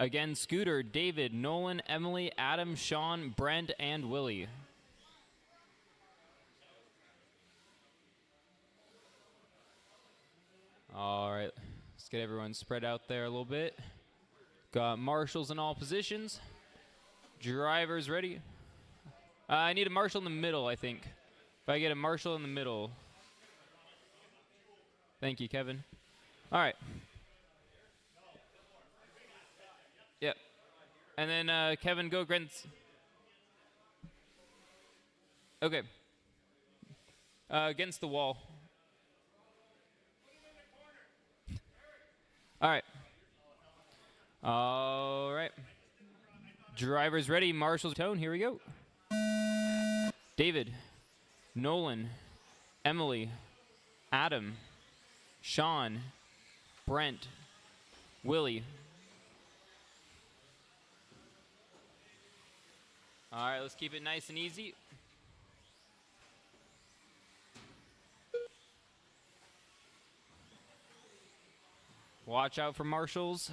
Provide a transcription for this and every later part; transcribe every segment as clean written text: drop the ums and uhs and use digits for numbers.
Again, Scooter, David, Nolan, Emily, Adam, Sean, Brent, and Willie. All right, let's get everyone spread out there a little bit. Got marshals in all positions. Drivers ready. I need a marshal in the middle, I think. If I get a marshal in the middle. Thank you, Kevin. All right. Yep. And then, Kevin, go against. Okay. Against the wall. All right. All right. Drivers ready. Marshall's tone. Here we go. David, Nolan, Emily, Adam, Sean, Brent, Willie. All right, let's keep it nice and easy. Watch out for marshals.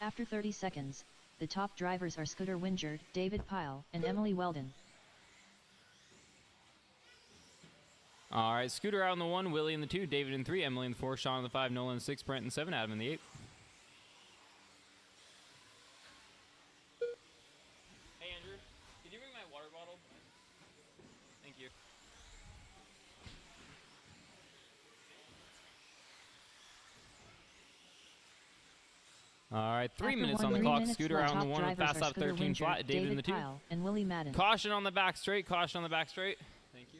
After 30 seconds, the top drivers are Scooter Wingerd, David Pyle, and Emily Weldon. All right, Scooter out in the 1, Willie in the 2, David in 3, Emily in the 4, Sean in the 5, Nolan in the 6, Brent in the 7, Adam in the 8. Hey, Andrew, can you bring my water bottle? Thank you. All right, 3 minutes on the clock. Scooter out on the 1 with fast lap 13 flat. David in the 2. And Willie Madden. Caution on the back straight. Caution on the back straight. Thank you.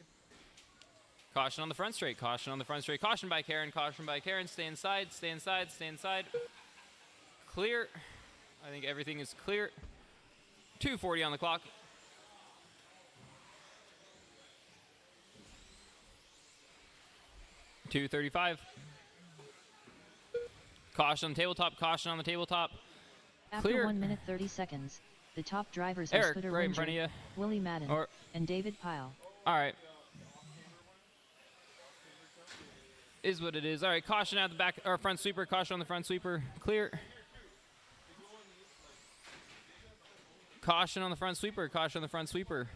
Caution on the front straight. Caution on the front straight. Caution by Karen. Caution by Karen. Stay inside. Stay inside. Stay inside. Clear. I think everything is clear. 2:40 on the clock. $2:35. Caution on the tabletop. Caution on the tabletop. After Clear. 1 minute 30 seconds, the top drivers are Scooter right in front of you. Wingerd, Willie Madden, and David Pyle. All right. Is what it is. All right, caution at the back, or front sweeper. Caution on the front sweeper. Clear. Caution on the front sweeper. Caution on the front sweeper.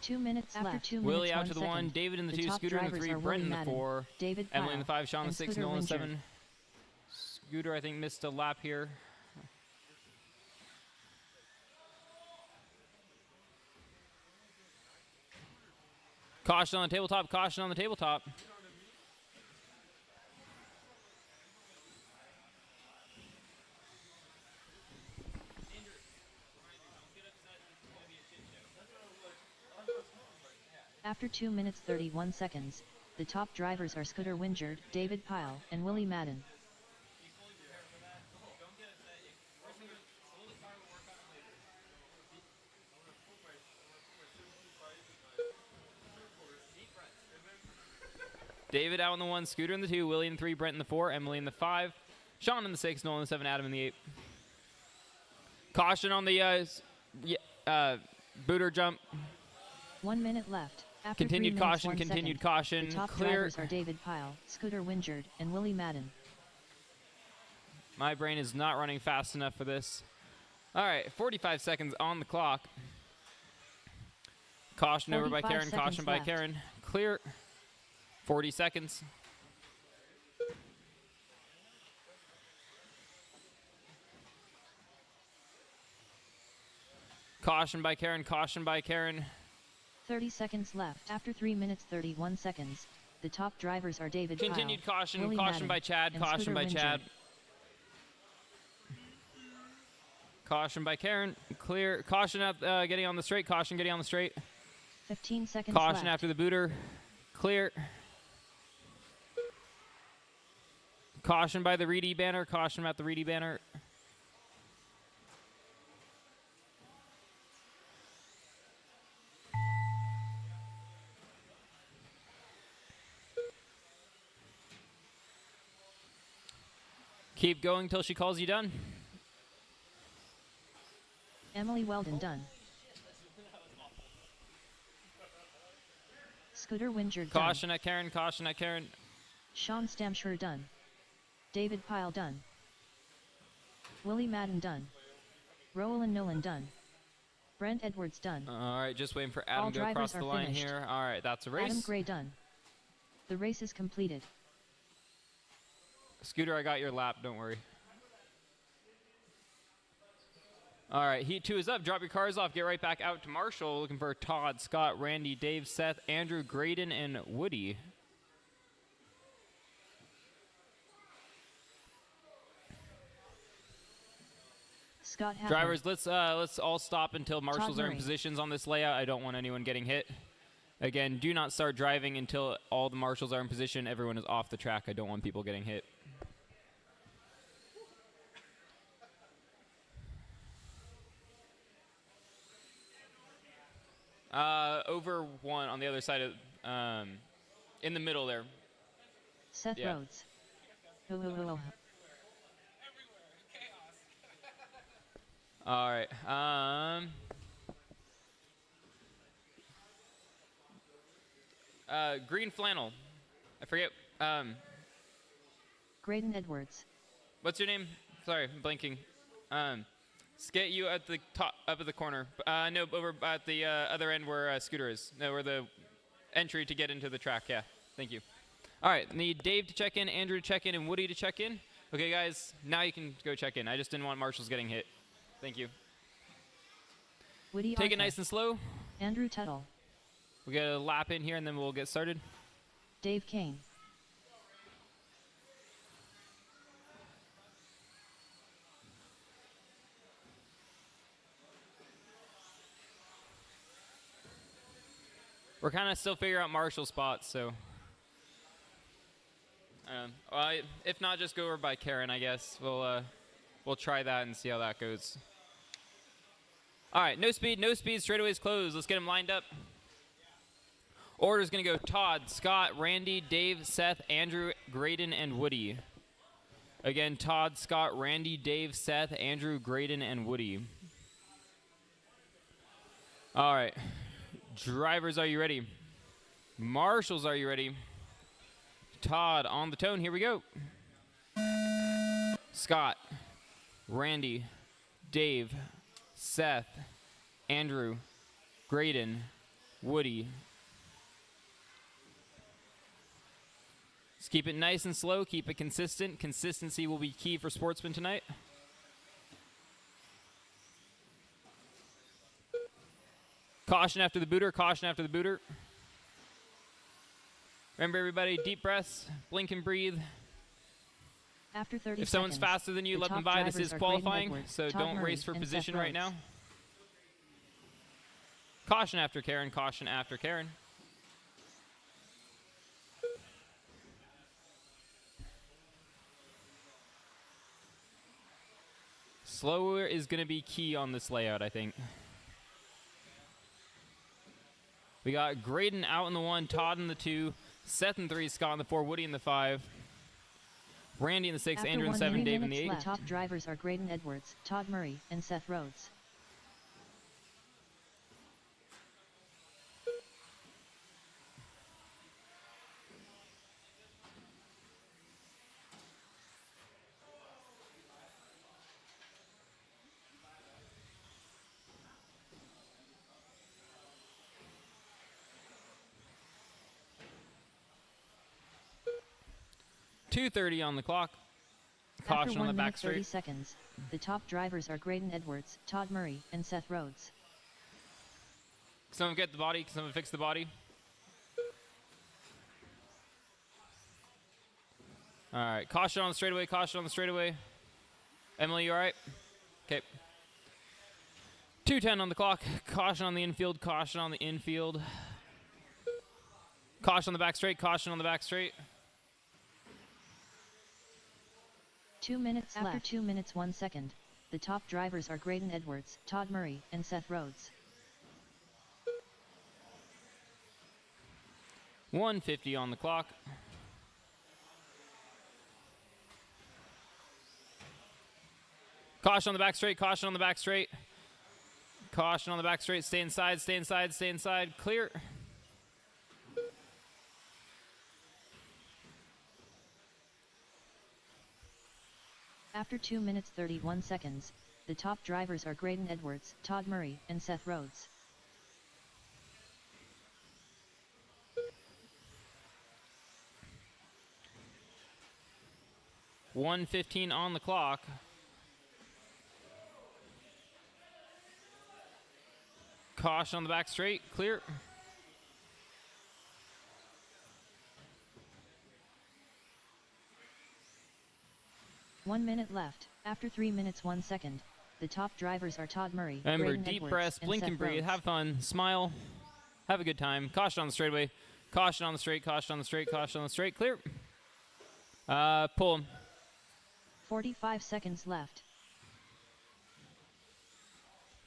Two minutes after left. 2 minutes. Willie out to the 1, David in the 2, Scooter in the 3, Brent in the 4, David Emily in the 5, Sean in the 6, Nolan in the Wingerd. 7. Scooter, I think, missed a lap here. Caution on the tabletop. Caution on the tabletop. After 2 minutes 31 seconds, the top drivers are Scooter Wingerd, David Pyle, and Willie Madden. David out in the 1, Scooter in the 2, Willie in the 3, Brent in the 4, Emily in the 5, Sean in the 6, Nolan in the 7, Adam in the 8. Caution on the booter jump. 1 minute left. After Continued 3 minutes, caution, 1 continued second, caution. The top Clear. drivers are David Pyle, Scooter Wingerd, and Willie Madden. My brain is not running fast enough for this. All right, 45 seconds on the clock. Caution over by Karen, caution by left. Karen. Clear. 40 seconds. Caution by Karen, caution by Karen. 30 seconds left. After 3 minutes 31 seconds, the top drivers are David Continued Pyle, caution, Willie caution Madden, by Chad, and caution Scooter by Wingerd. Chad. Caution by Karen, clear. Caution at getting on the straight, caution getting on the straight. 15 seconds Caution left. after the booter, clear. Caution by the Reedy banner, caution at the Reedy banner. Keep going till she calls you done. Emily Weldon done. Scooter Wingert done. Caution at Karen, caution at Karen. Sean Stamsher done. David Pyle done. Willie Madden done. Roland Nolan done. Brent Edwards done. All right, just waiting for Adam All to go across drivers the are line finished. here. All right, that's a race. Adam Gray done. The race is completed. Scooter, I got your lap, don't worry. All right, heat 2 is up. Drop your cars off. Get right back out to Marshall. Looking for Todd, Scott, Randy, Dave, Seth, Andrew, Graydon, and Woody. Scott Haffner. Drivers, let's all stop until marshals are in Murray. positions on this layout. I don't want anyone getting hit. Again, do not start driving until all the marshals are in position. Everyone is off the track. I don't want people getting hit. Over one on the other side of, in the middle there. Seth Yeah. Rhodes. Oh. All right. Green flannel. I forget. Graydon Edwards. What's your name? Sorry, I'm blinking. Get you at the top, up at the corner. No, over at the other end where Scooter is. No, where the entry to get into the track. Yeah, thank you. All right, need Dave to check in, Andrew to check in, and Woody to check in. Okay, guys, now you can go check in. I just didn't want marshals getting hit. Thank you. Woody Take it Arthur. nice and slow. Andrew Tuttle. We'll get a lap in here, and then we'll get started. Dave Kane. We're kind of still figuring out marshal spots, so. If not, just go over by Karen, I guess. We'll try that and see how that goes. All right, no speed, straightaways closed. Let's get them lined up. Order's going to go Todd, Scott, Randy, Dave, Seth, Andrew, Graydon, and Woody. Again, Todd, Scott, Randy, Dave, Seth, Andrew, Graydon, and Woody. All right. Drivers, are you ready? Marshals, are you ready? Todd, on the tone. Here we go. Scott, Randy, Dave, Seth, Andrew, Graydon, Woody. Just keep it nice and slow. Keep it consistent. Consistency will be key for sportsmen tonight. Caution after the booter. Caution after the booter. Remember, everybody, deep breaths. Blink and breathe. After 30 If someone's seconds, faster than you, the let them top by. This drivers is are qualifying, Graydon Edwards, so Todd don't Murray, race for and position Seth right now. Rhodes. Caution after Karen. Caution after Karen. Slower is going to be key on this layout, I think. We got Graydon out in the 1, Todd in the 2, Seth in 3, Scott in the 4, Woody in the 5, Randy in the 6, After Andrew in the 1 7, minute Dave in the 8. left, the top drivers are Graydon Edwards, Todd Murray, and Seth Rhodes. .230 on the clock. After Caution 1 on the back minute 30 straight. seconds, the top drivers are Graydon Edwards, Todd Murray, and Seth Rhodes. Can someone get the body? Can someone fix the body? All right. Caution on the straightaway. Caution on the straightaway. Emily, you all right? Okay. 2:10 on the clock. Caution on the infield. Caution on the infield. Caution on the back straight. Caution on the back straight. 2 minutes left. After 2 minutes 1 second, the top drivers are Graydon Edwards, Todd Murray, and Seth Rhodes. 1:50 on the clock. Caution on the back straight. Caution on the back straight. Caution on the back straight. Stay inside, stay inside, stay inside. Clear. After 2 minutes 31 seconds, the top drivers are Graydon Edwards, Todd Murray, and Seth Rhodes. .1:15 on the clock. Caution on the back straight. Clear. One minute left. After 3 minutes 1 second, the top drivers are Todd Murray, Remember, Graydon deep Edwards, breaths, and blink Seth and breathe, Rhodes. have fun, smile, have a good time. Caution on the straightaway. Caution on the straight, caution on the straight, caution on the straight. Clear. Pull him. 45 seconds left.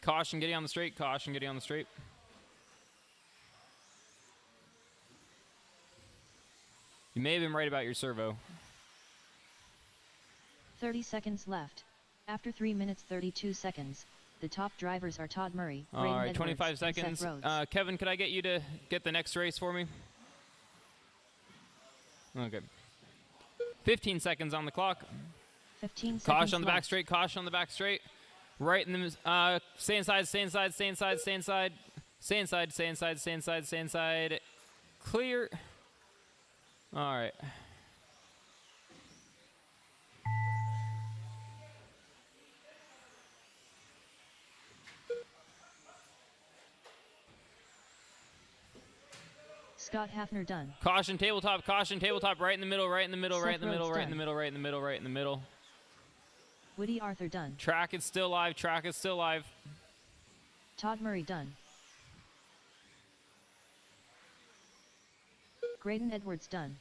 Caution getting on the straight, caution getting on the straight. You may have been right about your servo. 30 seconds left. After 3 minutes 32 seconds, the top drivers are Todd Murray, Graydon All right, Edwards, 25 and seconds. Seth Rhodes. Kevin, could I get you to get the next race for me? Okay. 15 seconds on the clock. 15 seconds Caution on the back left. straight, caution on the back straight. Right in the, stay inside, stay inside, stay inside, stay inside. Stay inside, stay inside, stay inside, stay inside. Clear. All right. Scott Hafner done. Caution tabletop, right in the middle, right in the middle, Seth right in the middle, Rhodes right in the done. middle, right in the middle, right in the middle. Woody Arthur done. Track is still live, track is still live. Todd Murray done. Graydon Edwards done.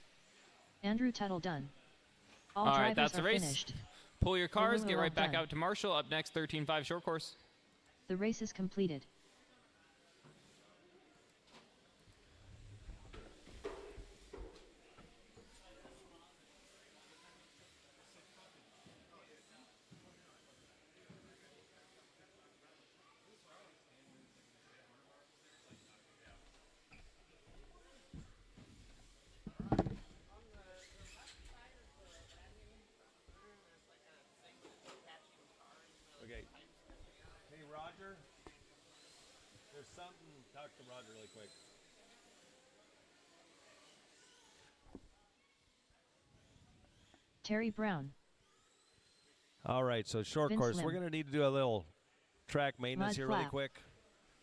Andrew Tuttle done. All All right, drivers that's the are race. finished. Pull your cars, Ooh, get well right back done. out to Marshall. Up next, 13.5 short course. The race is completed. Okay. Hey, Roger. There's something. Talk to Roger really quick. Terry Brown. All right. So short Vince course. Lim. We're going to need to do a little track maintenance Mud here really flap. quick.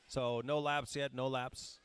So no laps yet. No laps.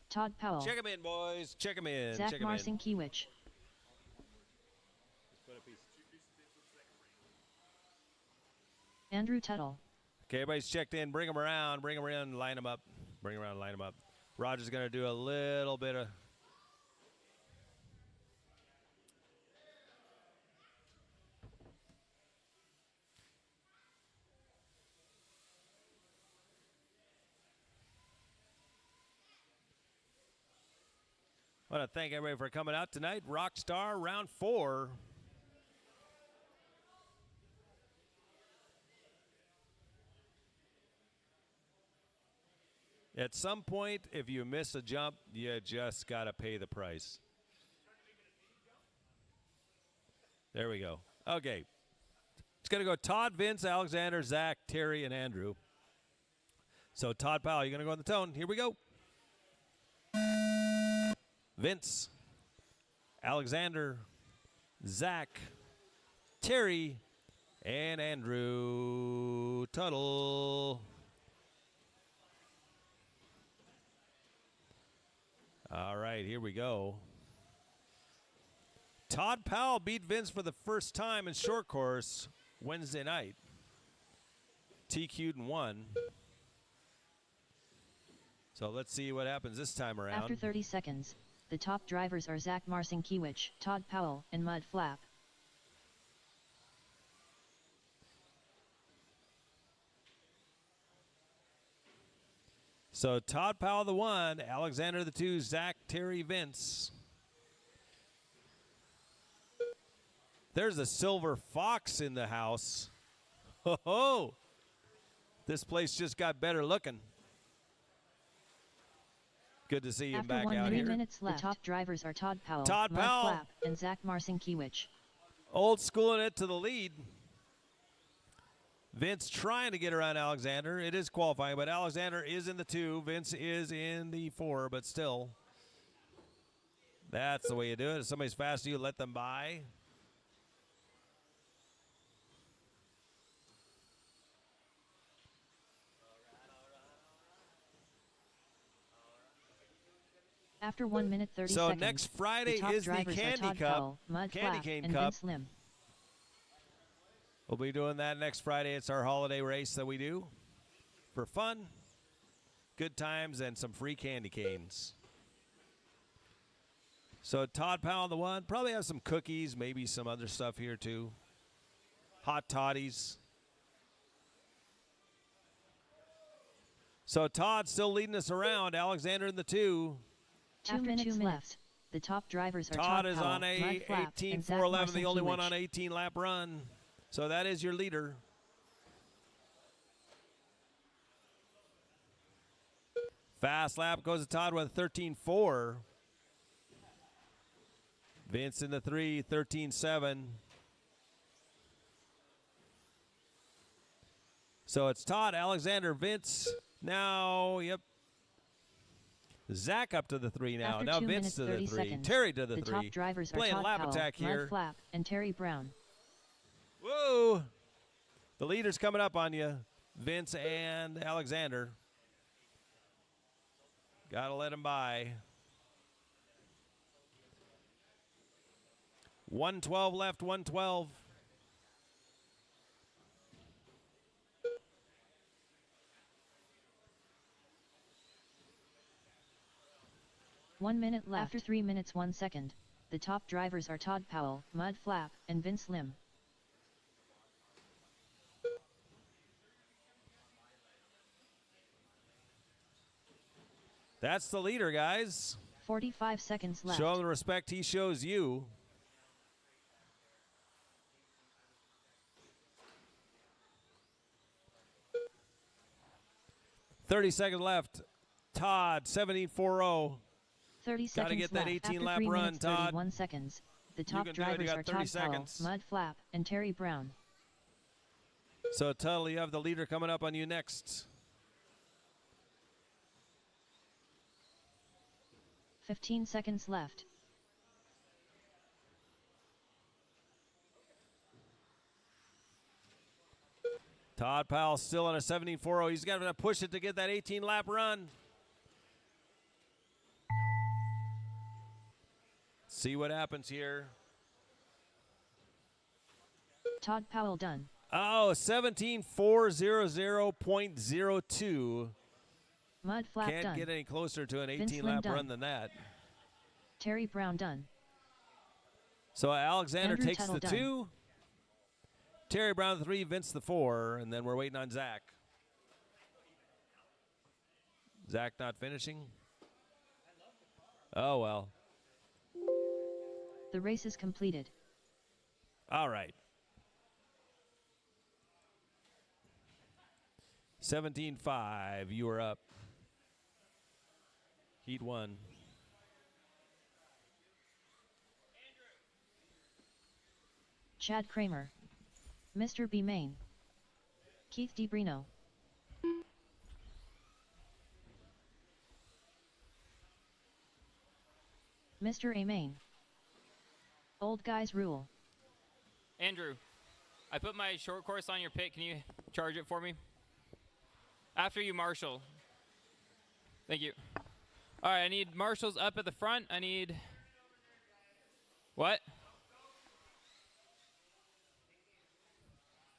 Todd Powell. Check him in, boys. Check him in. Zach Check him in. Marcinkiewicz. Andrew Tuttle. Okay, everybody's checked in. Bring them around. Bring them around. Line them up. Bring them around. Line them up. Roger's going to do a little bit of. I want to thank everybody for coming out tonight. Rockstar round 4. At some point, if you miss a jump, you just got to pay the price. There we go. Okay. It's going to go Todd, Vince, Alexander, Zach, Terry, and Andrew. So, Todd Powell, you're going to go on the tone. Here we go. Vince, Alexander, Zach, Terry, and Andrew Tuttle. All right, here we go. Todd Powell beat Vince for the first time in short course Wednesday night. TQ'd and won. So let's see what happens this time around. After 30 seconds, the top drivers are Zach Marcinkiewicz, Todd Powell, and Mud Flap. So Todd Powell the 1, Alexander the 2, Zach, Terry, Vince. There's a silver fox in the house. Ho ho! This place just got better looking. Good to see you back out here. After 1 minutes left, the top drivers are Todd Powell, Todd Mud Powell. Flap, and Zach Marcinkiewicz. Old schooling it to the lead. Vince trying to get around Alexander. It is qualifying, but Alexander is in the 2. Vince is in the 4, but still. That's the way you do it. If somebody's faster, you let them by. After 1 minute 30 So seconds, next Friday the top is the drivers are Candy Todd Cup. Powell, Mud Candy Flap, Cane and Cup. Vince Lim. We'll be doing that next Friday. It's our holiday race that we do for fun, good times, and some free candy canes. So Todd Powell the 1. Probably have some cookies, maybe some other stuff here too. Hot toddies. So Todd's still leading us around. Alexander in the 2. 2 minutes left. The top drivers are Todd is Powell, on a Mud Flap, and Zach 18.411, the only one Marcinkiewicz. on an 18-lap run. So that is your leader. Fast lap goes to Todd with 13.4. Vince in the 3, 13.7. So it's Todd, Alexander, Vince. Now, yep. Zach up to the 3 now. After Now 2 Vince minutes, to the 30 3. seconds, Terry to the the 3. top drivers are Playing Todd lap Powell, attack here. Mud Flap, and Terry Brown. Whoa! The leader's coming up on you, Vince and Alexander. Gotta let him by. 112 left, 112. One minute left. After 3 minutes 1 second, the top drivers are Todd Powell, Mud Flap, and Vince Lim. That's the leader, guys. 45 seconds left. Show him the respect he shows you. $30 seconds left. Todd, 17.40. 30 seconds Gotta get that left. 18 After lap 3 run, minutes, Todd. 31 seconds. The can top do it. You drivers got are 30 Todd Powell, seconds. Mud Flap, and Terry Brown. So Tuttle, you have the leader coming up on you next. 15 seconds left. Todd Powell still on a 17.40. He's got to push it to get that 18-lap run. see what happens here. Todd Powell done. Oh, 17,400.02. Mud Flap Can't done. get any closer to an Vince 18-lap Lin run done. than that. Terry Brown done. So Alexander Andrew takes Tuttle the done. 2. Terry Brown the 3, Vince the 4, and then we're waiting on Zach. Zach not finishing? Oh, well. The race is completed. All right. 17-5, you are up. Heat 1. Chad Kramer. Mr. B. Main. Keith DeBrino. Mr. A. Main. Old Guys Rule. Andrew, I put my short course on your pit. Can you charge it for me? After you, Marshall. Thank you. All right, I need marshals up at the front. I need... What?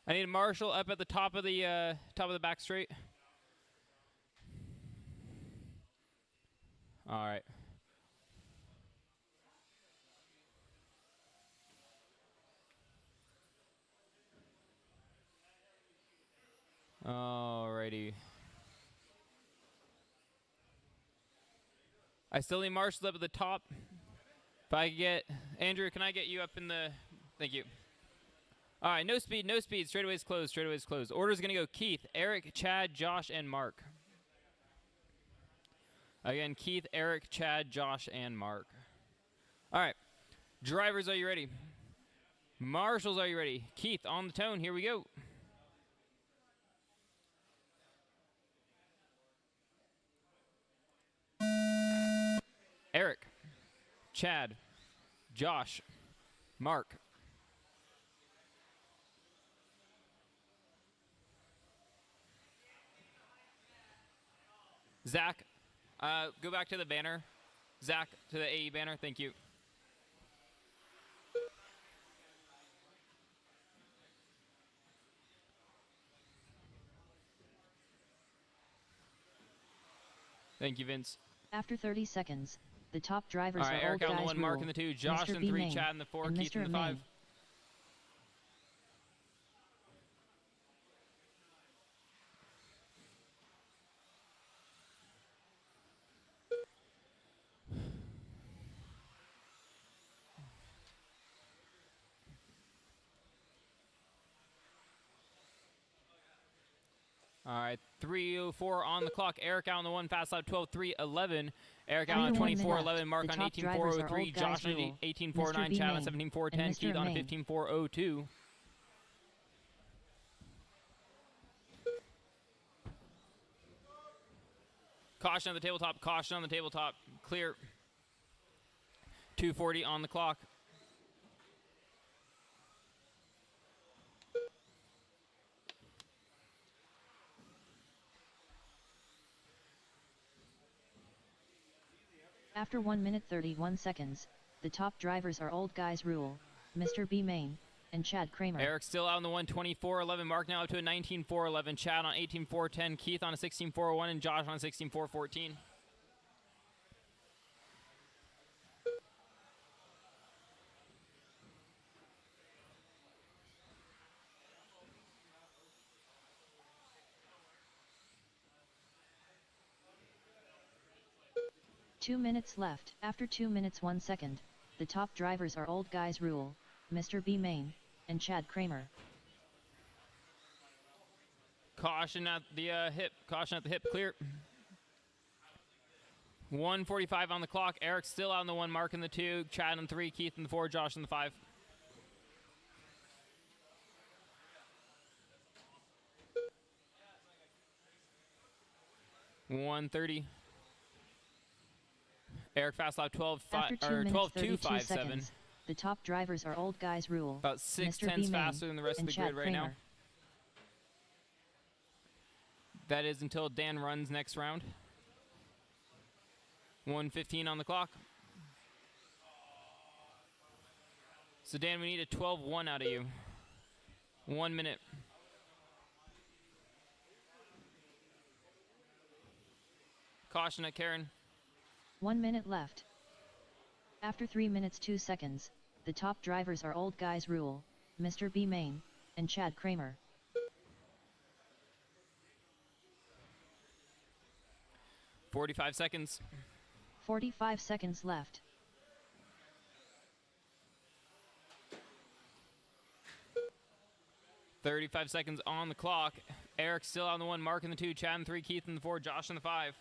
I need a marshal up at the top of the back straight. All right. Alrighty. I still need marshals up at the top. If I could get Andrew, can I get you up in the? Thank you. All right, no speed, no speed. Straightaways closed. Straightaways closed. Order's gonna go Keith, Eric, Chad, Josh, and Mark. Again, Keith, Eric, Chad, Josh, and Mark. All right, drivers, are you ready? Marshals, are you ready? Keith, on the tone. Here we go. Eric, Chad, Josh, Mark. Zach, go back to the banner. Zach, to the AE banner. Thank you. Thank you, Vince. After 30 seconds, the top drivers All right, are Eric Old on the Guys 1, Rule, Mark in the 2, Josh Mr. in B. 3, Main, Chad in the 4, and Keith Mr. in the 5. Main. All right, 3:04 on the clock. Eric out on the 1, fast lap 12:3:11. Eric out 3 on to 1 minute 24:11. left. Mark The on top drivers are 18:4:03. Old Guys Josh on Rule, 18:4:09. Mr. B. Chad on Main, 17:4:10. and Keith Mr. on Main. 15:4:02. Caution on the tabletop. Caution on the tabletop. Clear. 2:40 on the clock. After 1 minute 31 seconds, the top drivers are Old Guys Rule, Mr. B. Main, and Chad Kramer. Eric still out on the 1, 24:11. Mark now up to a 19:4:11. Chad on 18:4:10. Keith on a 16:4:01. And Josh on a 16:4:14. Two minutes left. After 2 minutes 1 second, the top drivers are Old Guys Rule, Mr. B. Main, and Chad Kramer. Caution at the hip. Caution at the hip. Clear. 1:45 on the clock. Eric still out on the 1. Mark in the 2. Chad in the 3. Keith in the 4. Josh in the 5. $1:30. Eric fast lap 12 After 2 or minutes 32 12:257. seconds, the top drivers are Old Guys Rule, About 6 Mr. B. tenths Main, faster than the rest of and the Chad grid right now. Kramer. That is until Dan runs next round. 1:15 on the clock. So Dan, we need a 12-1 out of you. 1 minute. Caution at Karen. 1 minute left. After 3 minutes 2 seconds, the top drivers are Old Guys Rule, Mr. B. Main, and Chad Kramer. 45 seconds. 45 seconds left. $35 seconds on the clock. Eric still on the 1, Mark in the 2, Chad in the 3, Keith in the 4, Josh in the 5.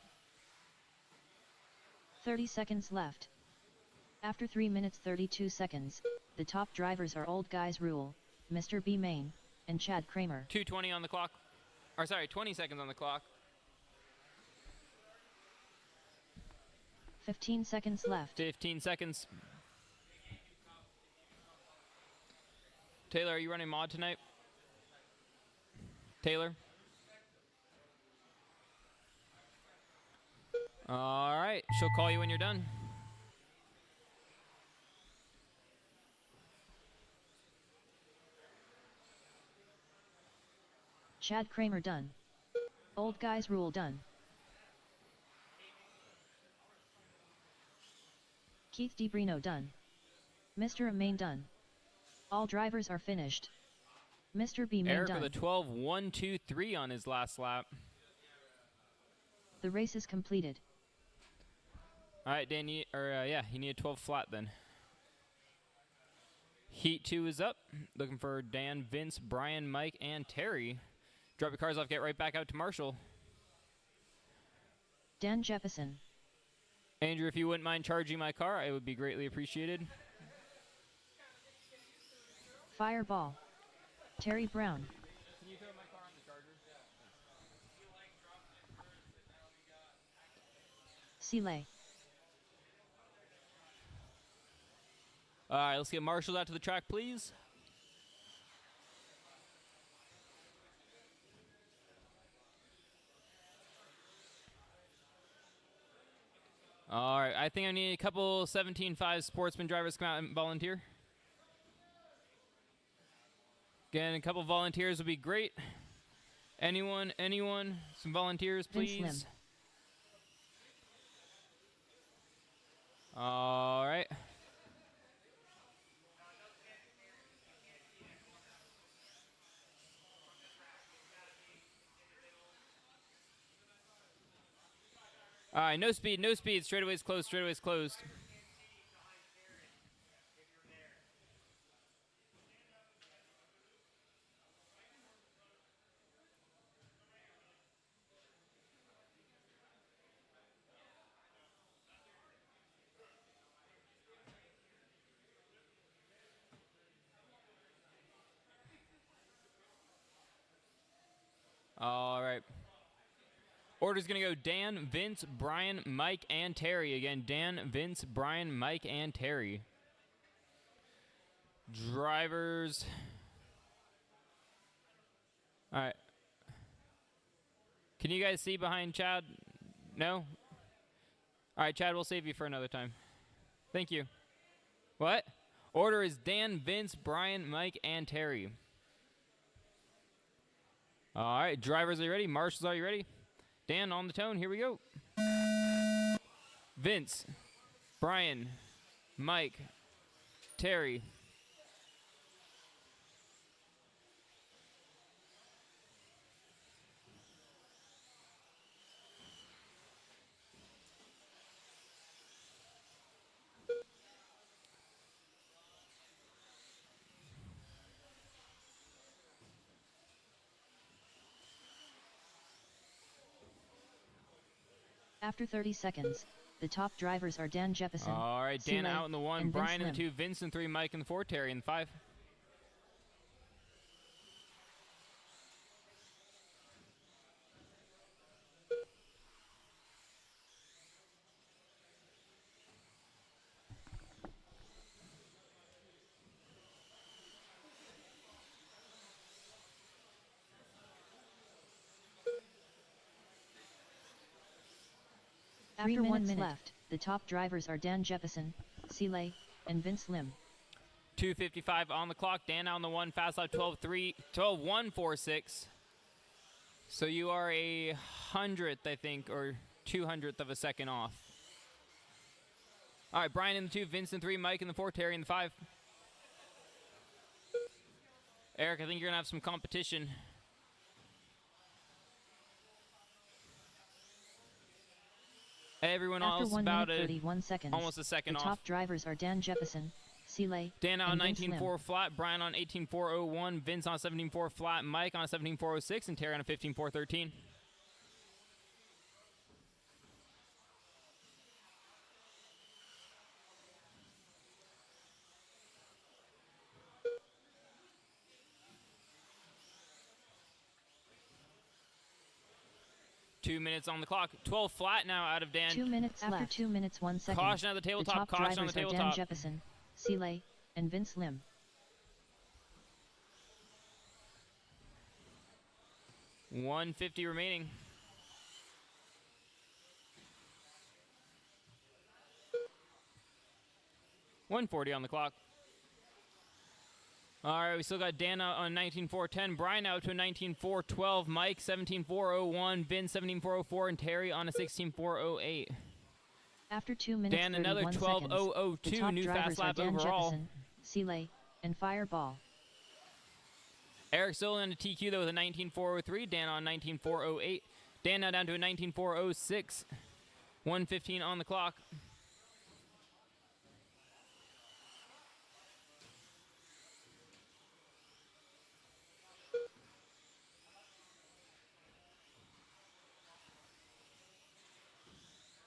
30 seconds left. After 3 minutes 32 seconds, the top drivers are Old Guys Rule, Mr. B. Main, and Chad Kramer. 2:20 on the clock. Or sorry, 20 seconds on the clock. 15 seconds left. 15 seconds. Taylor, are you running mod tonight? Taylor? All right, she'll call you when you're done. Chad Kramer done. Old Guys Rule done. Keith DeBrino done. Mr. Main done. All drivers are finished. Mr. B. Main Eric done. with a 12-1-2-3 on his last lap. The race is completed. All right, Dan, you need a 12 flat then. Heat 2 is up. Looking for Dan, Vince, Brian, Mike, and Terry. Drop your cars off, get right back out to Marshall. Dan Jefferson. Andrew, if you wouldn't mind charging my car, it would be greatly appreciated. Fireball. Terry Brown. Can you throw my car on the charger? Seeley. All right, let's get Marshall out to the track, please. All right, I think I need a couple 17.5 sportsman drivers to come out and volunteer. Again, a couple volunteers would be great. Anyone, some volunteers, please. Vince Lim. All right. All right, no speed, no speed. Straightaway's closed, straightaway's closed. All right. Order's going to go Dan, Vince, Brian, Mike, and Terry. Again, Dan, Vince, Brian, Mike, and Terry. Drivers. All right. Can you guys see behind Chad? No? All right, Chad, we'll save you for another time. Thank you. What? Order is Dan, Vince, Brian, Mike, and Terry. All right, drivers, are you ready? Marshals, are you ready? Dan, on the tone, here we go. Vince, Brian, Mike, Terry. After 30 seconds, the top drivers are Dan Jefferson. All right, Dan Seeley, out in the 1, and Brian in Vince the Lim. 2, Vince in 3, Mike in the 4, Terry in the 5. After 1 minute left, the top drivers are Dan Jefferson, Seeley, and Vince Lim. 2:55 on the clock. Dan on the 1, fast lap 12:146. So you are a 100th, I think, or 200th of a second off. All right, Brian in the 2, Vince in 3, Mike in the 4, Terry in the 5. Eric, I think you're going to have some competition. Everyone After else 1 about minute 31 seconds, almost a second the off. top drivers are Dan Jefferson, Seeley, Dan on and Vince 19.4 Lim. flat, Brian on 18.401, Vince on 17.4 flat, Mike on 17.406, and Terry on a 15.413. Two minutes on the clock. 12 flat now out of Dan. 2 minutes after 2 minutes 1 second. Caution at the tabletop. top Caution on the drivers are Dan tabletop. Jefferson, Seeley, and Vince Lim. $150 remaining. $140 on the clock. All right, we still got Dan on 19.410, Brian out to a 19.412, Mike 17.401, Vin 17.404, and Terry on a 16.408. After 2 minutes Dan another 12.002, new fast lap Dan overall. Jefferson, Seeley, and Fireball. Eric still in a TQ though with a 19.403, Dan on 19.408. Dan now down to a 19.406. 1:15 on the clock.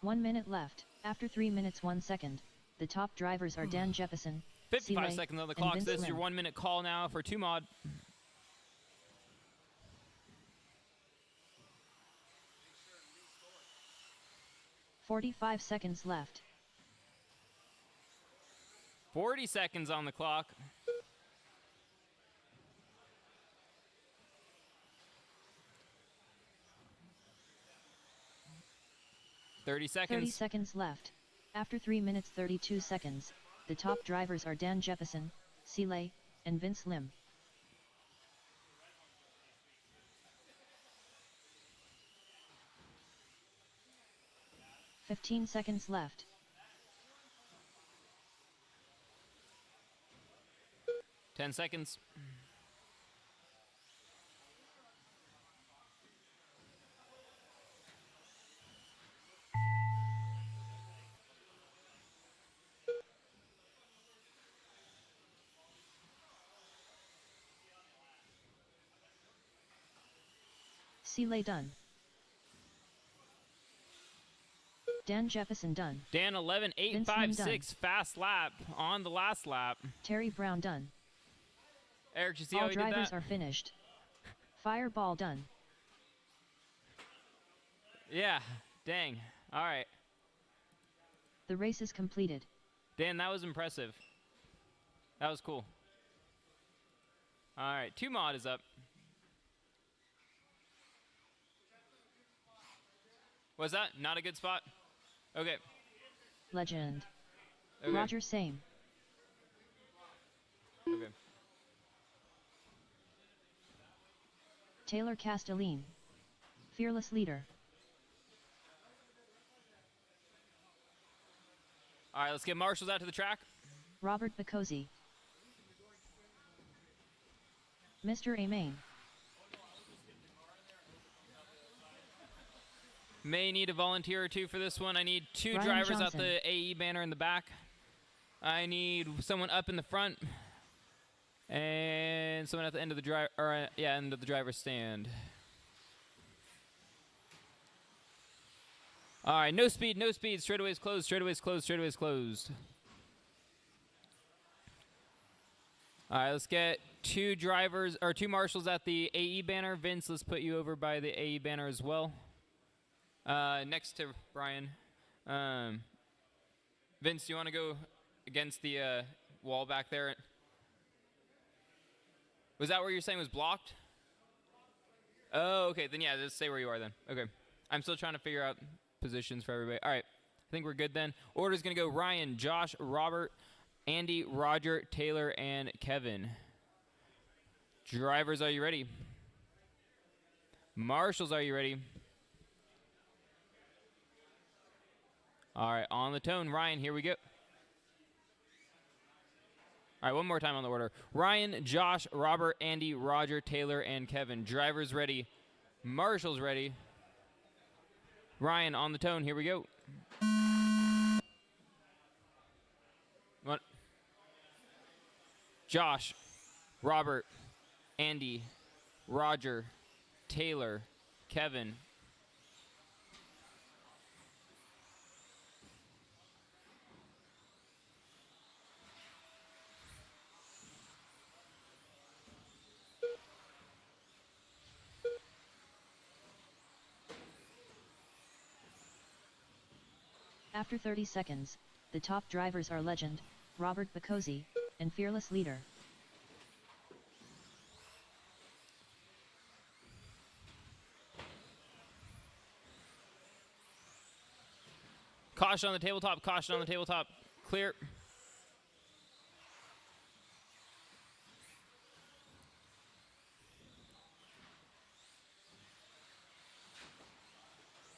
One minute left. After 3 minutes 1 second, the top drivers are Dan Jefferson, 55 Seeley, seconds on the and clock. Vince This is your Lim. 1 minute call now for 2 mod. .45 seconds left. 40 seconds on the clock. .30 seconds. 30 seconds left. After 3 minutes 32 seconds, the top drivers are Dan Jefferson, Seeley, and Vince Lim. .15 seconds left. .10 seconds. Seeley done. Dan Jefferson done. Dan 11.856, fast lap on the last lap. Terry Brown done. Eric, you see All how he did drivers that? are finished. Fireball done. Yeah, dang. All right. The race is completed. Dan, that was impressive. That was cool. All right, 2 mod is up. Was that not a good spot? Okay. Legend. Okay. Roger same. Okay. Taylor Castelline. Fearless leader. All right, let's get marshals out to the track. Robert Bacozzi. Mr. Amain. May need a volunteer or 2 for this one. I need 2 Ryan drivers out Johnson. the AE banner in the back. I need someone up in the front. And someone at the end of the drive, or end of the driver's stand. All right, no speed, no speed. Straightaways closed, straightaways closed, straightaways closed. All right, let's get 2 drivers or 2 marshals at the AE banner. Vince, let's put you over by the AE banner as well. Next to Brian. Vince, do you want to go against the wall back there? Was that where you're saying was blocked? Oh, okay. Then yeah, just stay where you are then. Okay. I'm still trying to figure out positions for everybody. All right. I think we're good then. Order's going to go Ryan, Josh, Robert, Andy, Roger, Taylor, and Kevin. Drivers, are you ready? Marshals, are you ready? All right, on the tone. Ryan, here we go. All right, one more time on the order. Ryan, Josh, Robert, Andy, Roger, Taylor, and Kevin. Drivers ready. Marshals ready. Ryan, on the tone. Here we go. What? Josh, Robert, Andy, Roger, Taylor, Kevin. After 30 seconds, the top drivers are Legend, Robert Bacozzi, and Fearless Leader. Caution on the tabletop, caution on the tabletop. Clear.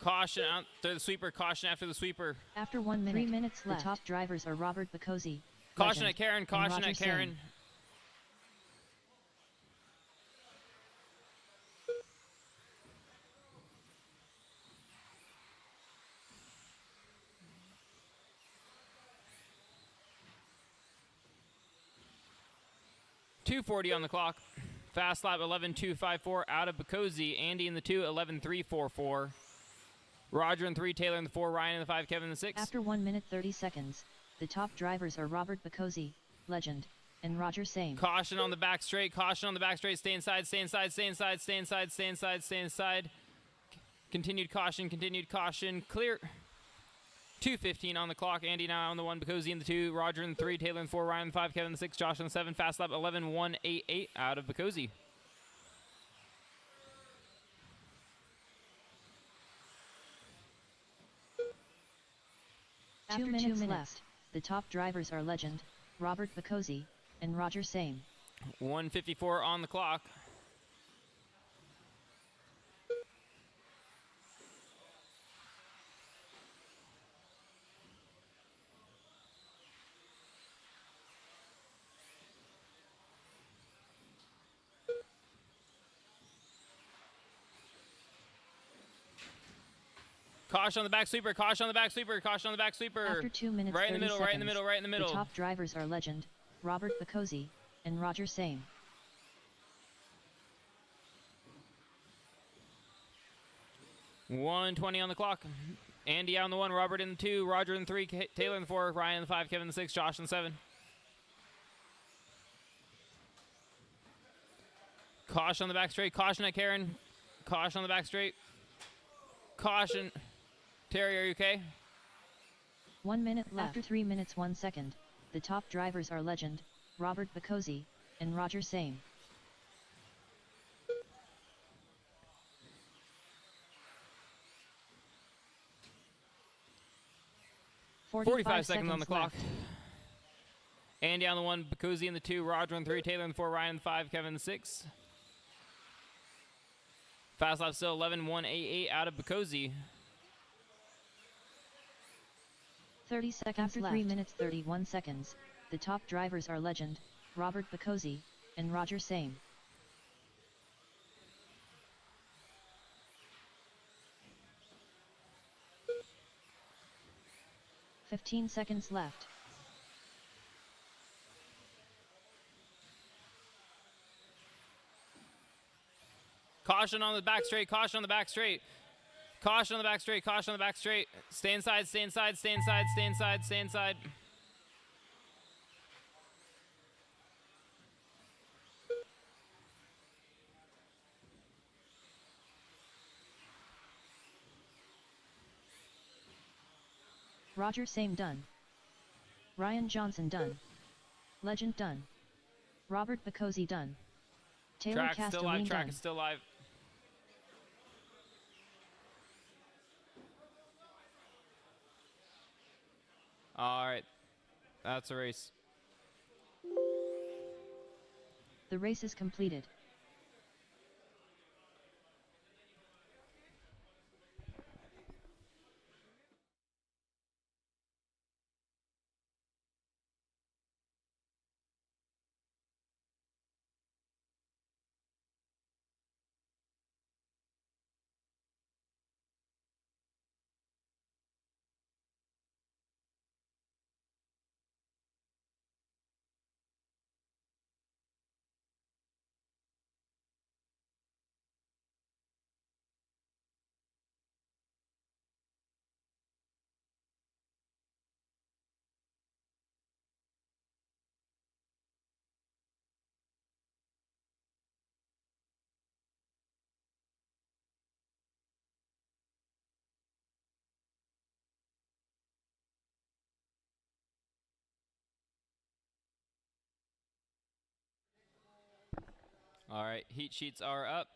Caution after the sweeper, caution after the sweeper. After 1 minute, 3 minutes left. The top drivers are Robert Bacozzi, Caution Legend, at Karen, caution and Roger at Karen. Singh. .240 on the clock. Fast lap 11.254 out of Bacozzi. Andy in the 2, 11.344. Roger in 3, Taylor in the 4, Ryan in the 5, Kevin in the 6. After 1 minute 30 seconds, the top drivers are Robert Bacozzi, Legend, and Roger Singh. Caution on the back straight, caution on the back straight. Stay inside, stay inside, stay inside, stay inside, stay inside, stay inside. Continued caution, clear. 2:15 on the clock. Andy now on the 1, Bacozzi in the 2, Roger in the 3, Taylor in the 4, Ryan in the 5, Kevin in the 6, Josh in the 7. Fast lap 11.188 out of Bacozzi. After 2 minutes left, the top drivers are Legend, Robert Bacozzi, and Roger Singh. 1:54 on the clock. Caution on the back sweeper, caution on the back sweeper, caution on the back sweeper. After 2 minutes, right in the middle, seconds, right in the middle, right in the middle. The top drivers are Legend, Robert Bacozzi, and Roger Singh. .120 on the clock. Andy out in the 1, Robert in the 2, Roger in the 3, Taylor in the 4, Ryan in the 5, Kevin in the 6, Josh in the 7. Caution on the back straight, caution at Karen. Caution on the back straight. Caution. Terry, are you okay? 1 minute left. After 3 minutes 1 second, the top drivers are Legend, Robert Bacozzi, and Roger Singh. .45 seconds on the clock. Andy on the 1, Bacozzi in the 2, Roger in the 3, Taylor in the 4, Ryan in the 5, Kevin in the 6. Fast lap still 11.188 out of Bacozzi. 30 seconds left. After 3 minutes 31 seconds, the top drivers are Legend, Robert Bacozzi, and Roger Singh. .15 seconds left. Caution on the back straight, caution on the back straight. Caution on the back straight, caution on the back straight. Stay inside, stay inside, stay inside, stay inside, stay inside. Roger Singh done. Ryan Johnson done. Legend done. Robert Bacozzi done. Taylor Track still live, Castelline track done. is still live. All right, that's a race. The race is completed. All right, heat sheets are up.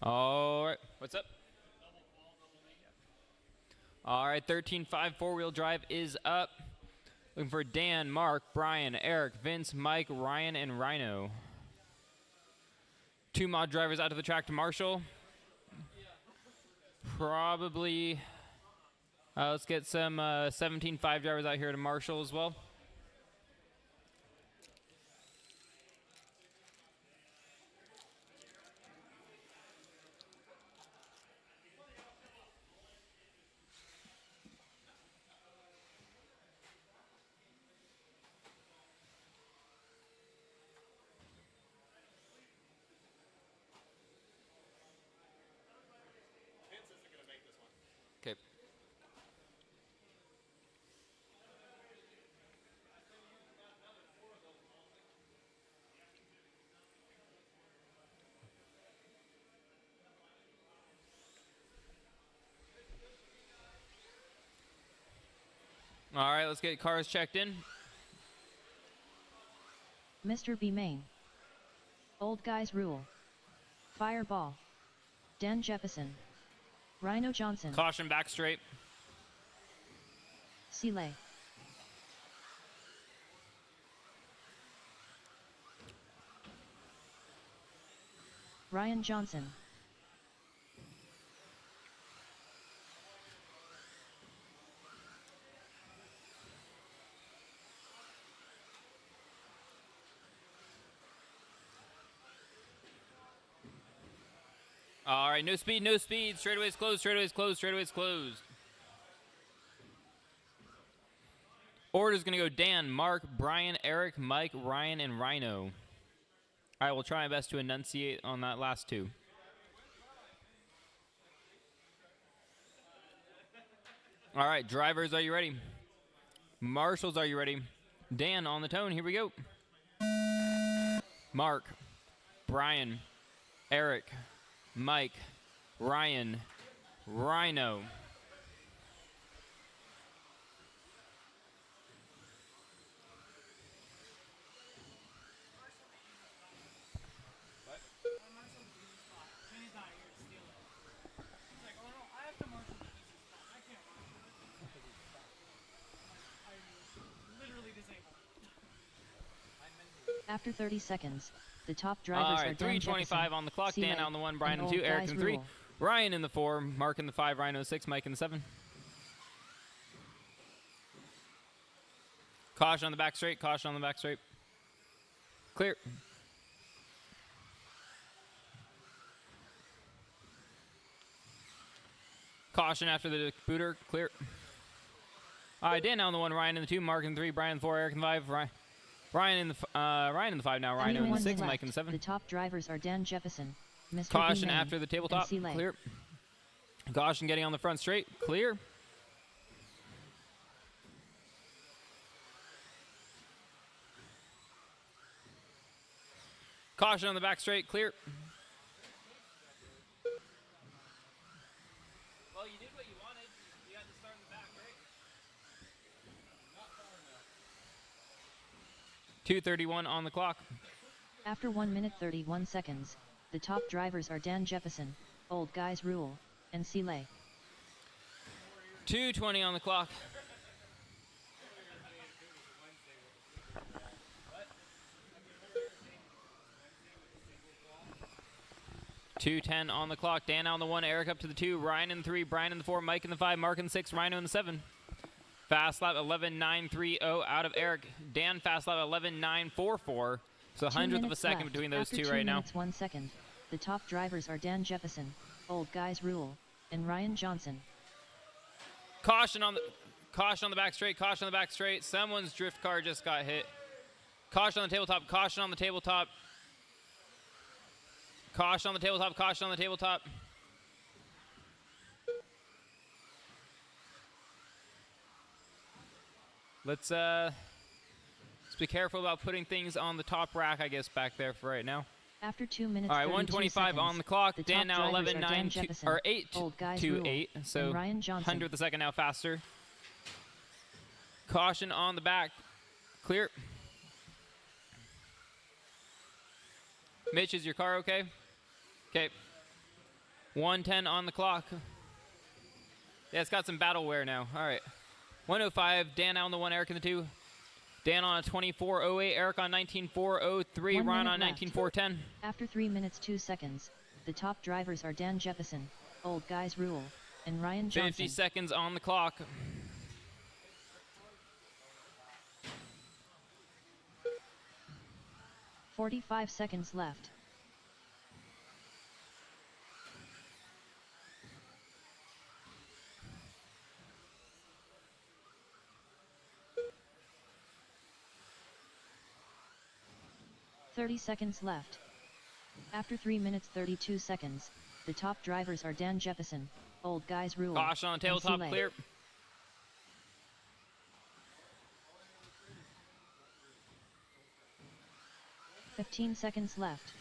All right. What's up? All right. 13.5 four-wheel drive is up. Looking for Dan, Mark, Brian, Eric, Vince, Mike, Ryan, and Rhino. 2 mod drivers out to the track to Marshall. Probably. Let's get some 17.5 drivers out here to Marshall as well. Okay. All right, let's get cars checked in. Mr. B. Main. Old Guys Rule. Fireball. Dan Jefferson. Rhino Johnson. Caution back straight. Seeley. Ryan Johnson. All right, no speed, no speed. Straightaways closed, straightaways closed, straightaways closed. Order's going to go Dan, Mark, Brian, Eric, Mike, Ryan, and Rhino. I will try my best to enunciate on that last 2. All right, drivers, are you ready? Marshals, are you ready? Dan, on the tone, here we go. Mark, Brian, Eric, Mike, Ryan, Rhino. After 30 seconds, the top drivers All are right, Dan 3:25 Jefferson, on the clock. Seeley, Dan on the 1, Brian and in the 2, Old Eric Guys in the 3, Rule. Ryan in the 4, Mark in the 5, Rhino 6, Mike in the 7. Caution on the back straight, caution on the back straight. Clear. Caution after the booter, clear. All right, Dan now on the 1, Ryan in the 2, Mark in the 3, Brian in the 4, Eric in the 5, Ryan in the 5 now, Rhino in the 6, Mike in the 7. The top drivers are Dan Jefferson, Mr. Caution B. Main, after the tabletop, and Seeley. clear. Caution getting on the front straight, clear. Caution on the back straight, clear. Well, you did what you wanted. You had to start in the back, right? 2:31 on the clock. After 1 minute 31 seconds, the top drivers are Dan Jefferson, Old Guys Rule, and Seeley. 2:20 on the clock. .210 on the clock. Dan on the 1, Eric up to the 2, Ryan in the 3, Brian in the 4, Mike in the 5, Mark in the 6, Rhino in the 7. Fast lap 11.930 out of Eric. Dan fast lap 11.944. So 2 100th of a minutes second left. between those After 2 2 right now. minutes 1 second, the top drivers are Dan Jefferson, Old Guys Rule, and Ryan Johnson. Caution on the back straight. Caution on the back straight. Someone's drift car just got hit. Caution on the tabletop. Caution on the tabletop. Caution on the tabletop. Caution on the tabletop. Let's be careful about putting things on the top rack, I guess, back there for right now. After 2 minutes, All right, 32 125 seconds, on the clock. the Dan top now drivers are 11.9 Dan to, Jefferson, or 8 Old Guys to Rule, 8. So and Ryan Johnson. 100th a second now faster. Caution on the back. Clear. Mitch, is your car okay? Okay. 1:10 on the clock. Yeah, it's got some battle wear now. All right. 1:05. Dan on the 1, Eric in the 2. Dan on a 24:08, Eric on 19:4:03, Ryan on 19:4:10. After 3 minutes 2 seconds, the top drivers are Dan Jefferson, Old Guys Rule, and Ryan Johnson. 50 seconds on the clock. "45 seconds left. "30 seconds left. After 3 minutes 32 seconds, the top drivers are Dan Jefferson, Old Guys Rule, Caution on the and tabletop, Sile. clear. 15 seconds left.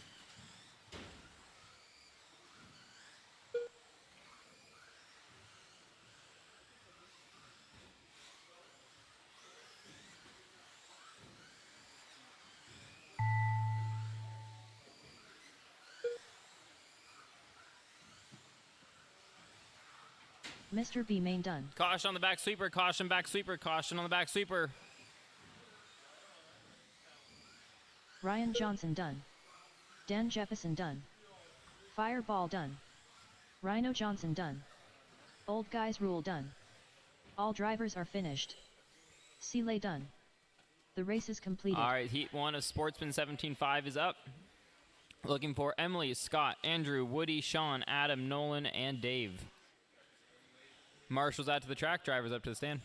Mr. B main done. Caution on the back sweeper, caution back sweeper, caution on the back sweeper. Ryan Johnson done. Dan Jefferson done. Fireball done. Rhino Johnson done. Old Guys Rule done. All drivers are finished. Sile done. The race is completed. All right, Heat 1 of Sportsman 17.5 is up. Looking for Emily, Scott, Andrew, Woody, Sean, Adam, Nolan, and Dave. Marshall's out to the track, drivers up to the stand.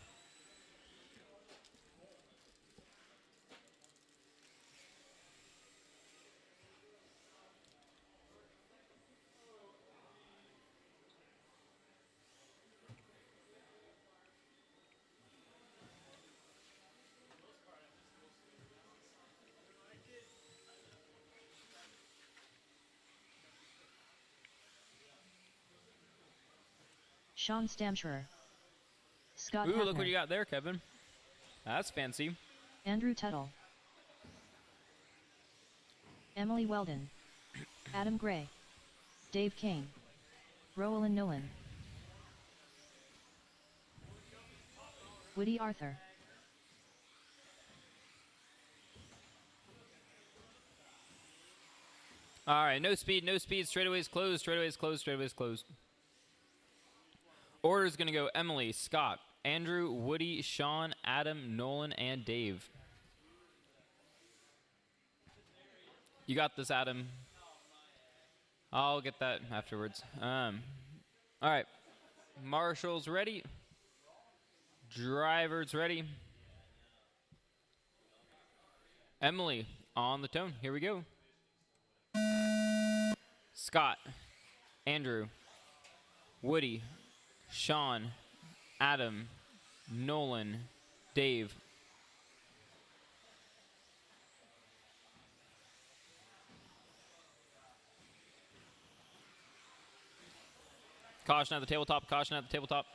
Sean Stamschurer. Scott Ooh, Hafner. look what you got there, Kevin. That's fancy. Andrew Tuttle. Emily Weldon. Adam Gray. Dave Kane. Roland Nolan. Woody Arthur. All right, no speed, no speed. Straightaways closed, straightaways closed, straightaways closed. Order's going to go Emily, Scott, Andrew, Woody, Sean, Adam, Nolan, and Dave. You got this, Adam. I'll get that afterwards. All right. Marshall's ready. Driver's ready. Emily on the tone. Here we go. Scott, Andrew, Woody, Sean, Adam, Nolan, Dave. Caution at the tabletop, caution at the tabletop.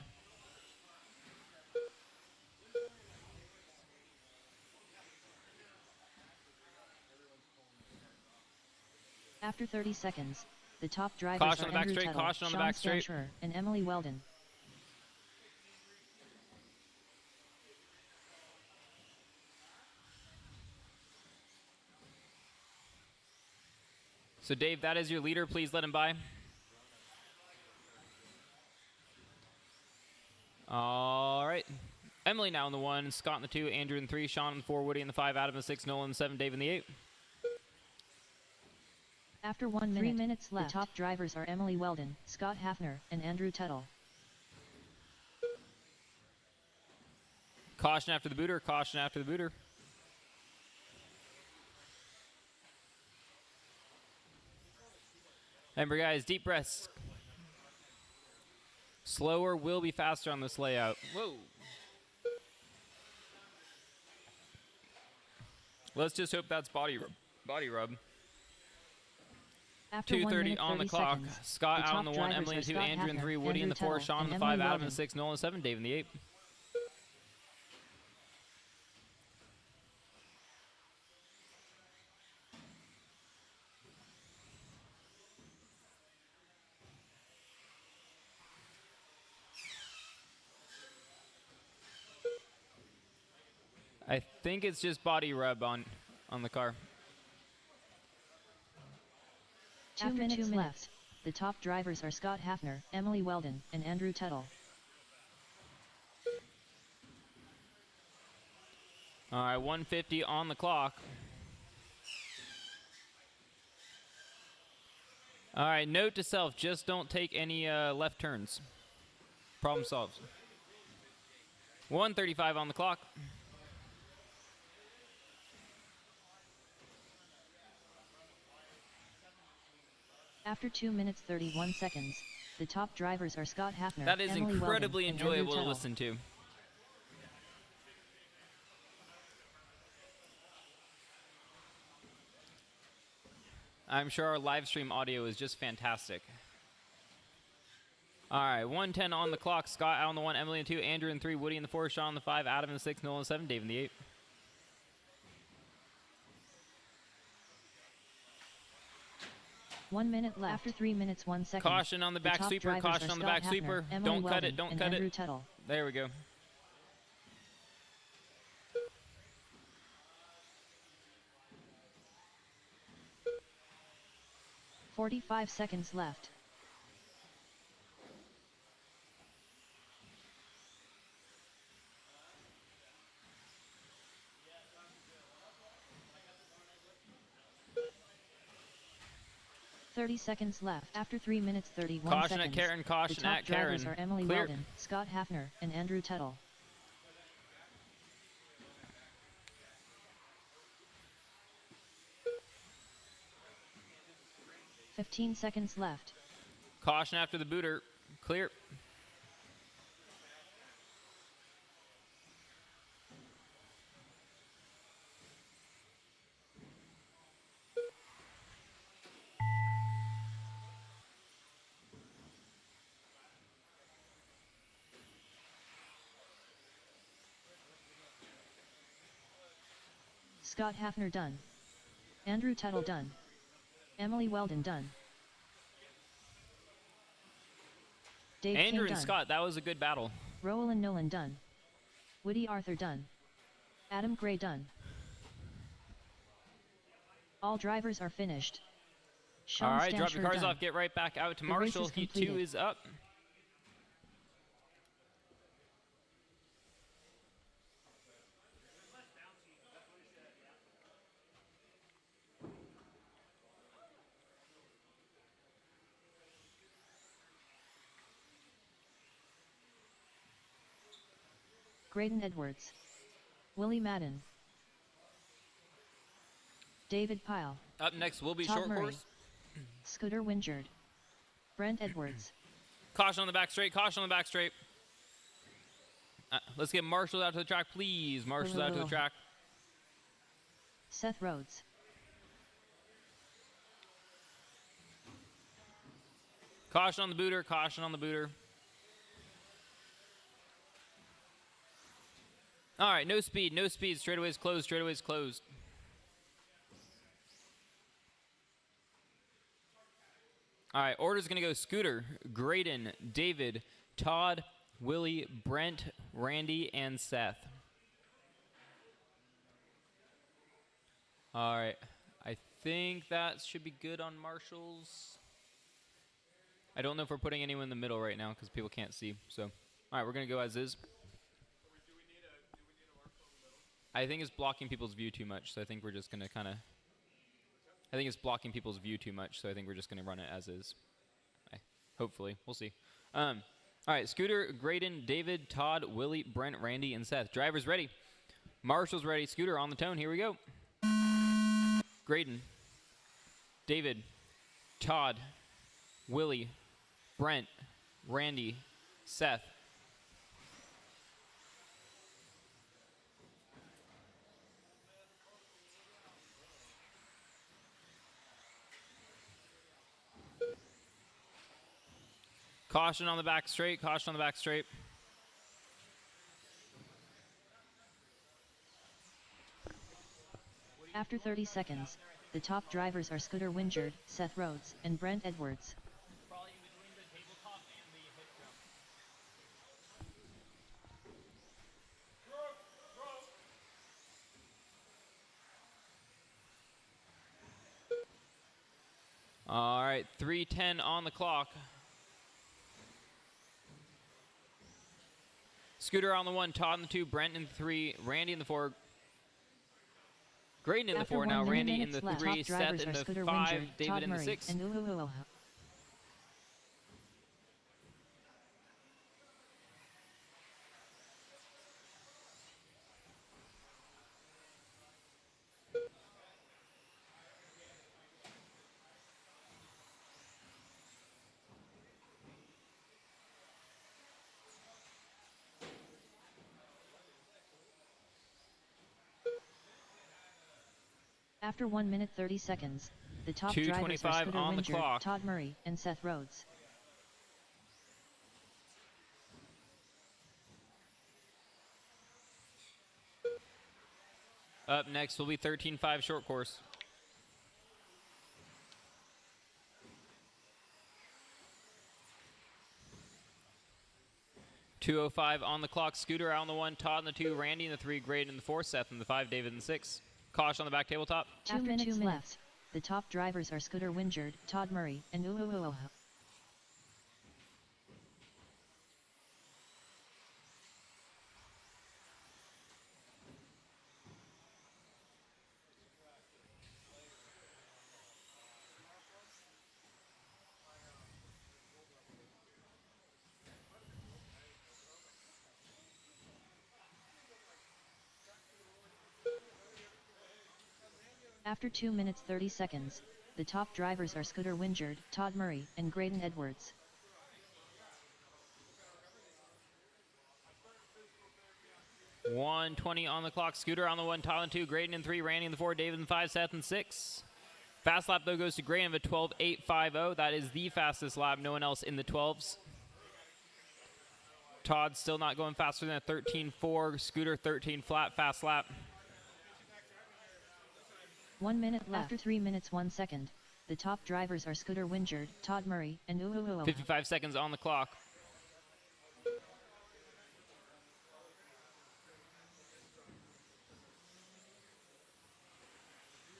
After 30 seconds, the top drivers Caution are on the back Andrew straight, Tuttle, caution on the Sean back straight. Stamschurer, and Emily Weldon. So Dave, that is your leader. Please let him by. All right. Emily now in the 1, Scott in the 2, Andrew in the 3, Sean in the 4, Woody in the 5, Adam in the 6, Nolan in the 7, Dave in the 8. After 1 minute, 3 minutes left, the top drivers are Emily Weldon, Scott Hafner, and Andrew Tuttle. Caution after the booter, caution after the booter. Remember, guys, deep breaths. Slower will be faster on this layout. Whoa. Let's just hope that's body rub. After 1 2:30 minute, on the 30 clock. seconds, Scott the out on the top 1, drivers Emily in are the 2, Scott Andrew in the 3, Hafner, Woody in the Andrew 4, Tuttle, Sean in the and 5, Emily Adam in the Weldon. 6, Nolan in the 7, Dave in the 8. I think it's just body rub on the car. After 2 minutes left, the top drivers are Scott Hafner, Emily Weldon, and Andrew Tuttle. All right, 150 on the clock. All right, note to self, just don't take any left turns. Problem solved. 135 on the clock. After 2 minutes 31 seconds, the top drivers are Scott Hafner, That is Emily incredibly Weldon, and Andrew enjoyable to Tuttle. listen to. I'm sure our live stream audio is just fantastic. All right, 110 on the clock. Scott out on the 1, Emily in 2, Andrew in 3, Woody in the 4, Sean in the 5, Adam in the 6, Noel in the 7, Dave in the 8. One minute left. After 3 minutes 1 second. Caution on the back sweeper. Caution on the back sweeper. Don't cut it. Don't cut it. Tuttle. There we go. "45 seconds left. "30 seconds left. After 3 minutes 31 Caution seconds. at Karen. Caution the top at Karen. drivers are Emily Clear. Weldon, Scott Hafner, and Andrew Tuttle. "15 seconds left. Caution after the booter. Clear. Scott Hafner done. Andrew Tuttle done. Emily Weldon done. Dave Andrew King and done. Scott, that was a good battle. Roland Nolan done. Woody Arthur done. Adam Gray done. All drivers are finished. Sean All right, drop your Stancher cars done. off. Get right back out to The race Marshall. is Heat 2 completed. is up. Graydon Edwards. Willie Madden. David Pyle. Up next will be Todd short Murray. course. Scooter Wingard. Brent Edwards. Caution on the back straight. Caution on the back straight. Let's get Marshall out to the track, please. Marshall out to the track. Seth Rhodes. Caution on the booter. Caution on the booter. All right, no speed. No speed. Straightaway's closed. Straightaway's closed. All right, order's going to go Scooter, Graydon, David, Todd, Willie, Brent, Randy, and Seth. All right, I think that should be good on Marshall's. I don't know if we're putting anyone in the middle right now because people can't see. So, all right, we're going to go as is. I think it's blocking people's view too much, so I think we're just going to kind of... I think it's blocking people's view too much, so I think we're just going to run it as is. Hopefully. We'll see. All right, Scooter, Graydon, David, Todd, Willie, Brent, Randy, and Seth. Drivers ready. Marshall's ready. Scooter on the tone. Here we go. Graydon, David, Todd, Willie, Brent, Randy, Seth. Caution on the back straight. Caution on the back straight. After 30 seconds, the top drivers are Scooter Wingard, Seth Rhodes, and Brent Edwards. right, 3:10 on the clock. Scooter on the 1, Todd in the 2, Brent in the 3, Randy in the 4, Graydon in the After 4 now, 1 Randy in minute the left, 3, top Seth drivers in are the Scooter 5, Winger, David Todd in the Murray, 6. and After 1 minute 30 seconds, the top drivers are 2:25 Scooter on the Winger, clock. Todd Murray, and Seth Rhodes. Up next will be 13.5 short course. .205 on the clock. Scooter out on the 1, Todd in the 2, Randy in the 3, Graydon in the 4, Seth in the 5, David in the 6. Caution on the back tabletop. After 2 minutes left, the top drivers are Scooter Wingerd, Todd Murray, and After 2 minutes 30 seconds, the top drivers are Scooter Wingerd, Todd Murray, and Graydon Edwards. .120 on the clock. Scooter on the 1, Todd in 2, Graydon in 3, Randy in the 4, David in 5, Seth in 6. Fast lap though goes to Graydon of a 12.850. That is the fastest lap. No one else in the 12s. Todd still not going faster than a 13.4. Scooter 13 flat, fast lap. 1 minute left. After 3 minutes 1 second, the top drivers are Scooter Wingerd, Todd Murray, and 55 seconds on the clock.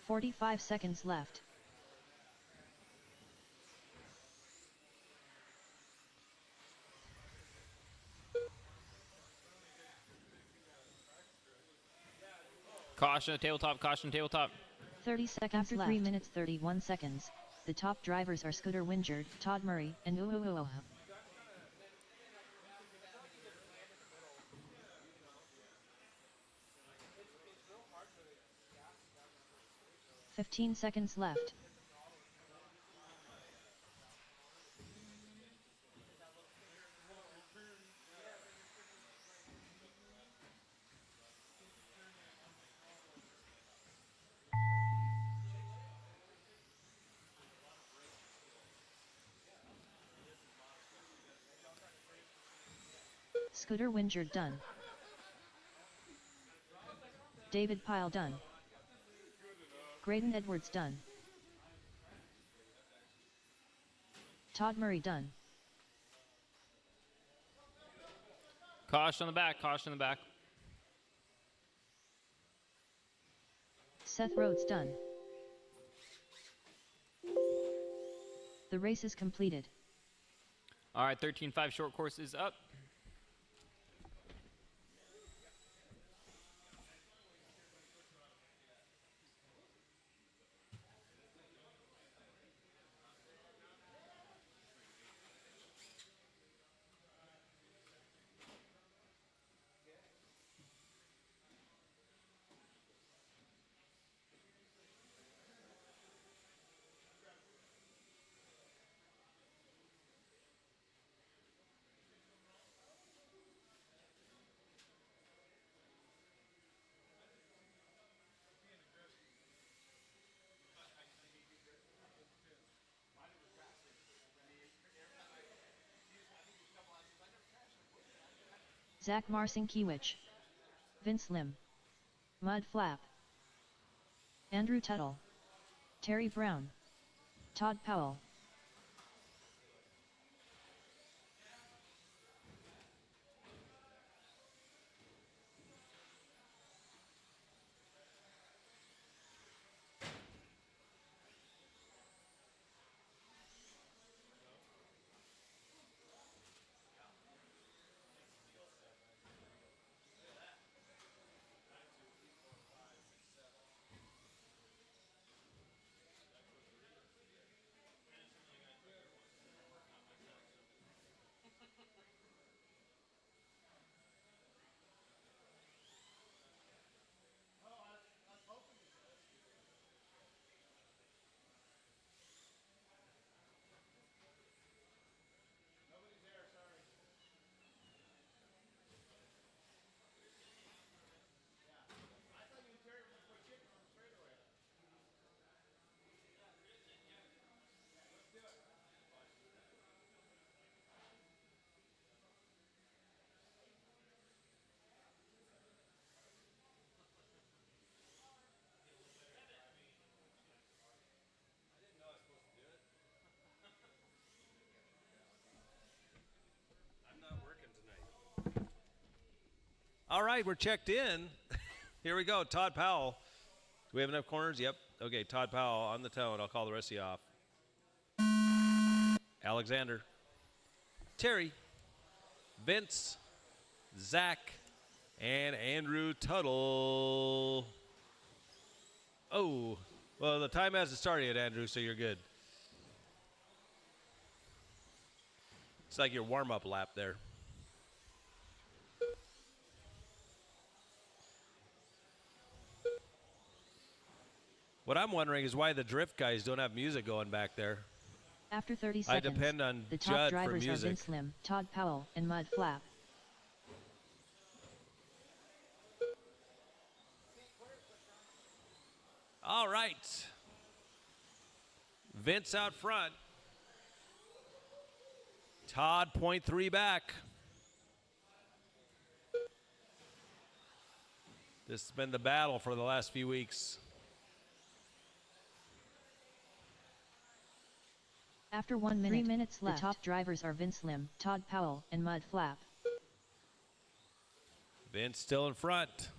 .45 seconds left. Caution tabletop, caution tabletop. 30 seconds After left. 3 minutes 31 seconds, the top drivers are Scooter Wingerd, Todd Murray, and 15 seconds left. Scooter Wingerd done. David Pyle done. Graydon Edwards done. Todd Murray done. Caution on the back, caution on the back. Seth Rhodes done. The race is completed. All right, 13.5 short course is up. Zach Marcinkiewicz, Vince Lim, Mud Flap, Andrew Tuttle, Terry Brown, Todd Powell. All right, we're checked in. Here we go. Todd Powell. Do we have enough corners? Yep. Okay, Todd Powell on the tone. I'll call the rest of you off. Alexander. Terry. Vince. Zach. And Andrew Tuttle. Oh, well, the time hasn't started yet, Andrew, so you're good. It's like your warm-up lap there. What I'm wondering is why the drift guys don't have music going back there. After 30 seconds, I depend on the top Judd for drivers are music. Vince Lim, Todd Powell, and Mud Flap. All right. Vince out front. Todd 0.3 back. This has been the battle for the last few weeks. After 1 minute, 3 minutes left, the top drivers are Vince Lim, Todd Powell, and Mud Flap. Vince still in front.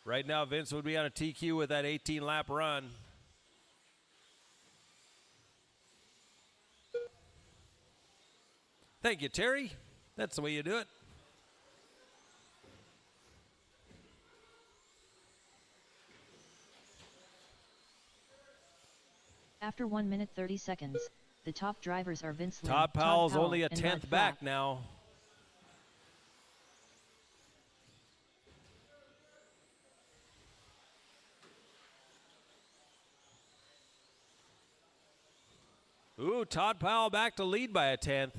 Right now, Vince would be on a TQ with that 18-lap run. Thank you, Terry. That's the way you do it. After 1 minute 30 seconds, the top drivers are Vince Lim, Todd Powell's Powell, only a and 10th Mud back Flap. now. Ooh, Todd Powell back to lead by a 10th.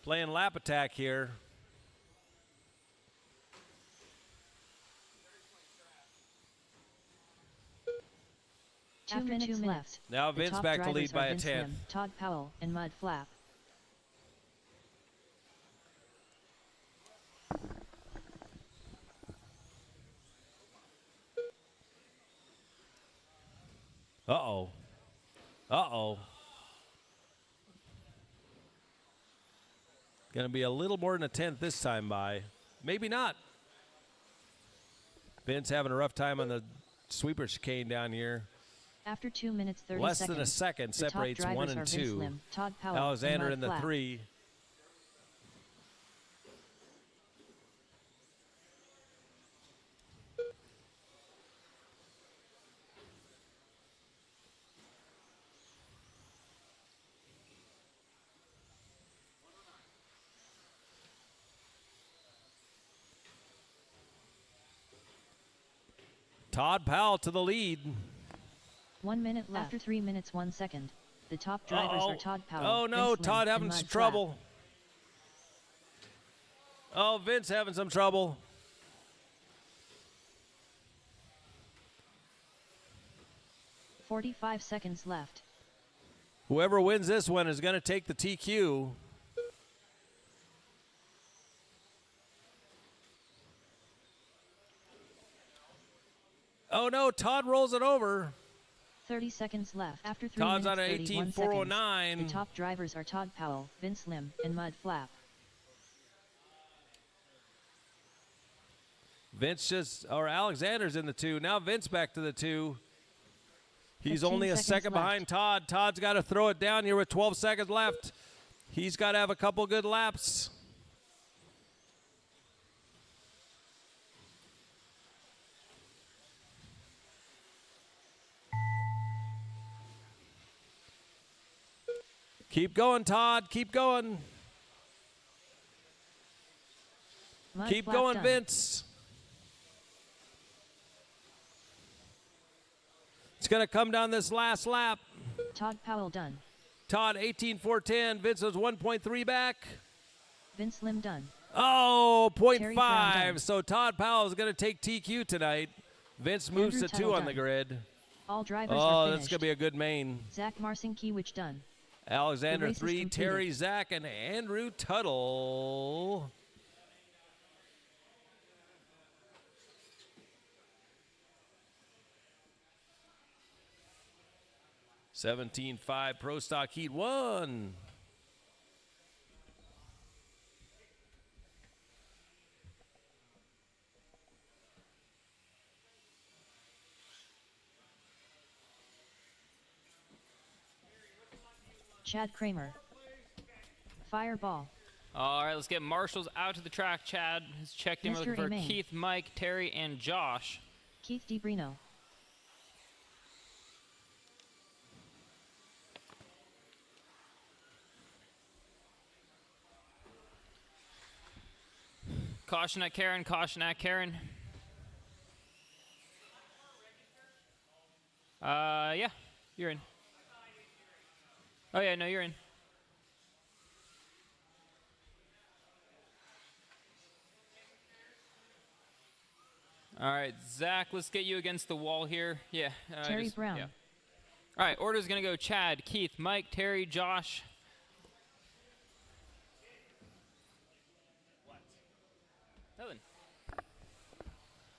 Playing lap attack here. After 2 minutes left. Now the Vince top back to drivers lead by are a Vince 10th. Lim, Todd Powell, and Mud Flap. Uh-oh. Uh-oh. Going to be a little more than a 10th this time by. Maybe not. Vince having a rough time on the sweeper chicane down here. After 2 minutes 30 Less seconds, than a second the top separates drivers 1 are and Vince 2. Lim, Todd Powell, Alexander and in Mud the Flap. 3. Todd Powell to the lead. 1 minute left. After 3 minutes 1 second, the top drivers are Todd Powell. Oh no, Vince Lim, Todd and having Mud some Flap. trouble. Oh, Vince having some trouble. "45 seconds left. Whoever wins this one is going to take the TQ. Oh no, Todd rolls it over. 30 seconds left. After 3 Todd's minutes on an 31 18.409. seconds, the top drivers are Todd Powell, Vince Lim, and Mud Flap. Alexander's in the 2. Now Vince back to the 2. He's 15 only a seconds second left. behind Todd. Todd's got to throw it down here with 12 seconds left. He's got to have a couple good laps. Keep going, Todd. Keep going. Mud Keep Flap going, done. Vince. It's going to come down this last lap. Todd Powell done. Todd 18.410. Vince was 1.3 back. Vince Lim done. Oh, Terry Brown 0.5. done. So Todd Powell is going to take TQ tonight. Vince moves Andrew to 2 Tuttle on the done. grid. All drivers Oh, are that's finished. going to be a good main. Zach Marcinkiewicz done. Alexander The race is 3, completed. Terry, Zach, and Andrew Tuttle. (17.5) Pro Stock Heat 1. Chad Kramer. Fireball. All right, let's get marshals out to the track. Chad has checked in. We're looking Mr. for Emain. Keith, Mike, Terry, and Josh. Keith DeBrino. Caution at Karen, caution at Karen. Yeah, you're in. Oh yeah, no, you're in. All right, Zach, let's get you against the wall here. Yeah. Terry Brown. Yeah. All right, order's gonna go Chad, Keith, Mike, Terry, Josh. Nothing.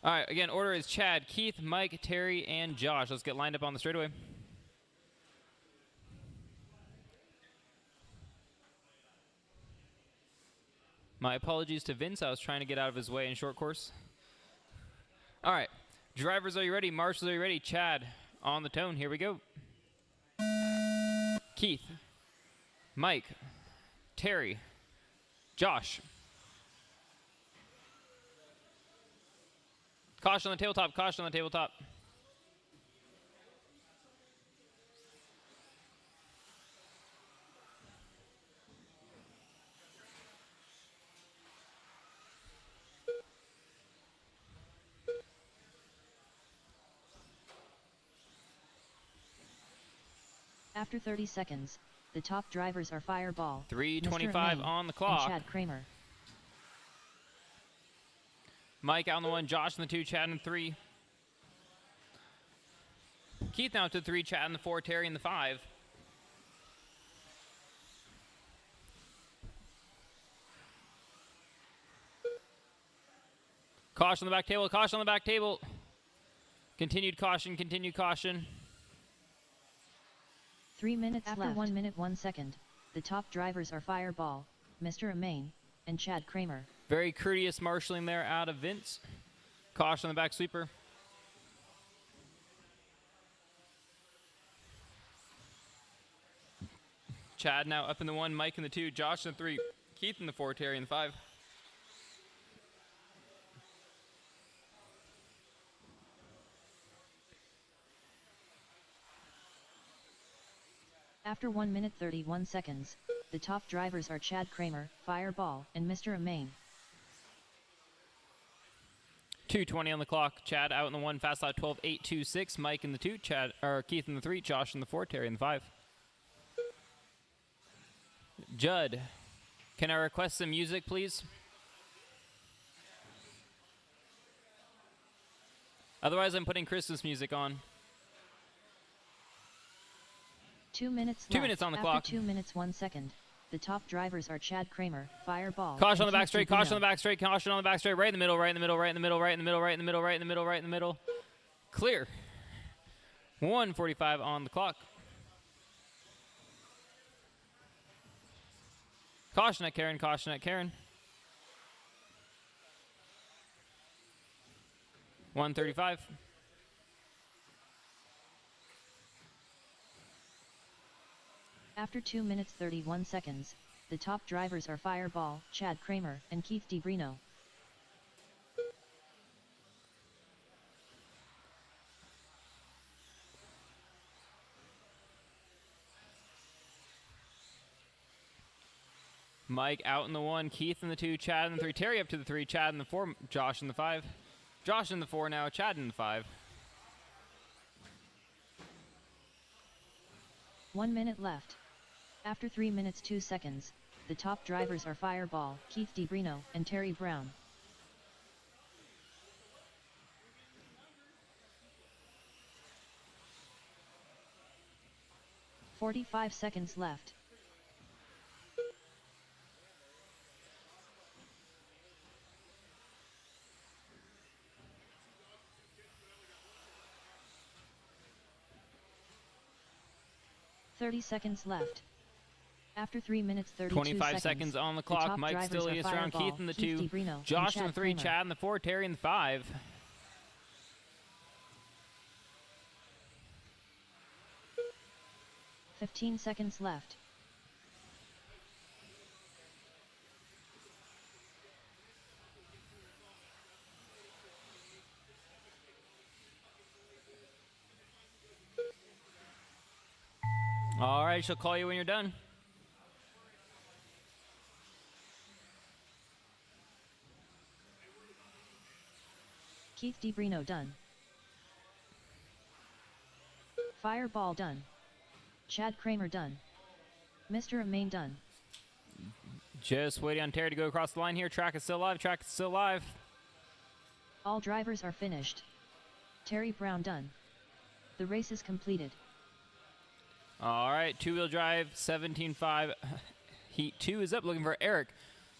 All right, again, order is Chad, Keith, Mike, Terry, and Josh. Let's get lined up on the straightaway. My apologies to Vince. I was trying to get out of his way in short course. All right, drivers, are you ready? Marshals, are you ready? Chad, on the tone. Here we go. Keith, Mike, Terry, Josh. Caution on the tabletop, caution on the tabletop. After 30 seconds, the top drivers are Fireball, 3:25 Mr. on the and clock. Chad Kramer. Mike out in the 1, Josh in the 2, Chad in the 3. Keith now to the 3, Chad in the 4, Terry in the 5. Caution on the back table, caution on the back table. Continued caution, continued caution. 3 minutes After left. 1 minute 1 second, the top drivers are Fireball, Mr. Emain, and Chad Kramer. Very courteous marshalling there out of Vince. Caution on the back sweeper. Chad now up in the 1, Mike in the 2, Josh in the 3, Keith in the 4, Terry in the 5. After 1 minute 31 seconds, the top drivers are Chad Kramer, Fireball, and Mr. Emain. 2:20 on the clock. Chad out in the 1, fast lap 12.826. Mike in the 2, Keith in the 3, Josh in the 4, Terry in the 5. Judd, can I request some music, please? Otherwise, I'm putting Christmas music on. 2 minutes 2 left. minutes on the After clock. 2 minutes 1 second, the top drivers are Chad Kramer, Fireball. Caution on and the back Keith straight, DeBrino. caution on the back straight, caution on the back straight, right in the middle, right in the middle, right in the middle, right in the middle, right in the middle, right in the middle, right in the middle. Clear. 1:45 on the clock. Caution at Karen, caution at Karen. 1:35. After 2 minutes 31 seconds, the top drivers are Fireball, Chad Kramer, and Keith DeBrino. Mike out in the 1, Keith in the 2, Chad in the 3, Terry up to the 3, Chad in the 4, Josh in the 5. Josh in the 4 now, Chad in the 5. 1 minute left. After 3 minutes 2 seconds, the top drivers are Fireball, Keith DeBrino, and Terry Brown. "45 seconds left. "30 seconds left. After 3 minutes 32 25 seconds on the clock. top Mike drivers still are leads around. Fireball, Keith in the Keith 2, DeBrino, and Josh in the Chad 3, Kramer. Chad in the 4, Terry in the 5. 15 seconds left. All right, she'll call you when you're done. Keith DeBrino done. Fireball done. Chad Kramer done. Mr. Amain done. Just waiting on Terry to go across the line here. Track is still live. Track is still live. All drivers are finished. Terry Brown done. The race is completed. All right, two-wheel drive, 17.5. Heat 2 is up. Looking for Eric,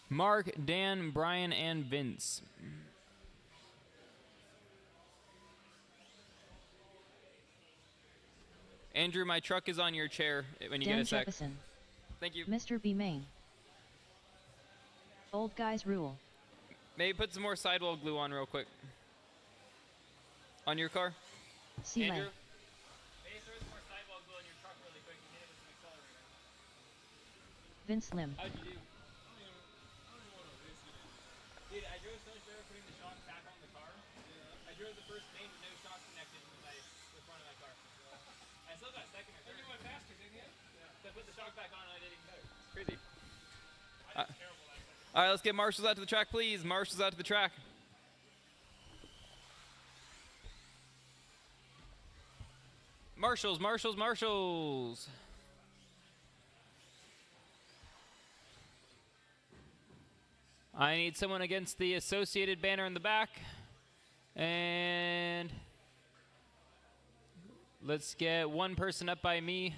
Mark, Dan, Brian, and Vince. Andrew, my truck is on your chair when you Dan get a sec. Jefferson. Thank you. Mr. B. Main. Old guys rule. Maybe put some more sidewall glue on real quick. On your car? Sea Andrew? Lay. Maybe throw some more sidewall glue on your truck really quick and hit it with some accelerator. Vince Lim. How'd you do? Dude, I drove so much better putting the shock back on the car. Yeah. I drove the first main with no shock connected with the front of my car. Yeah. I still got second or third. You went faster, didn't you? Yeah. So I put the shock back on and I did even better. It's crazy. I did terrible that second. All right, let's get marshals out to the track, please. Marshals out to the track. Marshals, marshals, marshals. I need someone against the associated banner in the back. And let's get one person up by me.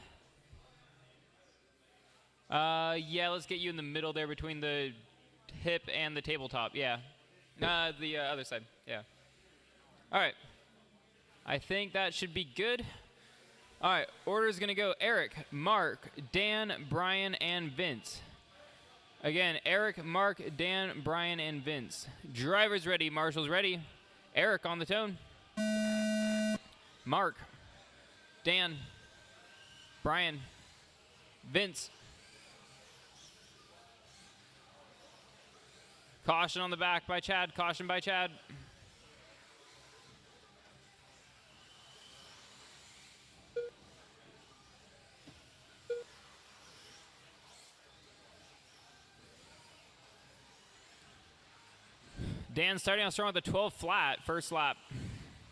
Yeah, let's get you in the middle there between the hip and the tabletop. Yeah. The other side. Yeah. All right. I think that should be good. All right. Order is going to go Eric, Mark, Dan, Brian, and Vince. Again, Eric, Mark, Dan, Brian, and Vince. Drivers ready. Marshals ready. Eric on the tone. Mark, Dan, Brian, Vince. Caution on the back by Chad. Caution by Chad. Dan starting out strong with a 12 flat, first lap.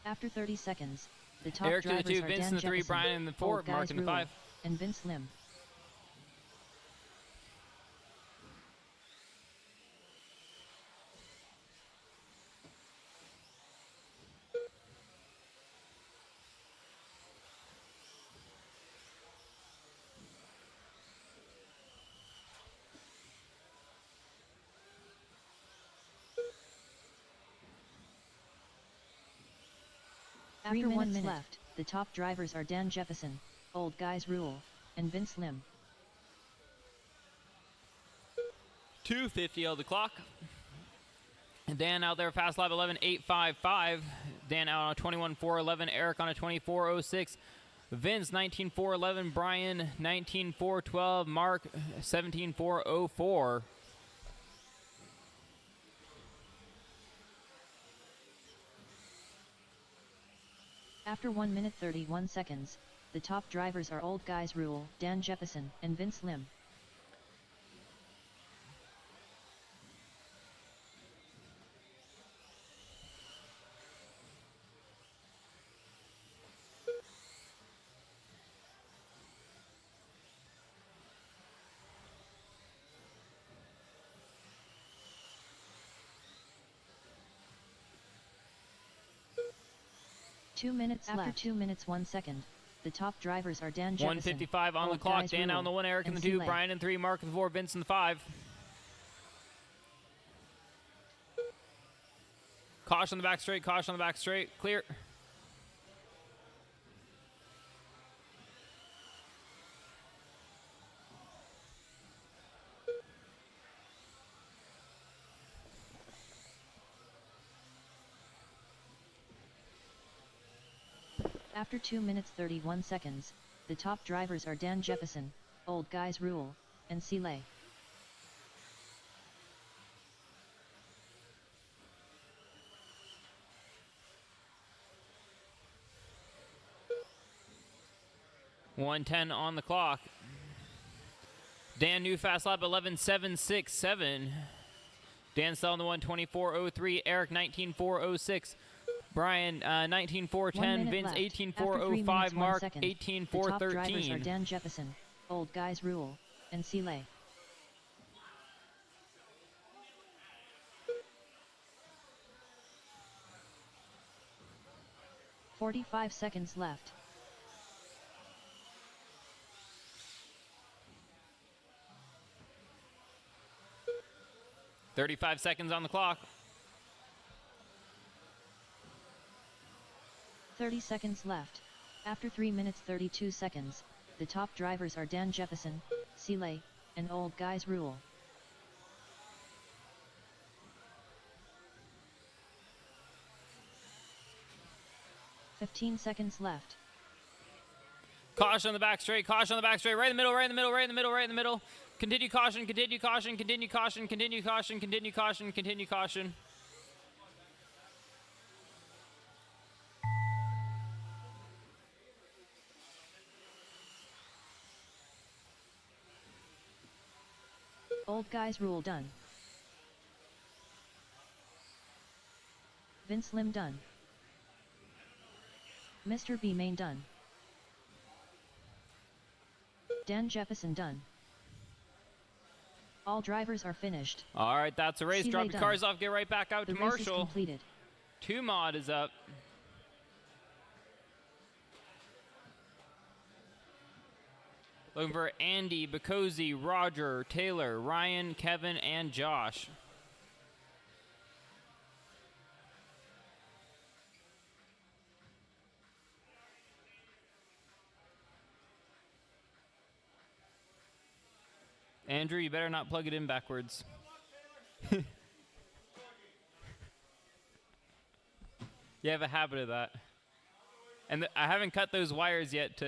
After 30 seconds, the top Eric to the drivers 2, are Vince Dan in the 3, Jefferson, Brian in the 4, Old Mark Guys in the Rule, 5. and Vince Lim. After 1 minute left, the top drivers are Dan Jefferson, Old Guys Rule, and Vince Lim. 2:50 on the clock. And Dan out there, fast lap 11.855. Dan out on a 21.411. Eric on a 24.06. Vince 19.411. Brian 19.412. Mark 17.404. After 1 minute 31 seconds, the top drivers are Old Guys Rule, Dan Jefferson, and Vince Lim. After 2 minutes 1 second, the top drivers are Dan Jefferson, 1:55 on the Old clock. Guys Dan Rule, on the 1, Eric in the and 2, Sea Brian in 3, Mark in the 4, Vince in the 5. Caution on the back straight, caution on the back straight. Clear. After 2 minutes 31 seconds, the top drivers are Dan Jefferson, Old Guys Rule, and Sea Lay. 1:10 on the clock. Dan, new fast lap 11.767. Dan still on the 1:24.03. Eric 19.406. Brian 19.410. Vince 18.405. Mark The top drivers are 18.413. Dan Jefferson, Old Guys Rule, and Seeley. $45 left. $35 on the clock. 30 seconds left. After 3 minutes 32 seconds, the top drivers are Dan Jefferson, Seeley, and Old Guys Rule. $15 seconds left. Caution on the back straight. Caution on the back straight. Right in the middle. Right in the middle. Right in the middle. Right in the middle. Continue caution. Continue caution. Continue caution. Continue caution. Continue caution. Continue caution. Old Guys Rule done. Vince Lim done. Mr. B Main done. Dan Jefferson done. All drivers are finished. All right, that's a race. Seeley Drop your done. cars off. Get right back out The to race is Marshall. completed. 2 mod is up. Looking for Andy, Bacozy, Roger, Taylor, Ryan, Kevin, and Josh. Andrew, you better not plug it in backwards. You have a habit of that. And I haven't cut those wires yet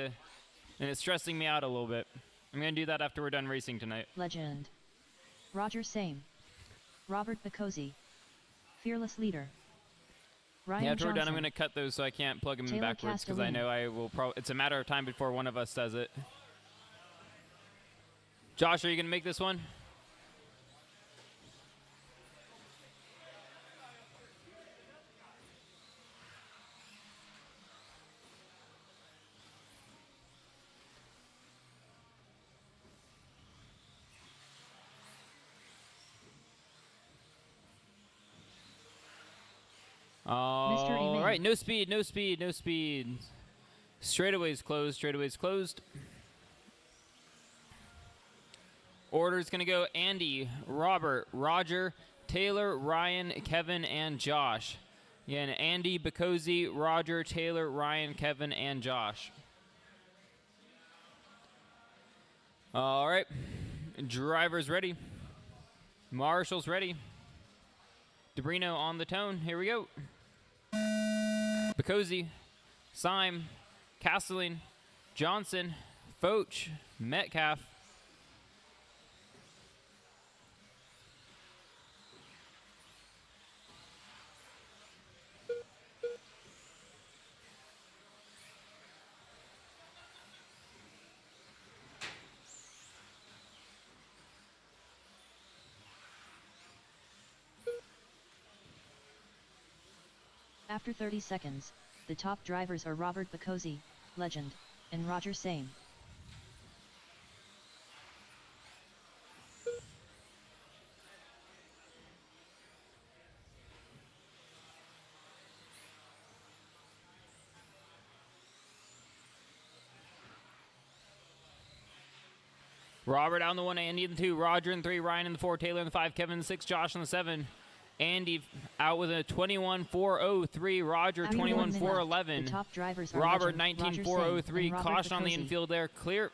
and it's stressing me out a little bit. I'm going to do that after we're done racing tonight. Legend. Roger Same. Robert Bacozy. Fearless Leader. Ryan Yeah, after we're done, I'm Johnson. going to cut those so I can't plug them in Taylor backwards because I Castellini. know I will it's a matter of time before one of us does it. Josh, are you going to make this one? All right, no speed, no speed, no speed. Straightaways closed, straightaways closed. Order's going to go Andy, Robert, Roger, Taylor, Ryan, Kevin, and Josh. Again, Andy, Bacozy, Roger, Taylor, Ryan, Kevin, and Josh. All right. Driver's ready. Marshall's ready. Debrino on the tone. Here we go. Bacozy, Syme, Castelline, Johnson, Foch, Metcalf. After 30 seconds, the top drivers are Robert Bacozy, Legend, and Roger Same. Robert out in the 1, Andy in the 2, Roger in the 3, Ryan in the 4, Taylor in the 5, Kevin in the 6, Josh in the 7. Andy out with a 21.403, Roger 21.411. The top drivers are Robert Legend, Roger 19.403, Same, and Robert caution on the Bacozy. infield there, clear.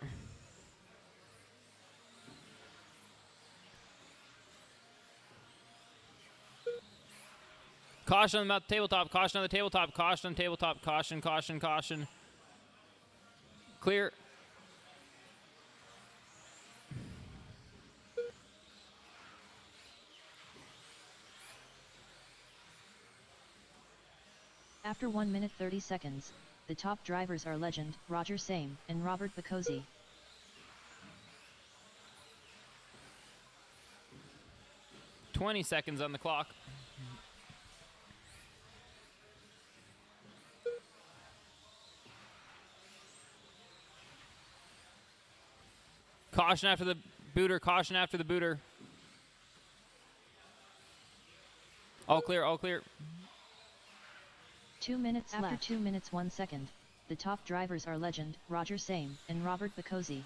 Caution on the tabletop, caution on the tabletop, caution on the tabletop, caution, caution, caution. Clear. After 1 minute 30 seconds, The top drivers are legend, Roger Same, and Robert Bacozzi. "20 seconds on the clock. Caution after the booter, caution after the booter. All clear, all clear. 2 minutes after left. 2 minutes 1 second. The top drivers are legend, Roger Same, and Robert Bacozzi.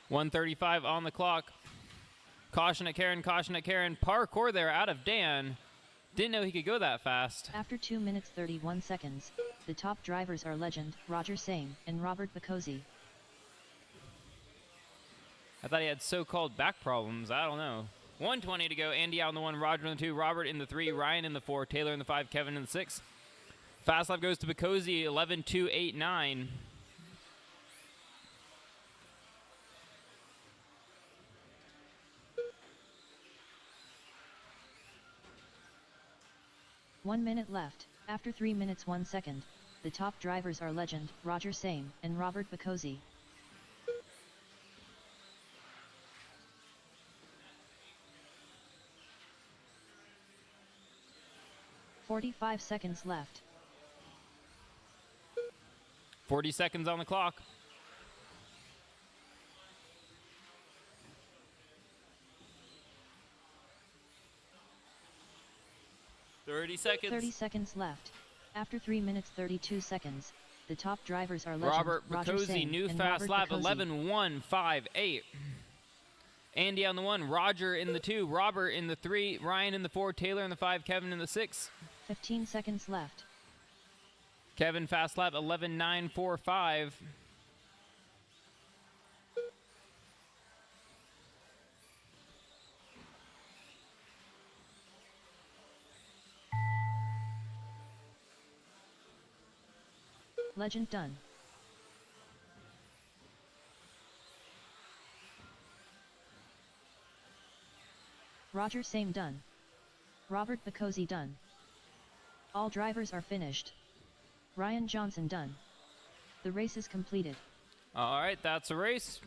.135 on the clock. Caution at Karen, caution at Karen. Parkour there out of Dan. Didn't know he could go that fast. After 2 minutes 31 seconds, the top drivers are legend, Roger Same, and Robert Bacozzi. I thought he had so-called back problems. I don't know. 120 to go. Andy out in the 1, Roger in the 2, Robert in the 3, Ryan in the 4, Taylor in the 5, Kevin in the 6. Fast lap goes to Bacozzi, 11.289. One minute left. After 3 minutes 1 second, the top drivers are legend, Roger Same, and Robert Bacozzi. 45 seconds left. 40 seconds on the clock. .30 seconds. 30 seconds left. After 3 minutes 32 seconds, the top drivers are legend, Robert Roger Bacozzi, Same, new and fast Robert lap, Bacozzi. 11.158. Andy on the 1, Roger in the 2, Robert in the 3, Ryan in the 4, Taylor in the 5, Kevin in the 6. 15 seconds left. Kevin fast lap, 11.945. Legend done. Roger Same done. Robert Bacozzi done. All drivers are finished. Ryan Johnson done. The race is completed. All right, that's a race.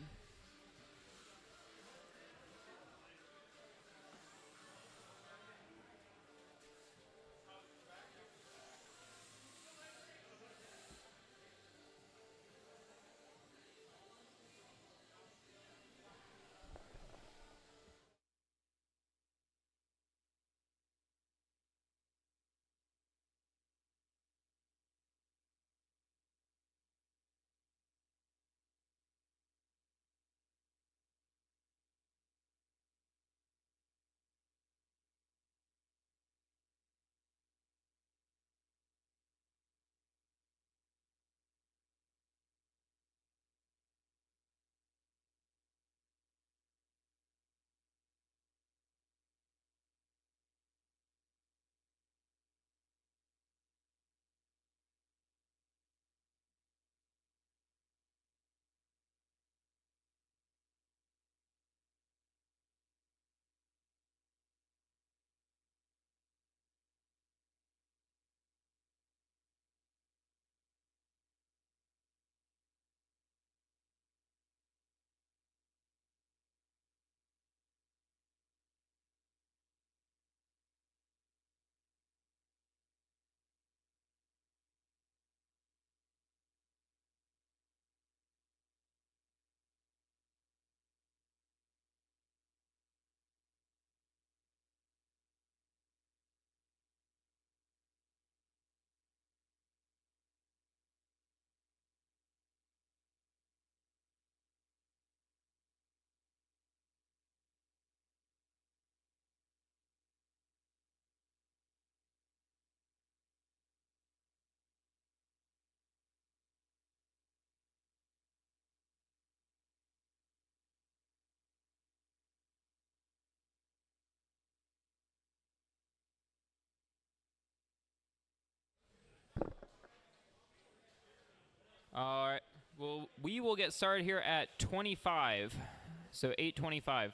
All right. Well, we will get started here at 25. So 8:25.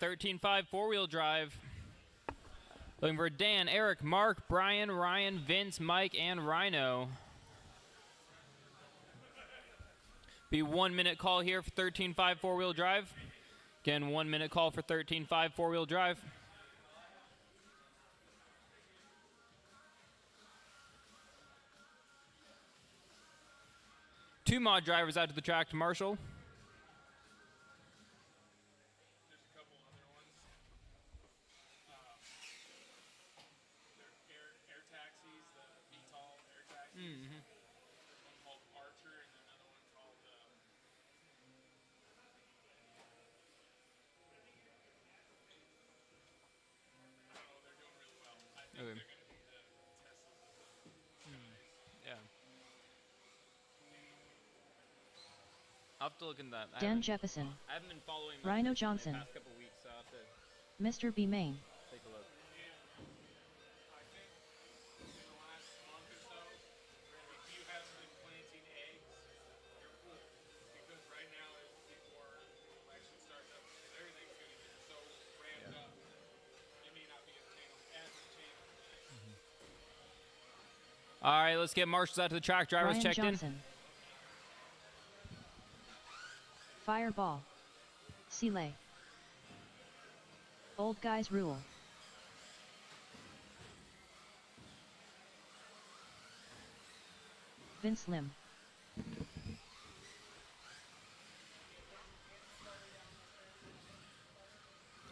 up. 13.5 four-wheel drive. Looking for Dan, Eric, Mark, Brian, Ryan, Vince, Mike, and Rhino. Be 1 minute call here for 13.5 four-wheel drive. Again, 1 minute call for 13.5 four-wheel drive. Two mod drivers out to the track to Marshall. There's a couple other ones. They're air taxis, the VTOL air taxis. One called Archer and another one called oh, they're doing really well. I think Okay. they're going to be the Teslas of the nowadays. Yeah. I'll have to look into that. Dan Jefferson, I haven't been following Rhino the Johnson, past couple weeks, so I'll have to Mr. B. Main, take a look. I think in the last month or so, if you haven't been planting eggs, you're full. Because right now, before election starts up, everything's going to get so ramped up. You may not be obtainable as obtainable. All right, let's get marshals out to the track. Drivers Ryan checked Johnson, Fireball, Seeley, Old Guys Rule, Vince Lim, in.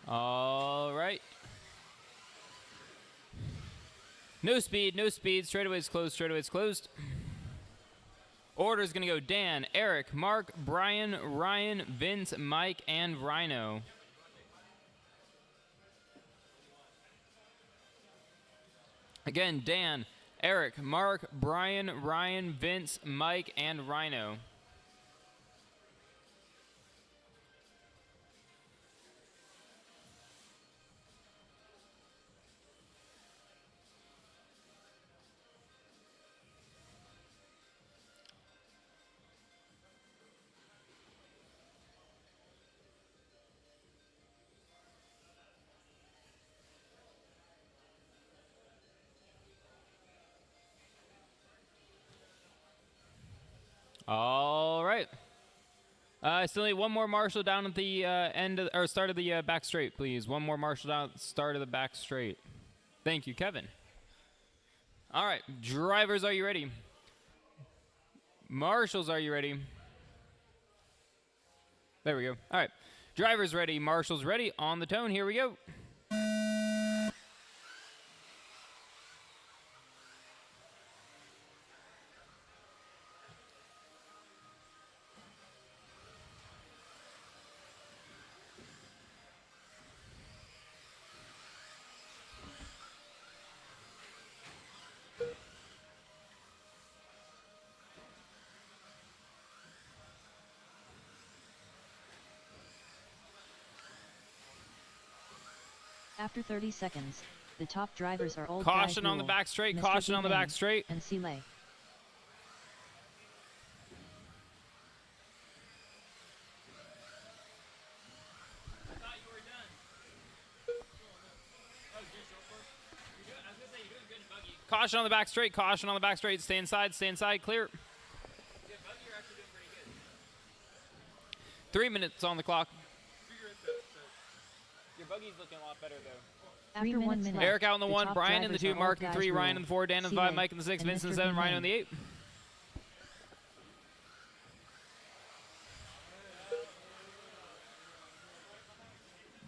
All right. No speed, no speed. Straightaway's closed, straightaway's closed. Order is going to go Dan, Eric, Mark, Brian, Ryan, Vince, Mike, and Rhino. Again, Dan, Eric, Mark, Brian, Ryan, Vince, Mike, and Rhino. All right. I still need one more marshal down at the end of, or start of the back straight, please. One more marshal down at the start of the back straight. Thank you, Kevin. All right, drivers, are you ready? Marshals, are you ready? There we go. All right, drivers ready, marshals ready. On the tone, here we go. After 30 seconds, the top drivers are Old Caution Guys on the Rule, back straight, Mr. caution B. on the Main, back straight. and Seeley. Caution on the back straight, caution on the back straight. Stay inside, clear. 3 minutes on the clock. Your buggy's looking a lot better, though. After 1 minute, Eric out in the the 1, top Brian in the drivers 2, are Mark Old in the Guys 3, Ryan Rule, in the 4, Dan in the Seeley, 5, Mike in the 6, and Vince in the Mr. 7, B. Rhino in the Main. 8.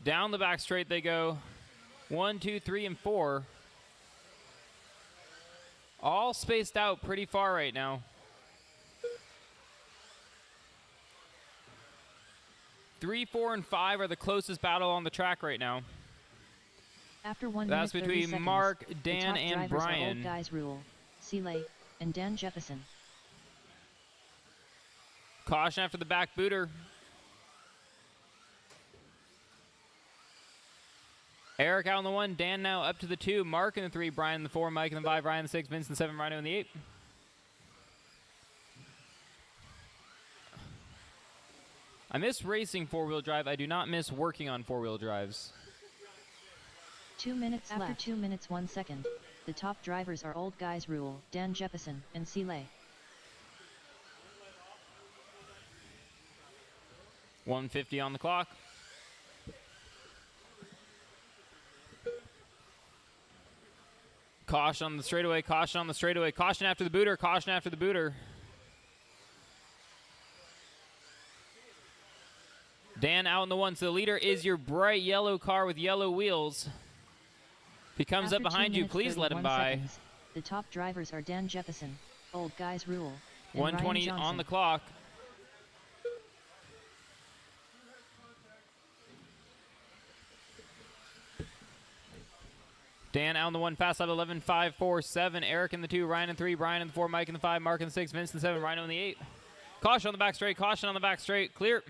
Down the back straight they go. 1, 2, 3, and 4. All spaced out pretty far right now. 3, 4, and 5 are the closest battle on the track right now. After 1 That's minute 30 between seconds, Mark, the Dan, top and drivers are Brian. Old Guys Rule, Seeley, and Dan Jefferson. Caution after the back booter. Eric out in the 1, Dan now up to the 2, Mark in the 3, Brian in the 4, Mike in the 5, Ryan in the 6, Vince in the 7, Rhino in the 8. I miss racing four-wheel drive. I do not miss working on four-wheel drives. 2 minutes after 2 minutes 1 second. The top drivers are Old Guys Rule, Dan Jefferson, and Seeley. 150 on the clock. Caution on the straightaway, caution on the straightaway, caution after the booter, caution after the booter. Dan out in the one, so the leader is your bright yellow car with yellow wheels. If he comes up behind you, please let him by. Seconds, the top drivers are Dan Jefferson, Old Guys Rule, and 120 Ryan on Johnson. the clock. Dan out in the one, fast lap 11, 5, 4, 7. Eric in the 2, Ryan in 3, Brian in the 4, Mike in the 5, Mark in the 6, Vince in the 7, Rhino in the 8. Caution on the back straight, caution on the back straight, clear.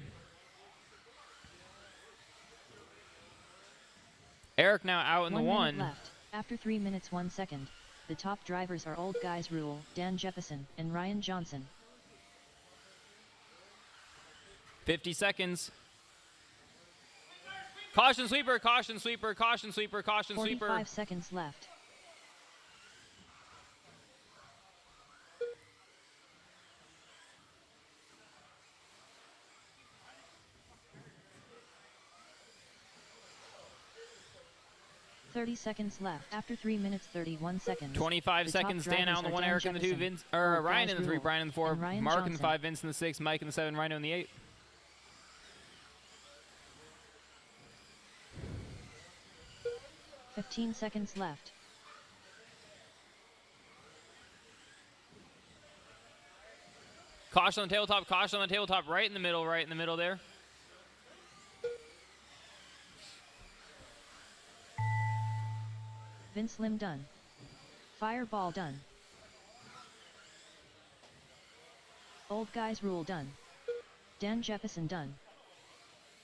Eric now out in the 1. Left. After 3 minutes 1 second, the top drivers are Old Guys Rule, Dan Jefferson, and Ryan Johnson. 50 seconds. Caution sweeper, caution sweeper, caution sweeper, caution 45 sweeper. 45 seconds left. "30 seconds left. After 3 minutes 31 seconds. 25 seconds. Dan out in the 1, Eric in the 2, Vince, or Ryan in the 3, Brian in the 4, Mark in the 5, Vince in the 6, Mike in the 7, Rhino in the 8. "15 seconds left. Caution on the tabletop, caution on the tabletop, right in the middle there. Vince Lim done. Fireball done. Old Guys Rule done. Dan Jefferson done.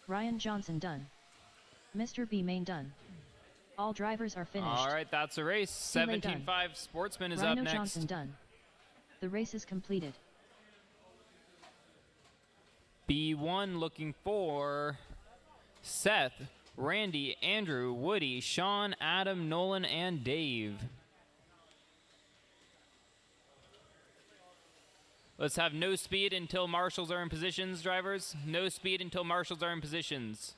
Ryan Johnson done. Mr. B Main done. All drivers are finished. All right, that's a race. 17-5 Sportsman is Rhino up next. Johnson done. The race is completed. B1 looking for Seth, Randy, Andrew, Woody, Sean, Adam, Nolan, and Dave. Let's have no speed until marshals are in positions, drivers. No speed until marshals are in positions.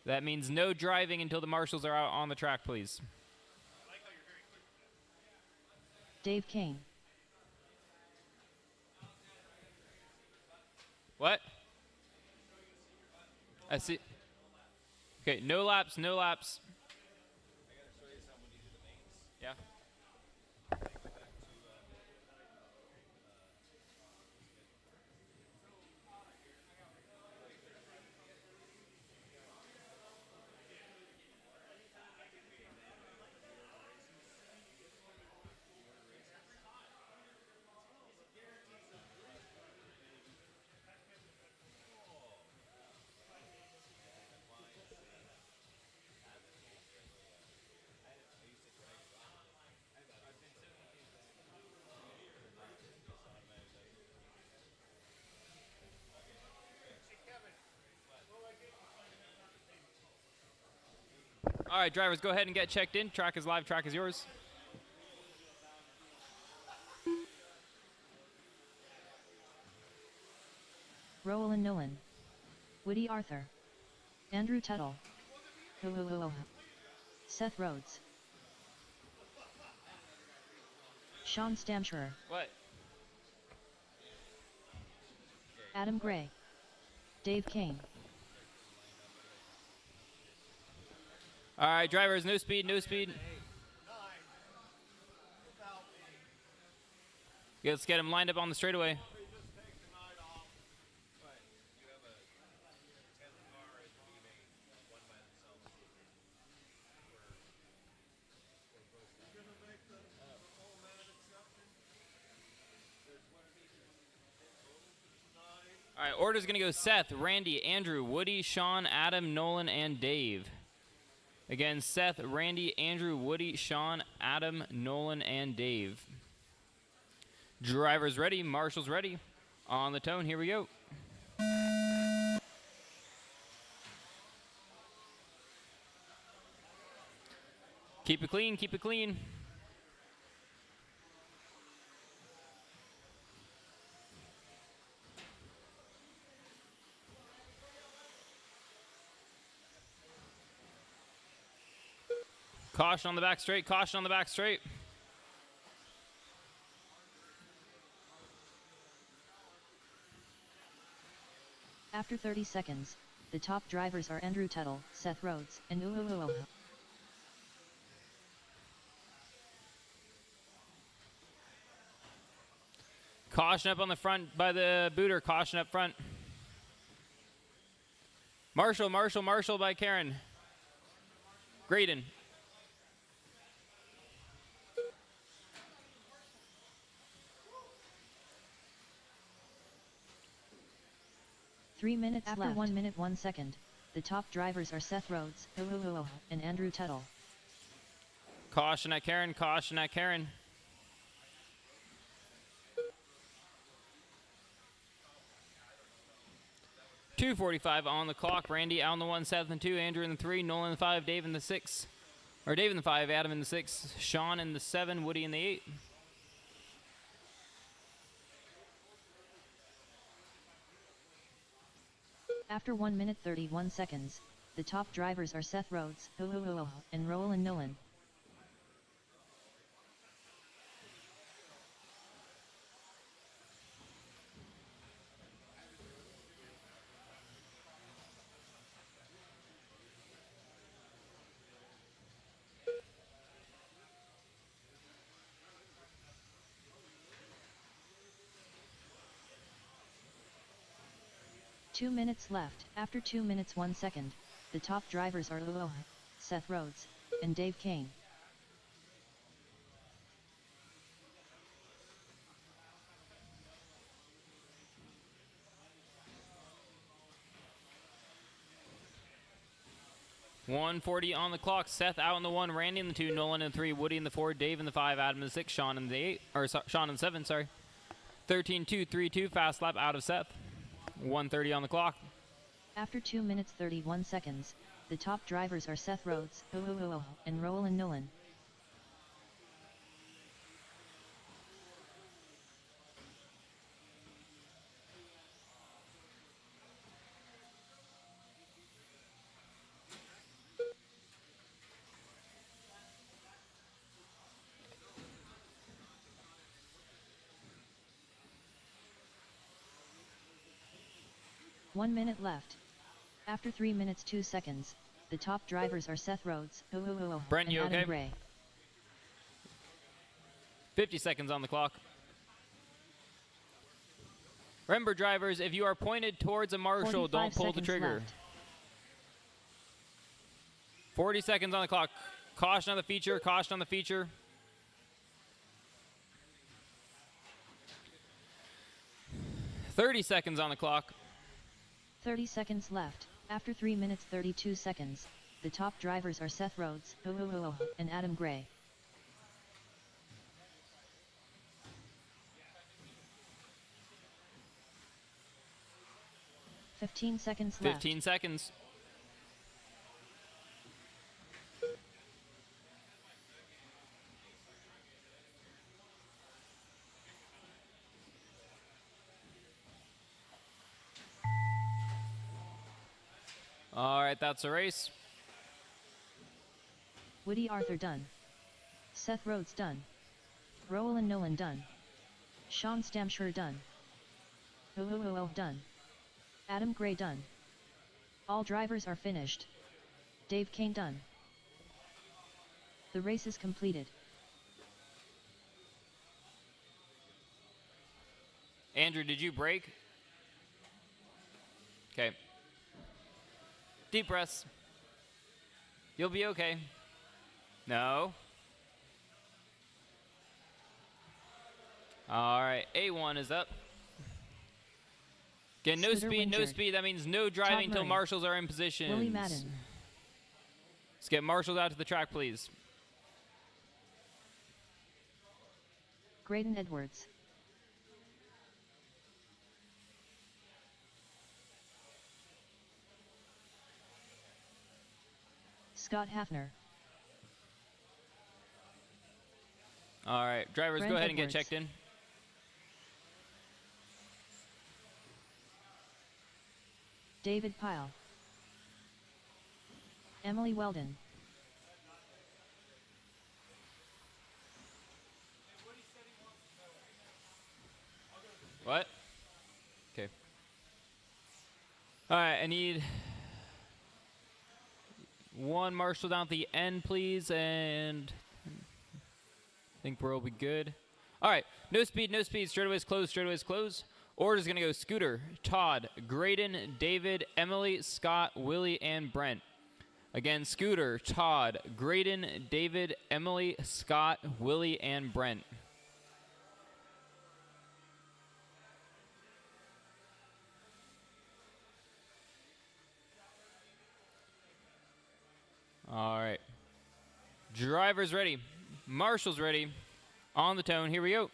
That means no driving until the marshals are out on the track, please. Dave Kane. What? I see. Okay, no laps, no laps. Yeah. All right, drivers, go ahead and get checked in. Track is live, track is yours. Roland Nolan. Woody Arthur. Andrew Tuttle. Seth Rhodes. Sean Stamscherer. What? Adam Gray. Dave Kane. All right, drivers, no speed, no speed. Yeah, let's get them lined up on the straightaway. All right, order's going to go Seth, Randy, Andrew, Woody, Sean, Adam, Nolan, and Dave. Again, Seth, Randy, Andrew, Woody, Sean, Adam, Nolan, and Dave. Drivers ready, marshals ready. On the tone, here we go. Keep it clean, keep it clean. Caution on the back straight, caution on the back straight. After 30 seconds, the top drivers are Andrew Tuttle, Seth Rhodes, and Uhuhuhu. Caution up on the front by the booter, caution up front. Marshall, Marshall, Marshall by Karen. Graydon. Three minutes after left. 1 minute 1 second, the top drivers are Seth Rhodes, Uhuhuhu, and Andrew Tuttle. Caution at Karen, caution at Karen. .245 on the clock. Randy out in the 1, Seth in 2, Andrew in the 3, Nolan in the 5, Dave in the 6. Or Dave in the 5, Adam in the 6, Sean in the 7, Woody in the 8. After 1 minute 31 seconds, the top drivers are Seth Rhodes, Uhuhuhu, and Roland Nolan. Two minutes left. After 2 minutes 1 second, the top drivers are Uhuhuhu, Seth Rhodes, and Dave Kane. .140 on the clock. Seth out in the 1, Randy in the 2, Nolan in the 3, Woody in the 4, Dave in the 5, Adam in the 6, Sean in the 8, or Sean in the 7, sorry. 13.232 fast lap out of Seth. 130 on the clock. After 2 minutes 31 seconds, the top drivers are Seth Rhodes, Uhuhuhu, and Roland Nolan. One minute left. After 3 minutes 2 seconds, the top drivers are Seth Rhodes, Uhuhuhu, Brent, and you Adam okay? Gray. 50 seconds on the clock. Remember, drivers, if you are pointed towards a marshal, don't pull the trigger. Left. 40 seconds on the clock. Caution on the feature, caution on the feature. .30 on the clock. 30 seconds left. After 3 minutes 32 seconds, the top drivers are Seth Rhodes, Uhuhuhu, and Adam Gray. .15 seconds left. 15 seconds. All right, that's a race. Woody Arthur done. Seth Rhodes done. Roland Nolan done. Sean Stamshire done. Uhuhuhu done. Adam Gray done. All drivers are finished. Dave Kane done. The race is completed. Andrew, did you break? Okay. Deep breaths. You'll be okay. No. All right, A1 is up. Again, no Scooter speed, no Wingard. speed. That means no driving until Murray. marshals are in position. Willie Madden. Let's get marshals out to the track, please. Graydon Edwards. Scott Hafner. All right, drivers, Brent go ahead and get Edwards. checked in. David Pyle. Emily Weldon. What? Okay. All right, I need one marshal down at the end, please, and I think we'll be good. All right, no speed, straightaways close. Order's going to go Scooter, Todd, Graydon, David, Emily, Scott, Willie, and Brent. Again, Scooter, Todd, Graydon, David, Emily, Scott, Willie, and Brent. All right. Drivers ready. Marshals ready. On the tone. Here we go.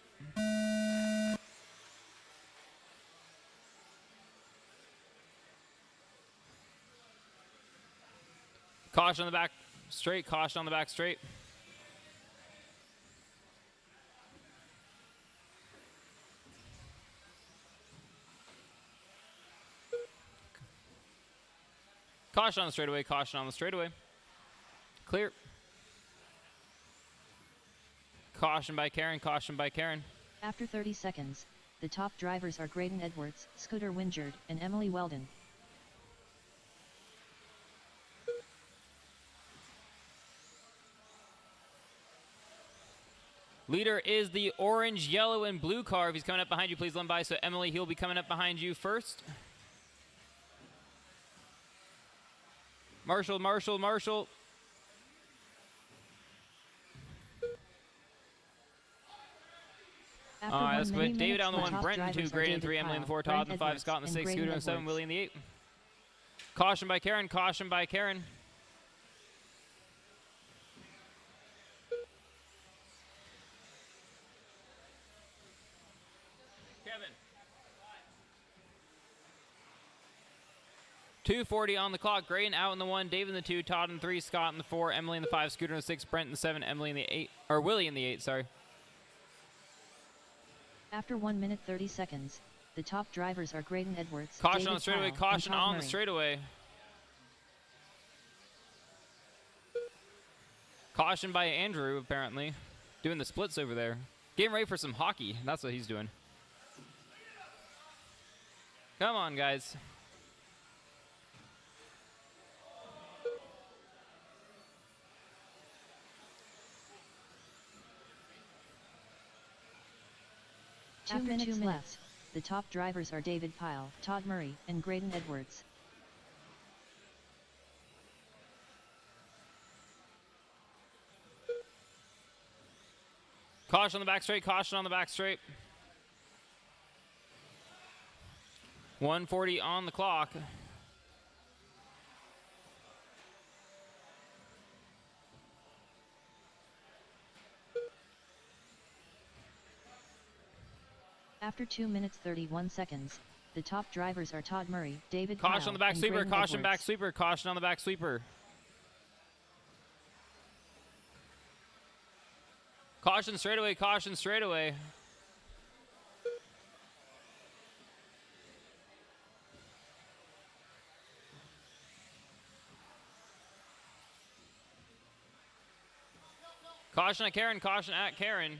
Caution on the back straight. Caution on the back straight. Caution on the straightaway. Caution on the straightaway. Clear. Caution by Karen. Caution by Karen. After 30 seconds, the top drivers are Graydon Edwards, Scooter Wingard, and Emily Weldon. Leader is the orange, yellow, and blue car. If he's coming up behind you, please let him by. So Emily, he'll be coming up behind you first. Marshall. After All right, let's 1 go. minute, David on the the 1, top Brent in 2, drivers are Graydon in David 3, Emily in the Pyle, 4, Todd in the Brent 5, Edwards, Scott in the and 6, Graydon Scooter in the 7, Edwards. Willie in the 8. Caution by Karen. Caution by Karen. Kevin. 2:40 on the clock. Graydon out in the 1, David in the 2, Todd in the 3, Scott in the 4, Emily in the 5, Scooter in the 6, Brent in the 7, Emily in the 8, or Willie in the 8, sorry. After 1 minute 30 seconds, the top drivers are Graydon Edwards, Caution David on the straightaway. Pyle, Caution and Todd on the Murray. straightaway. Caution by Andrew, apparently. Doing the splits over there. Getting ready for some hockey. That's what he's doing. Come on, guys. After 2 minutes left, the top drivers are David Pyle, Todd Murray, and Graydon Edwards. Caution on the back straight. Caution on the back straight. 1:40 on the clock. After 2 minutes 31 seconds, the top drivers are Todd Murray, David Caution Pyle, on the back and sweeper. Graydon Caution back Edwards. sweeper. Caution on the back sweeper. Caution straightaway. Caution straightaway. Caution at Karen. Caution at Karen.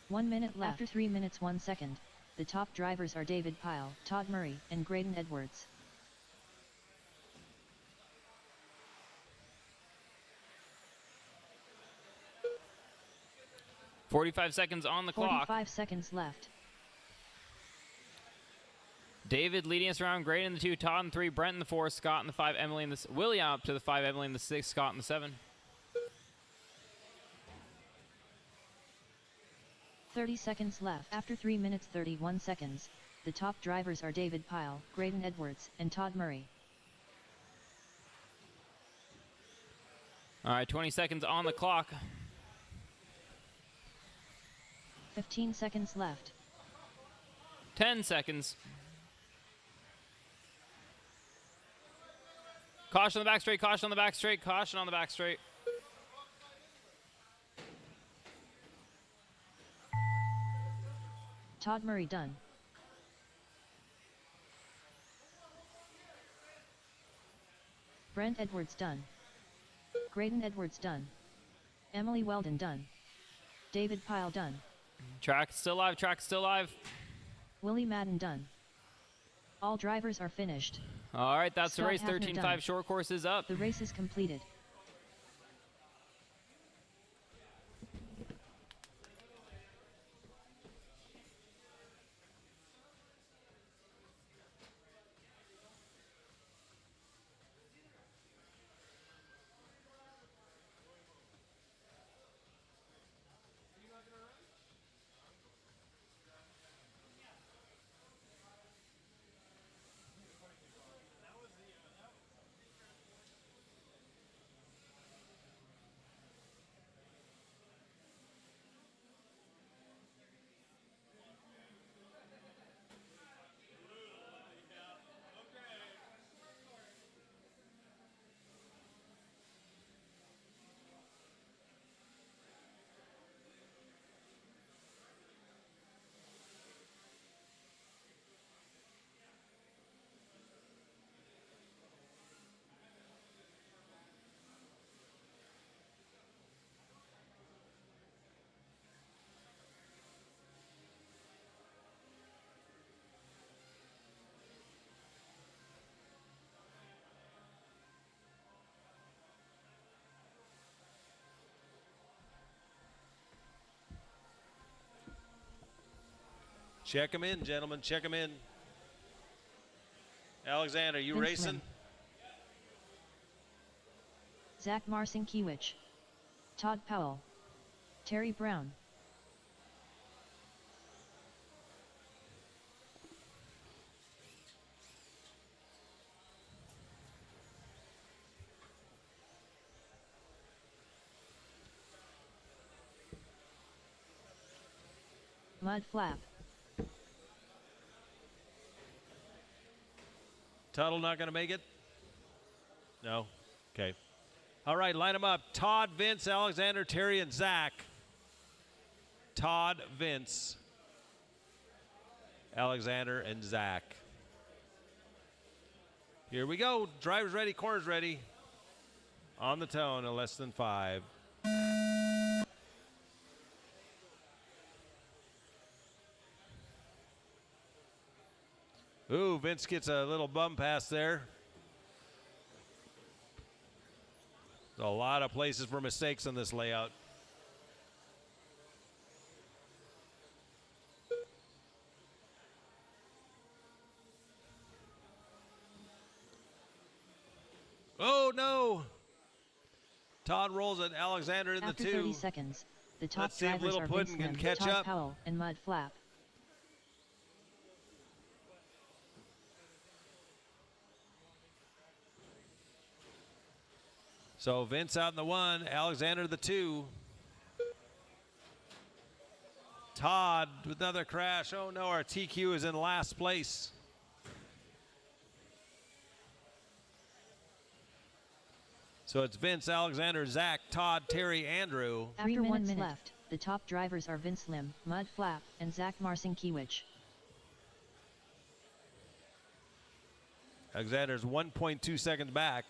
1 minute left. After 3 minutes 1 second, the top drivers are David Pyle, Todd Murray, and Graydon Edwards. .45 seconds on the clock. 45 seconds left. David leading us around. Graydon in the 2, Todd in the 3, Brent in the 4, Scott in the 5, Emily in the Willie up to the 5, Emily in the 6, Scott in the 7. 30 seconds left. After 3 minutes 31 seconds, the top drivers are David Pyle, Graydon Edwards, and Todd Murray. All right, 20 seconds on the clock. 15 seconds left. 10 seconds. Caution on the back straight, caution on the back straight, caution on the back straight. Todd Murray done. Brent Edwards done. Graydon Edwards done. Emily Weldon done. David Pyle done. Track still live, track still live. Willie Madden done. All drivers are finished. All right, that's the Scott race. Hafner 13.5 done. short course is up. The race is completed. Check him in, gentlemen. Check him in. Alexander, you Vince racing? Lim. Zach Marcinkiewicz. Todd Powell. Terry Brown. Mud Flap. Tuttle not going to make it? No? Okay. All right, line them up. Todd, Vince, Alexander, Terry, and Zach. Todd, Vince, Alexander, and Zach. Here we go. Drivers ready, corners ready. On the tone in less than 5. Ooh, Vince gets a little bum pass there. There's a lot of places for mistakes on this layout. Oh, no. Todd rolls it. Alexander in After the 30 2. seconds, the top Let's see if drivers Little are Puddin' Vince can Lim, catch Todd up. Powell, and Mud Flap. So Vince out in the 1, Alexander the 2. Todd with another crash. Oh no, our TQ is in last place. So it's Vince, Alexander, Zach, Todd, Terry, Andrew. After 1 minute left, the top drivers are Vince Lim, Mud Flap, and Zach Marcinkiewicz. Alexander's 1.2 seconds back.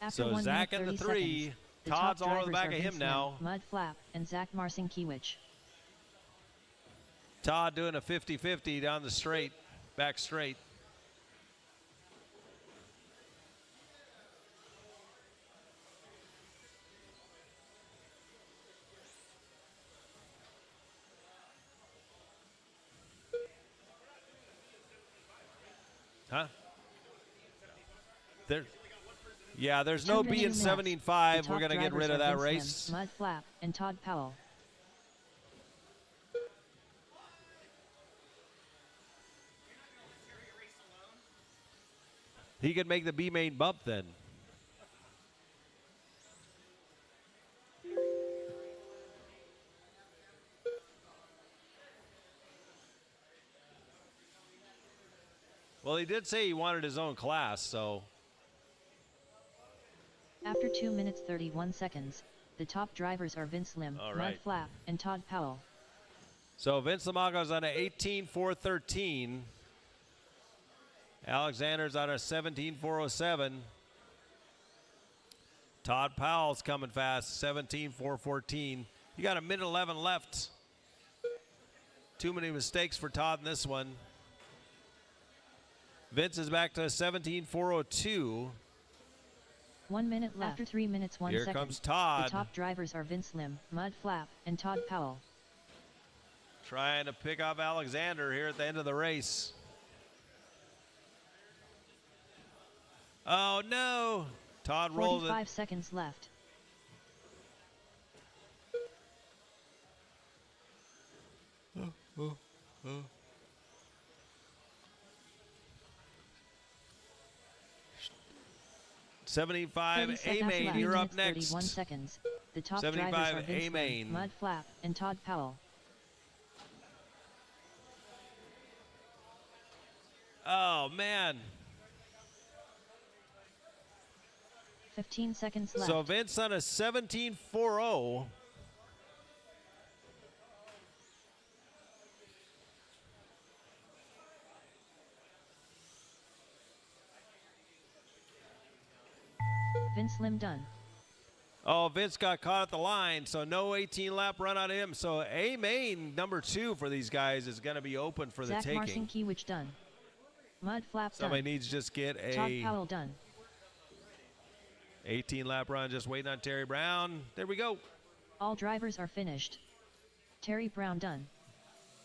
After So 1 Zach minute in the 30 3. seconds, the Todd's top all over the drivers back are of him Vince now. Lim, Mud Flap, and Zach Marcinkiewicz. Todd doing a 50-50 down the straight, back straight. Huh? There. Yeah, there's no 2 B in minutes left. 75. The We're top going to get drivers rid of are that Vince Lim, race. Mud Flap, and Todd Powell. He could make the B main bump then. Well, he did say he wanted his own class, so. After 2 minutes 31 seconds, the top drivers are Vince Lim, All Mud right. Flap, and Todd Powell. So Vince Lamago's on a 18.413. Alexander's on a 17.407. Todd Powell's coming fast, 17.414. You got a minute 11 left. Too many mistakes for Todd in this one. Vince is back to 17.402. 1 minute left. After 3 minutes 1 Here second, comes Todd. the top drivers are Vince Lim, Mud Flap, and Todd Powell. Trying to pick up Alexander here at the end of the race. Oh no! Todd rolls it. 45 seconds left. Oh. 75 30 A seconds main, left. you're 3 up minutes, next. 31 seconds. The top 75 drivers are Vince A main. Lim, Mud Flap, and Todd Powell. Oh man! 15 seconds left. So Vince on a 17.40. Vince Lim done. Oh, Vince got caught at the line, so no 18-lap run on him. So A main number 2 for these guys is going to be open for the Zach taking. Marcinkiewicz done. Mud Flap Somebody done. needs to just get Todd a Powell done. 18-lap run, just waiting on Terry Brown. There we go. All drivers are finished. Terry Brown done.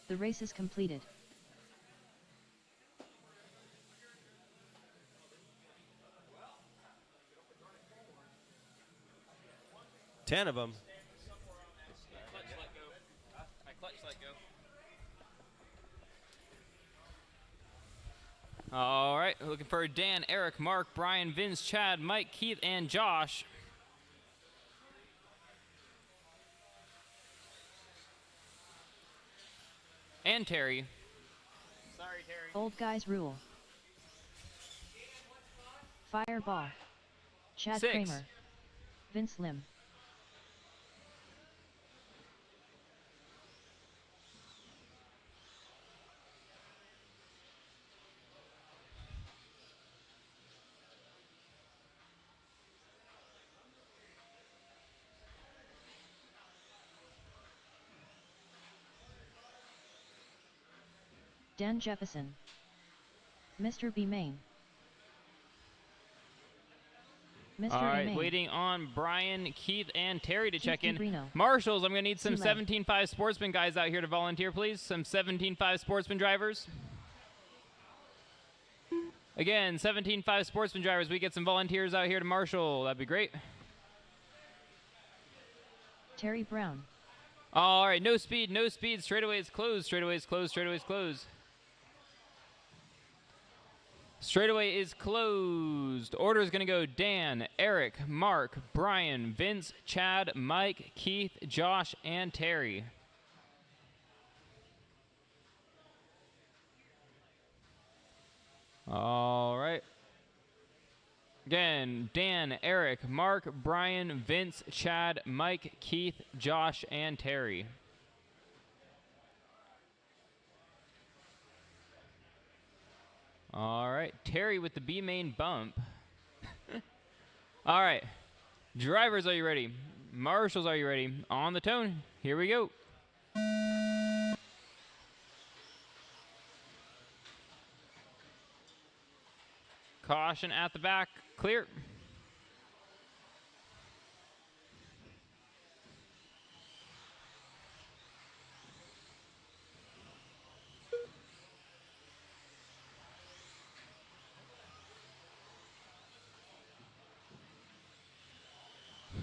The race is completed. Ten of them. I clutch, let go. All right, looking for Dan, Eric, Mark, Brian, Vince, Chad, Mike, Keith, and Josh. And Terry. Sorry, Terry. Old guys rule. Fireball. Chad 6. Kramer. Vince Lim. Dan Jefferson. Mr. B. Main. Mr. All B. right, Main. waiting on Brian, Keith, and Terry to check in. Brino. Marshals, I'm going to need some T-Lab. 17.5 sportsman guys out here to volunteer, please. Some 17.5 sportsman drivers. Again, 17.5 sportsman drivers. We get some volunteers out here to marshal. That'd be great. Terry Brown. All right, no speed, no speed. Straightaway is closed. Straightaway is closed. Straightaway is closed. Straightaway is closed. Order is going to go Dan, Eric, Mark, Brian, Vince, Chad, Mike, Keith, Josh, and Terry. All right. Again, Dan, Eric, Mark, Brian, Vince, Chad, Mike, Keith, Josh, and Terry. All right, Terry with the B main bump. All right, drivers, are you ready? Marshals, are you ready? On the tone, here we go. Caution at the back, clear.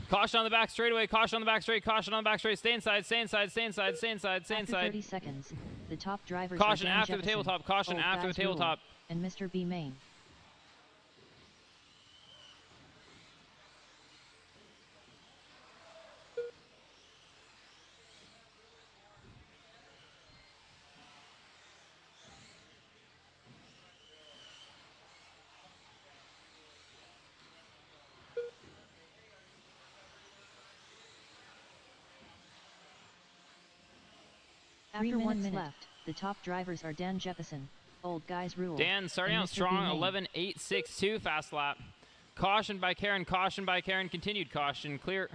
Caution on the back straightaway, caution on the back straight, caution on the back straight, stay inside, stay inside, stay inside, stay inside, stay After inside. 30 seconds, the top drivers Caution are Dan after the Jefferson, tabletop, caution Old after the Guys Rule, tabletop. and Mr. B Main. After 1 minute left, the top drivers are Dan Jefferson, Old Guys Rule. Dan starting and out Mr. strong, B. Main. 11.862 fast lap. Caution by Karen, continued caution, clear.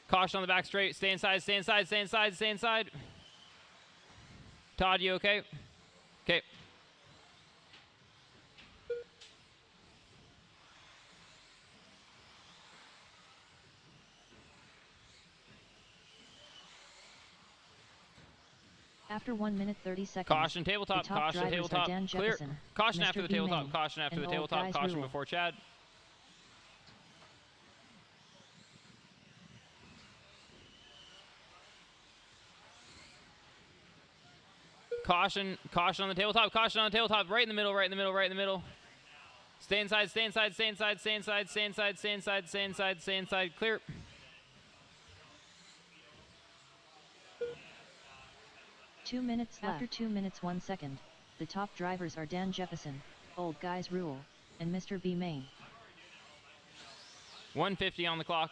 Caution on the back straight, stay inside, stay inside, stay inside, stay inside. Todd, you okay? Okay. After 1 minute 30 seconds. Caution tabletop, the top caution drivers tabletop, are Dan clear. Jefferson, Caution Mr. after the B. tabletop, Main, caution after and the Old tabletop, Guys caution Rule. before Chad. Caution on the tabletop, caution on the tabletop, right in the middle, right in the middle, right in the middle. Stay inside, stay inside, stay inside, stay inside, stay inside, stay inside, stay inside, stay inside, clear. After 2 minutes 1 second, the top drivers are Dan Jefferson, Old Guys Rule, and Mr. B. Main. 150 on the clock.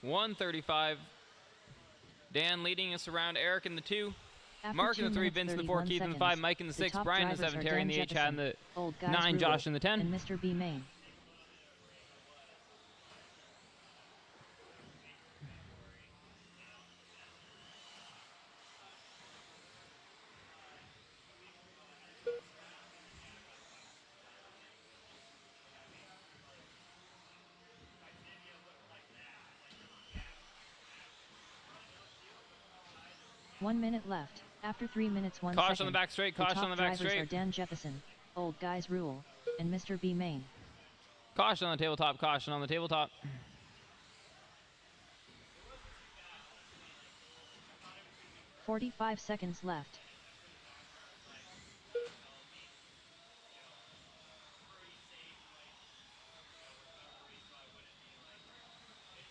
$135. Dan leading us around. Eric in the 2. After Mark in the 2 3, minutes, Vince in the 4, 31 Keith in the seconds, 5, Mike in the 6, top Brian in the drivers 7, are Terry in Dan the 8, Chad in the Jefferson, Old Guys 9, Rule, Josh in the 10. and Mr. B. Main. One minute left. After 3 minutes 1 second. Caution on the back straight, caution on the back top drivers straight. are Dan Jefferson, Old Guys Rule, and Mr. B. Main. Caution on the tabletop, caution on the tabletop. "45 seconds left.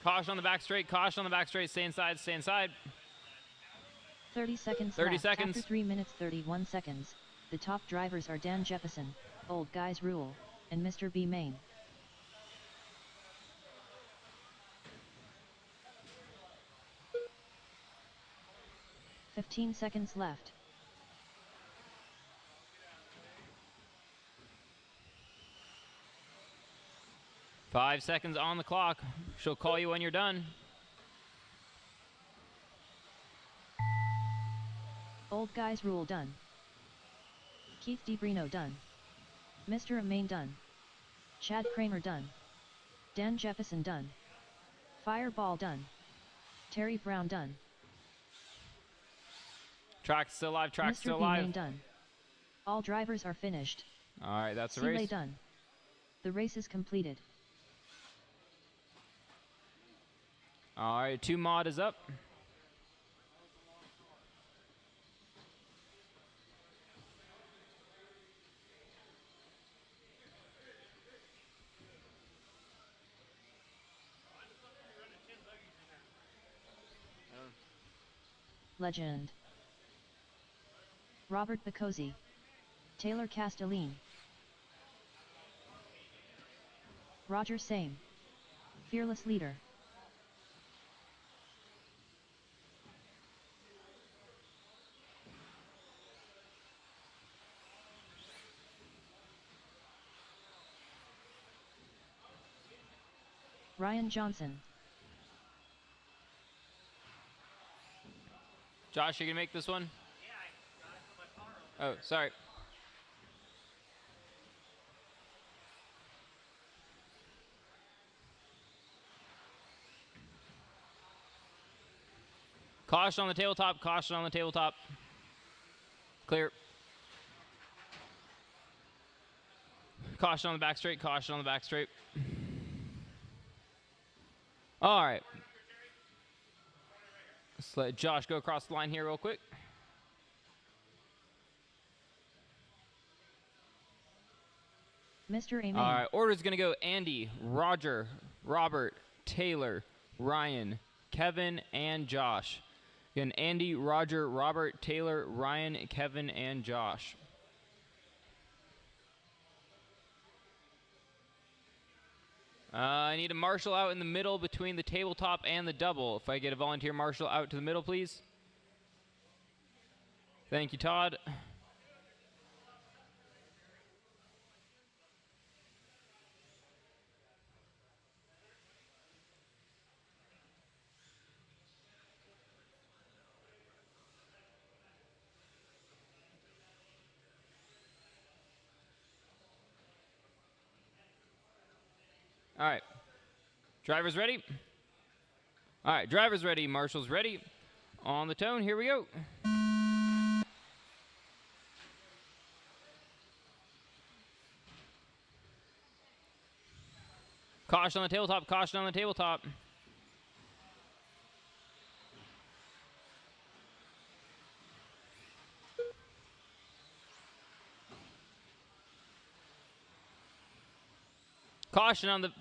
Caution on the back straight, caution on the back straight, stay inside, stay inside. 30 seconds 30 left. seconds. After 3 minutes 31 seconds, the top drivers are Dan Jefferson, Old Guys Rule, and Mr. B. Main. "15 seconds left. Five seconds on the clock. She'll call you when you're done. Old Guys Rule done. Keith DeBrino done. Mr. Main done. Chad Kramer done. Dan Jefferson done. Fireball done. Terry Brown done. Track's still alive, track's Mr. still B. Main alive. done. All drivers are finished. All right, that's the Seeley race. done. The race is completed. All right, 2 mod is up. Legend. Robert Bacozzi. Taylor Castelline. Roger Same. Fearless Leader. Ryan Johnson. Josh, you can make this one? Oh, sorry. Caution on the tabletop, caution on the tabletop. Clear. Caution on the back straight, caution on the back straight. All right. Let's let Josh go across the line here real quick. Mr. Amen. All right, order's going to go Andy, Roger, Robert, Taylor, Ryan, Kevin, and Josh. Again, Andy, Roger, Robert, Taylor, Ryan, Kevin, and Josh. I need a marshal out in the middle between the tabletop and the double. If I get a volunteer marshal out to the middle, please. Thank you, Todd. All right. Drivers ready? All right, drivers ready, marshals ready. On the tone, here we go. Caution on the tabletop, caution on the tabletop. Caution on the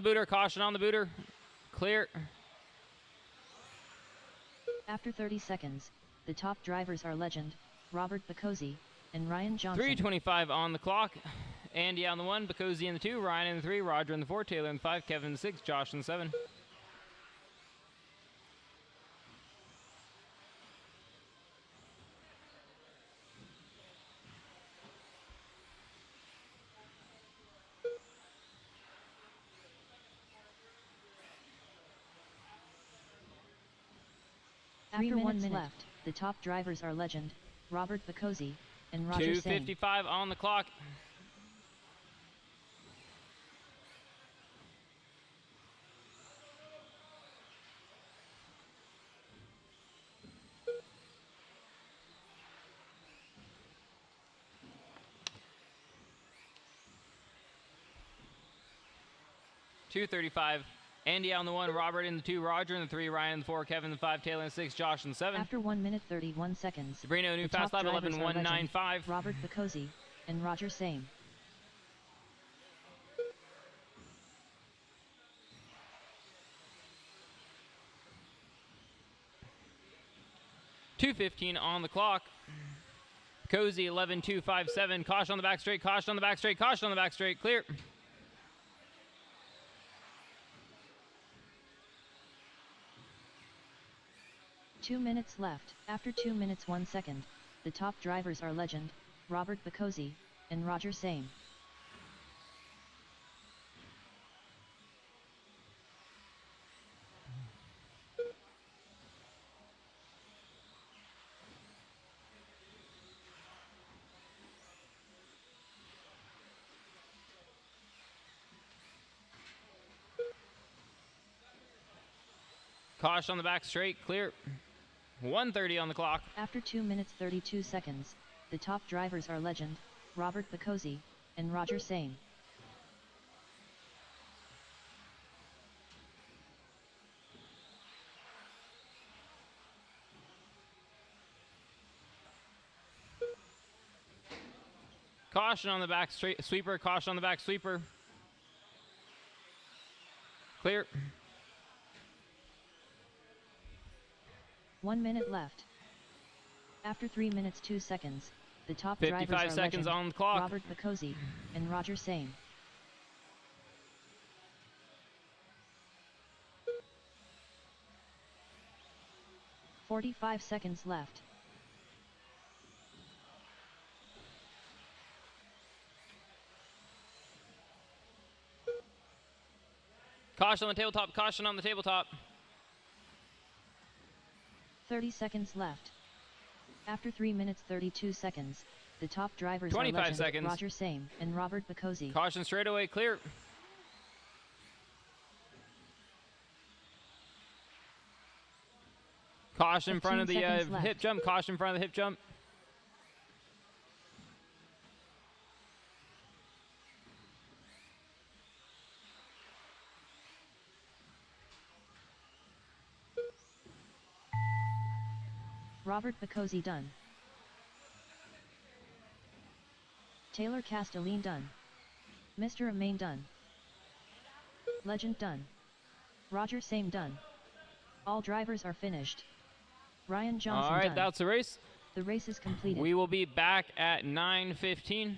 booter, caution on the booter. Clear. After 30 seconds, the top drivers are Legend, Robert Bacozzi, and Ryan Johnson. 3:25 on the clock. Andy on the 1, Bacozzi in the 2, Ryan in the 3, Roger in the 4, Taylor in the 5, Kevin in the 6, Josh in the 7. After 1 minute left, the top drivers are Legend, Robert Bacozzi, and Roger Singh. 2:55 on the clock. $2:35. Andy on the 1, Robert in the 2, Roger in the 3, Ryan in the 4, Kevin in the 5, Taylor in the 6, Josh in the 7. After 1 minute 31 seconds, Sabrino, new the fast top lap, drivers are 11:195. Legend, Robert Bacozzi, and Roger Singh. $2:15 on the clock. Cozy 11.257. Caution on the back straight. Caution on the back straight. Caution on the back straight. Clear. Two minutes left. After 2 minutes 1 second, the top drivers are Legend, Robert Bacozzi, and Roger Singh. Caution on the back straight. Clear. 1:30 on the clock. After 2 minutes 32 seconds, the top drivers are Legend, Robert Bacozzi, and Roger Singh. Caution on the back straight sweeper. Caution on the back sweeper. Clear. 1 minute left. After 3 minutes 2 seconds, the top drivers 55 are seconds Legend, on the clock. Robert Bacozzi, and Roger Singh. "45 seconds left. Caution on the tabletop. Caution on the tabletop. 30 seconds left. After 3 minutes 32 seconds, the top drivers are 25 Legend, seconds. Roger Singh, and Robert Bacozzi. Caution straightaway. Clear. Caution in front of the 15 seconds hip left. jump. Caution in front of the hip jump. Robert Bacozzi done. Taylor Castelline done. Mr. Amain done. Legend done. Roger Same done. All drivers are finished. Ryan Johnson All right, done. that's the race. The race is completed. We will be back at 9:15.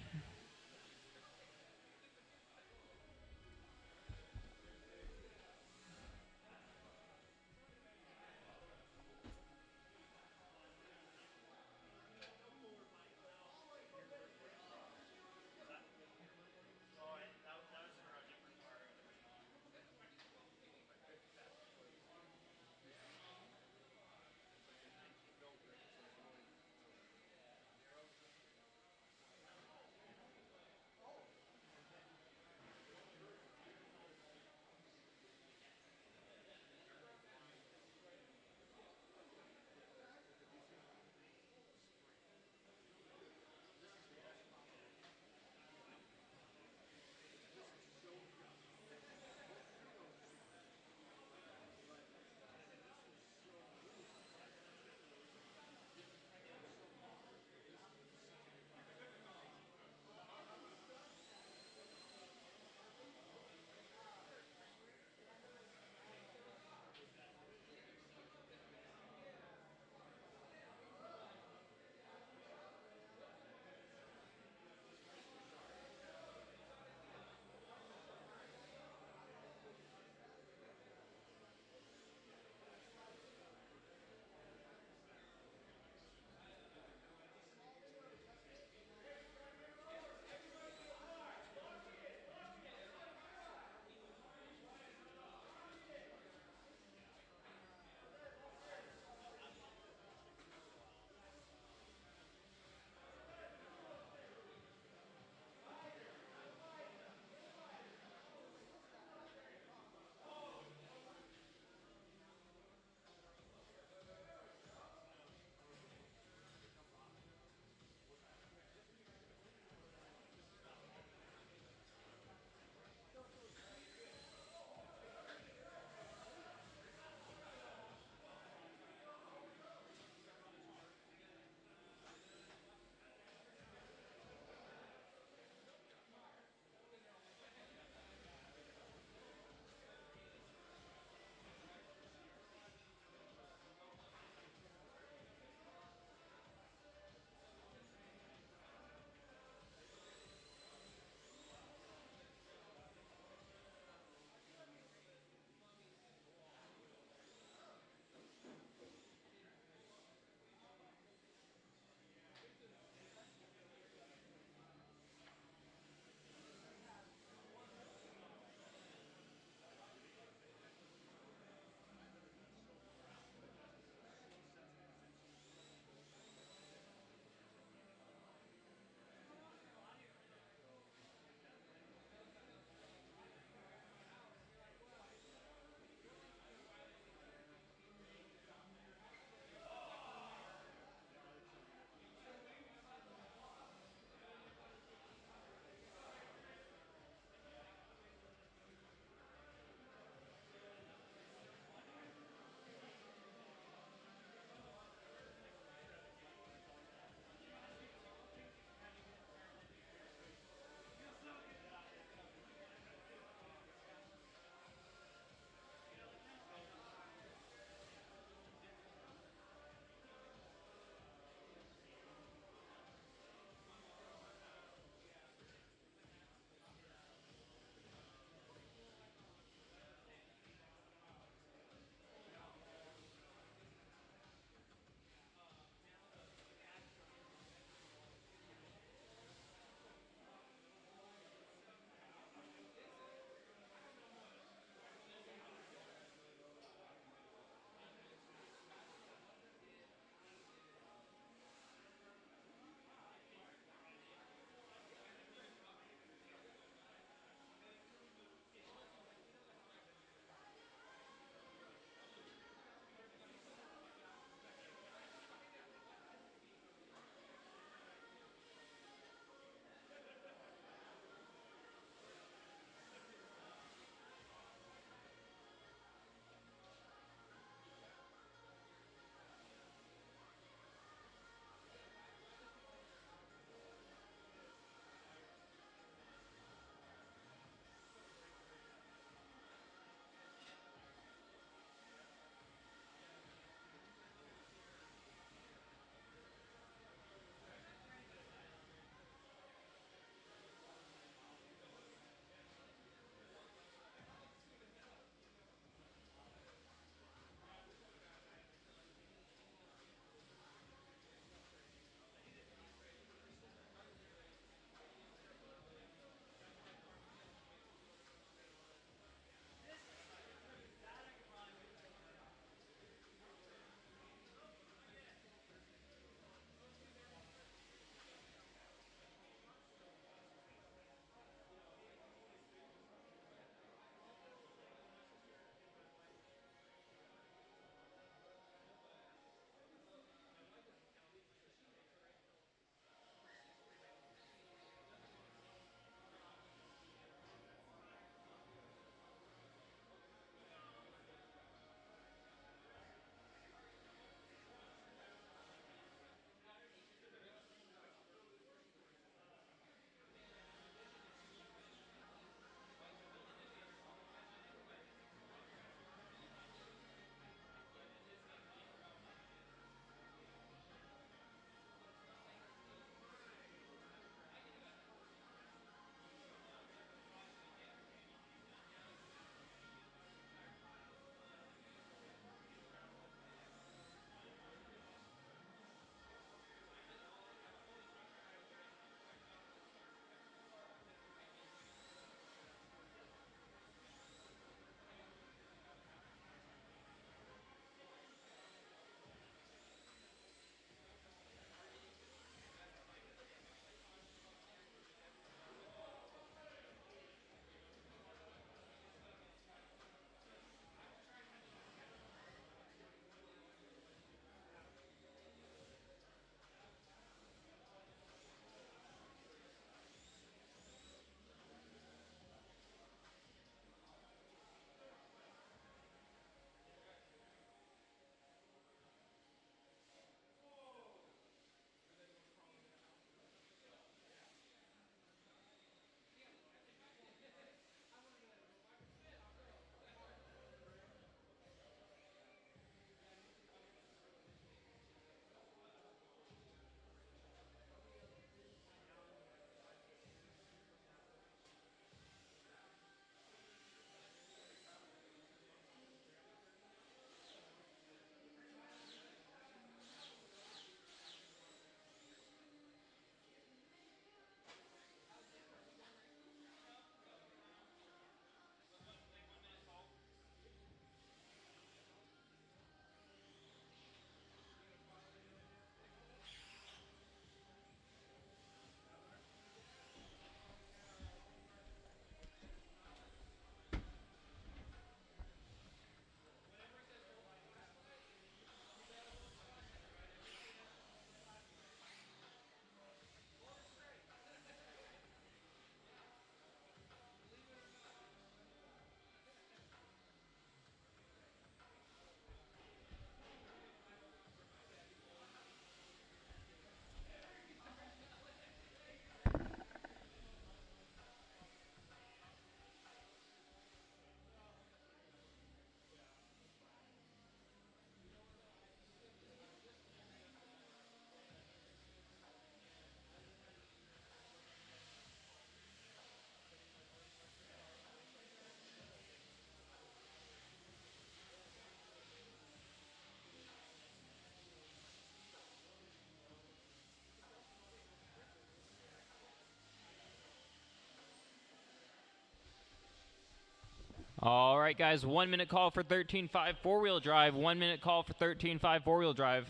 All right, guys, 1 minute call for 13.5 four-wheel drive. 1 minute call for 13.5 four-wheel drive.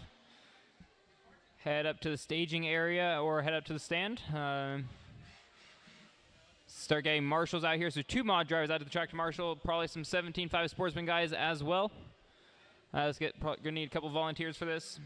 Head up to the staging area or head up to the stand. Start getting marshals out here. So 2 mod drivers out to the track to marshal. Probably some 17.5 sportsman guys as well. Gonna need a couple volunteers for this.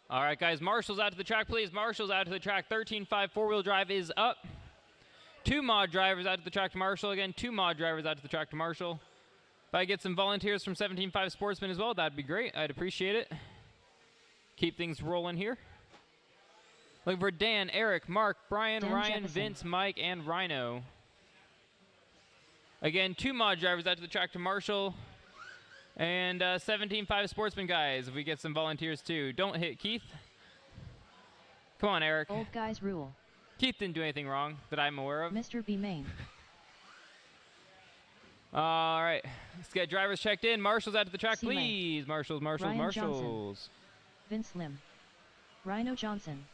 All right, guys, marshals out to the track, please. Marshals out to the track. 13.5 four-wheel drive is up. 2 mod drivers out to the track to marshal. Again, 2 mod drivers out to the track to marshal. If I get some volunteers from 17.5 Sportsman as well, that'd be great. I'd appreciate it. Keep things rolling here. Looking for Dan, Eric, Mark, Brian, Dan Ryan, Jefferson. Vince, Mike, and Rhino. Again, 2 mod drivers out to the track to marshal. And 17.5 Sportsman guys, if we get some volunteers too. Don't hit Keith. Come on, Eric. Old guys rule. Keith didn't do anything wrong that I'm aware of. Mr. B main. All right, let's get drivers checked in. Marshals out to the track, C-Lane. please. Marshals, marshals, Ryan marshals. Johnson. Vince Lim. Rhino Johnson.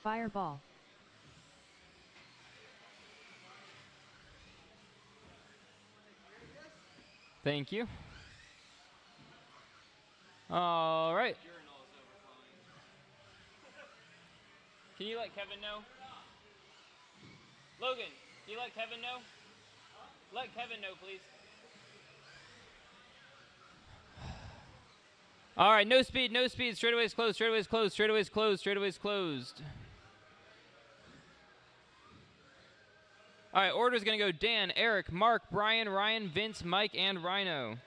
Fireball. Thank you. All right. Can you let Kevin know? Logan, can you let Kevin know? Let Kevin know, please. All right, no speed, no speed. Straightaways closed, straightaways closed, straightaways closed, straightaways closed. All right, order's going to go Dan, Eric, Mark, Brian, Ryan, Vince, Mike, and Rhino.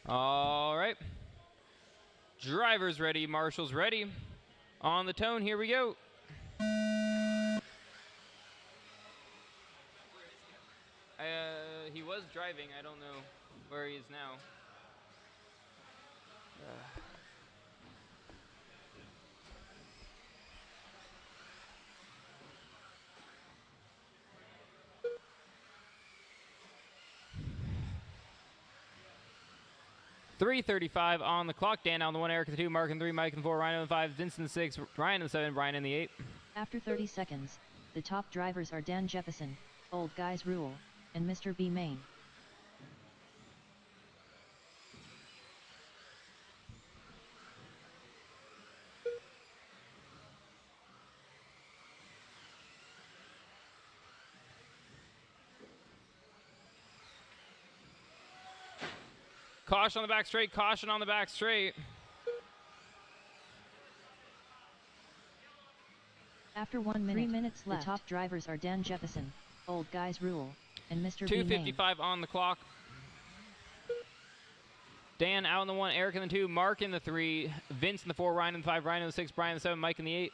All right. Drivers ready, marshals ready. On the tone, here we go. He was driving. I don't know where he is now. 3:35 on the clock. Dan on the 1, Eric in the 2, Mark in the 3, Mike in the 4, Rhino in the 5, Vince in the 6, Ryan in the 7, Brian in the 8. After 30 seconds, the top drivers are Dan Jefferson, Old Guys Rule, and Mr. B main. Caution on the back straight, caution on the back straight. After 1 minute, 3 minutes left. the top drivers are Dan Jefferson, Old Guys Rule, and Mr. B main. 2:55 on the clock. Dan out in the 1, Eric in the 2, Mark in the 3, Vince in the 4, Ryan in the 5, Ryan in the 6, Brian in the 7, Mike in the 8.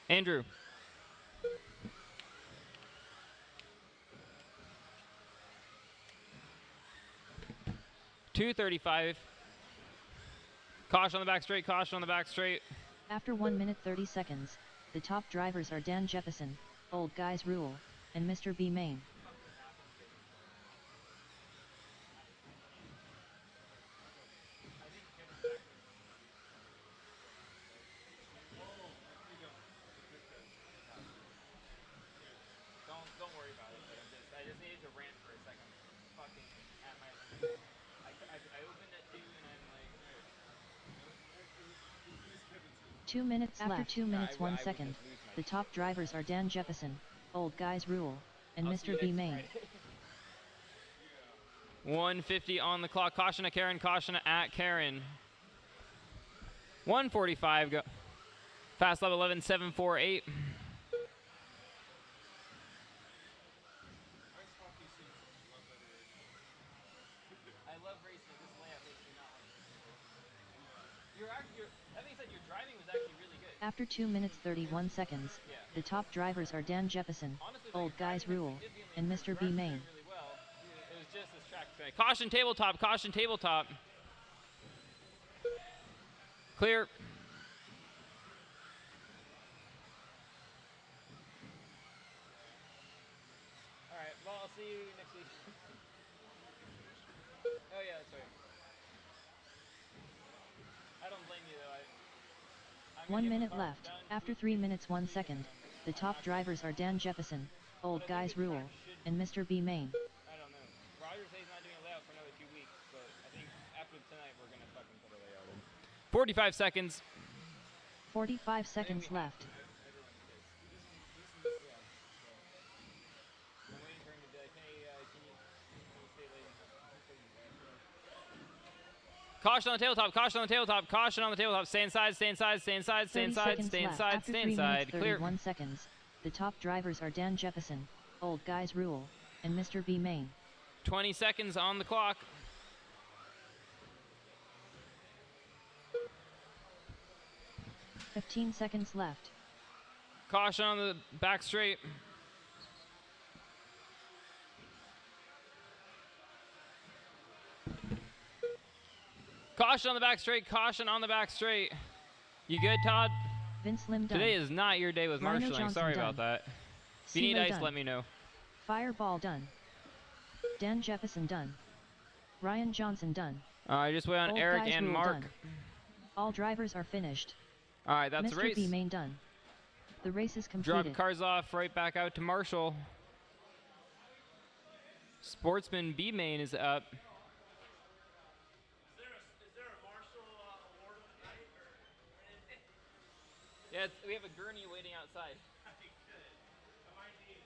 Andrew. .235. Caution on the back straight, caution on the back straight. After 1 minute 30 seconds, the top drivers are Dan Jefferson, Old Guys Rule, and Mr. B main. Don't worry about it. I just needed to rant for a second. Fucking at my. I opened at 2 and I'm like. 2 minutes After left. 2 minutes, 1 would second, just lose my the top drivers are Dan Jefferson, Old Guys Rule, and I'll see Mr. you B next main. Friday. 150 on the clock. Caution at Karen. Caution at Karen. 145. Go. Fast lap 11. 748. I love racing. This layout makes me not like. That being said, your driving was actually After 2 minutes 31 seconds, the top drivers are Dan Jefferson, Old Guys Rule, and Mr. B Main. Really well. It was just this track today. Caution tabletop, caution tabletop. Clear. All right, well, I'll see you next week. Oh, yeah, that's right. I don't blame you, though. I'm 1 gonna get the minute car left. done. After 3 minutes 1 second, the top drivers are Dan Jefferson, Old Guys Rule, and Mr. B Main. I don't know. Roger says he's not doing a layout for another 2 weeks, but I think after tonight we're going to fucking put a layout in. 45 seconds. 45 seconds left. I'm waiting for him to be like, hey, can you stay late? Caution on the tabletop, caution on the tabletop, caution on the tabletop. Stay inside, stay inside, stay inside, stay 30 inside, seconds stay left. inside, After stay 3 inside. minutes Clear. 31 seconds, the top drivers are Dan Jefferson, Old Guys Rule, and Mr. B Main. 20 seconds on the clock. $15 seconds left. Caution on the back straight. Caution on the back straight, caution on the back straight. You good, Todd? Vince Lim done. Today is not your day with Rhino marshalling. Johnson Sorry done. about that. If you need CeeLo ice, done. let me know. Fireball done. Dan Jefferson done. Ryan Johnson done. I just wait on Old Eric Guys and Rule Mark. done. All drivers are finished. All right, that's the Mr. race. B Main done. The race is Drop completed. cars off, right back out to Marshall. Sportsman B Main is up. Is there a Marshall award of the night? Or Yeah, we have a gurney waiting outside. I might need it.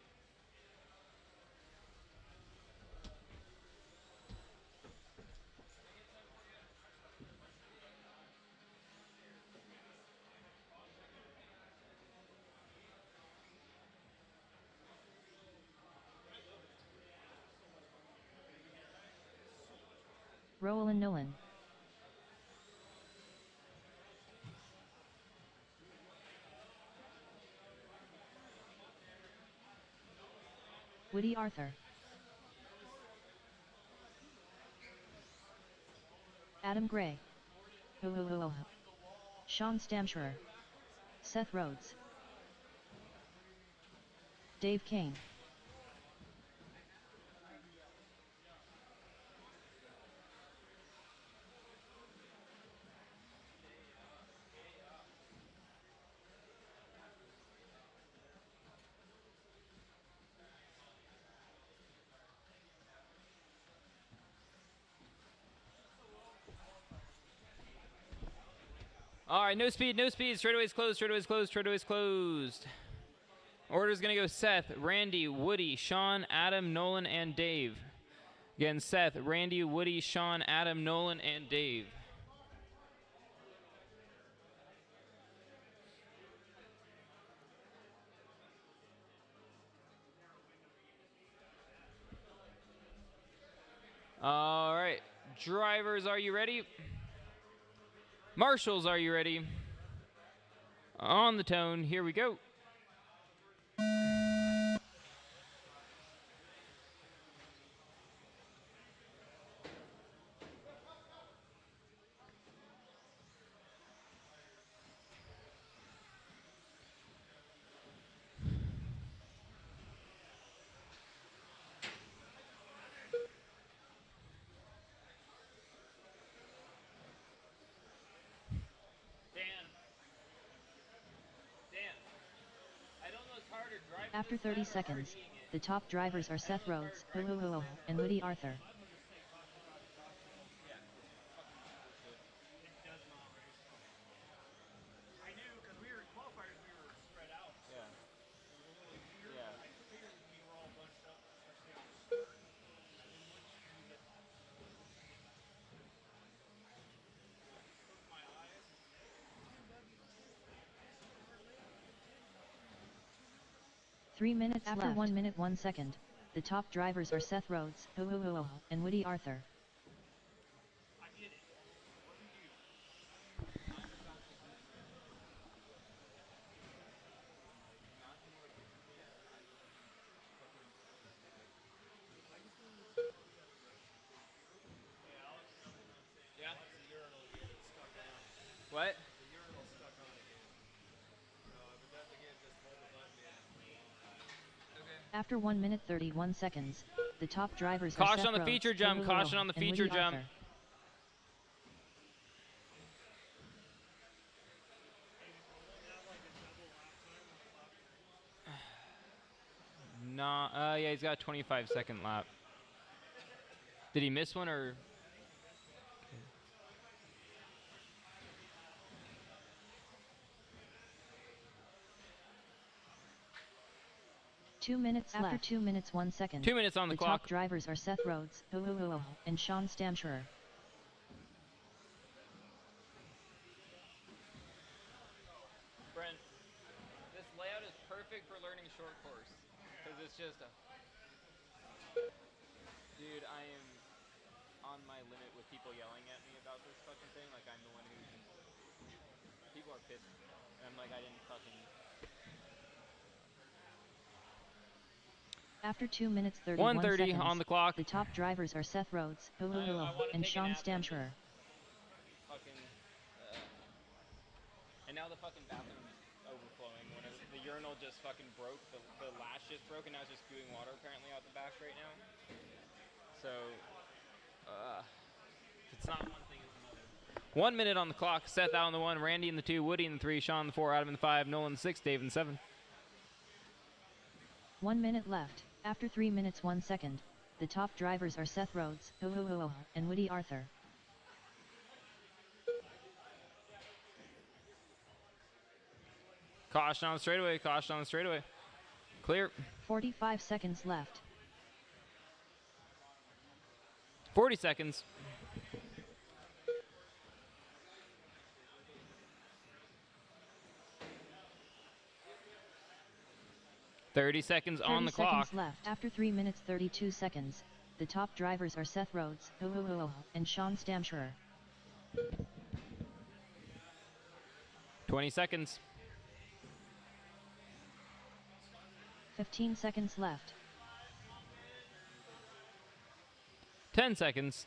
Roland Nolan. Woody Arthur. Adam Gray. Sean Stamsherer. Seth Rhodes. Dave Kane. All right, no speed, no speed. Straightaway's closed, straightaway's closed, straightaway's closed. Order's going to go Seth, Randy, Woody, Sean, Adam, Nolan, and Dave. Again, Seth, Randy, Woody, Sean, Adam, Nolan, and Dave. All right, drivers, are you ready? Marshals, are you ready? On the tone, here we go. After 30 seconds, the top drivers are Seth Rhodes, and Woody Arthur. I knew because we were qualifiers, we were spread out. Yeah. I figured we were all bunched up, especially on the start. And once you get my eyes. 3 minutes after left. 1 minute 1 second, the top drivers are Seth Rhodes, and Woody Arthur. I did it. What did you do? After 1 minute 31 seconds, the top drivers are Caution Seth on the Rhodes, feature jump. Caution on the and feature Woody jump. Arthur. Nah, yeah, he's got a 25-second lap. Did he miss one or? 2 minutes after left. 2 minutes 1 second. 2 minutes on the clock. Top drivers are Seth Rhodes, and Sean Stamschurer. Brent, this layout is perfect for learning short course because it's just a. Dude, I am on my limit with people yelling at me about this fucking thing. Like I'm the one who. People are pissed. And I'm like I didn't fucking. After 2 minutes 31 1:30 seconds, on the clock. the top drivers are Seth Rhodes, and Sean Stamschurer. Fucking, and now the fucking bathroom's overflowing. When the urinal just fucking broke, the latch just broke, and now it's just spewing water apparently out the back right now. So, if it's not one thing, it's another. 1 minute on the clock. Seth out in the 1, Randy in the 2, Woody in the 3, Sean in the 4, Adam in the 5, Nolan in the 6, Dave in the 7. 1 minute left. After 3 minutes 1 second, the top drivers are Seth Rhodes, and Woody Arthur. Caution on the straightaway, caution on the straightaway. Clear. 45 seconds left. 40 seconds. Thirty seconds on the clock. 30 seconds left. After 3 minutes 32 seconds, the top drivers are Seth Rhodes, and Sean Stamschurer. 20 seconds. 15 seconds left. 10 seconds.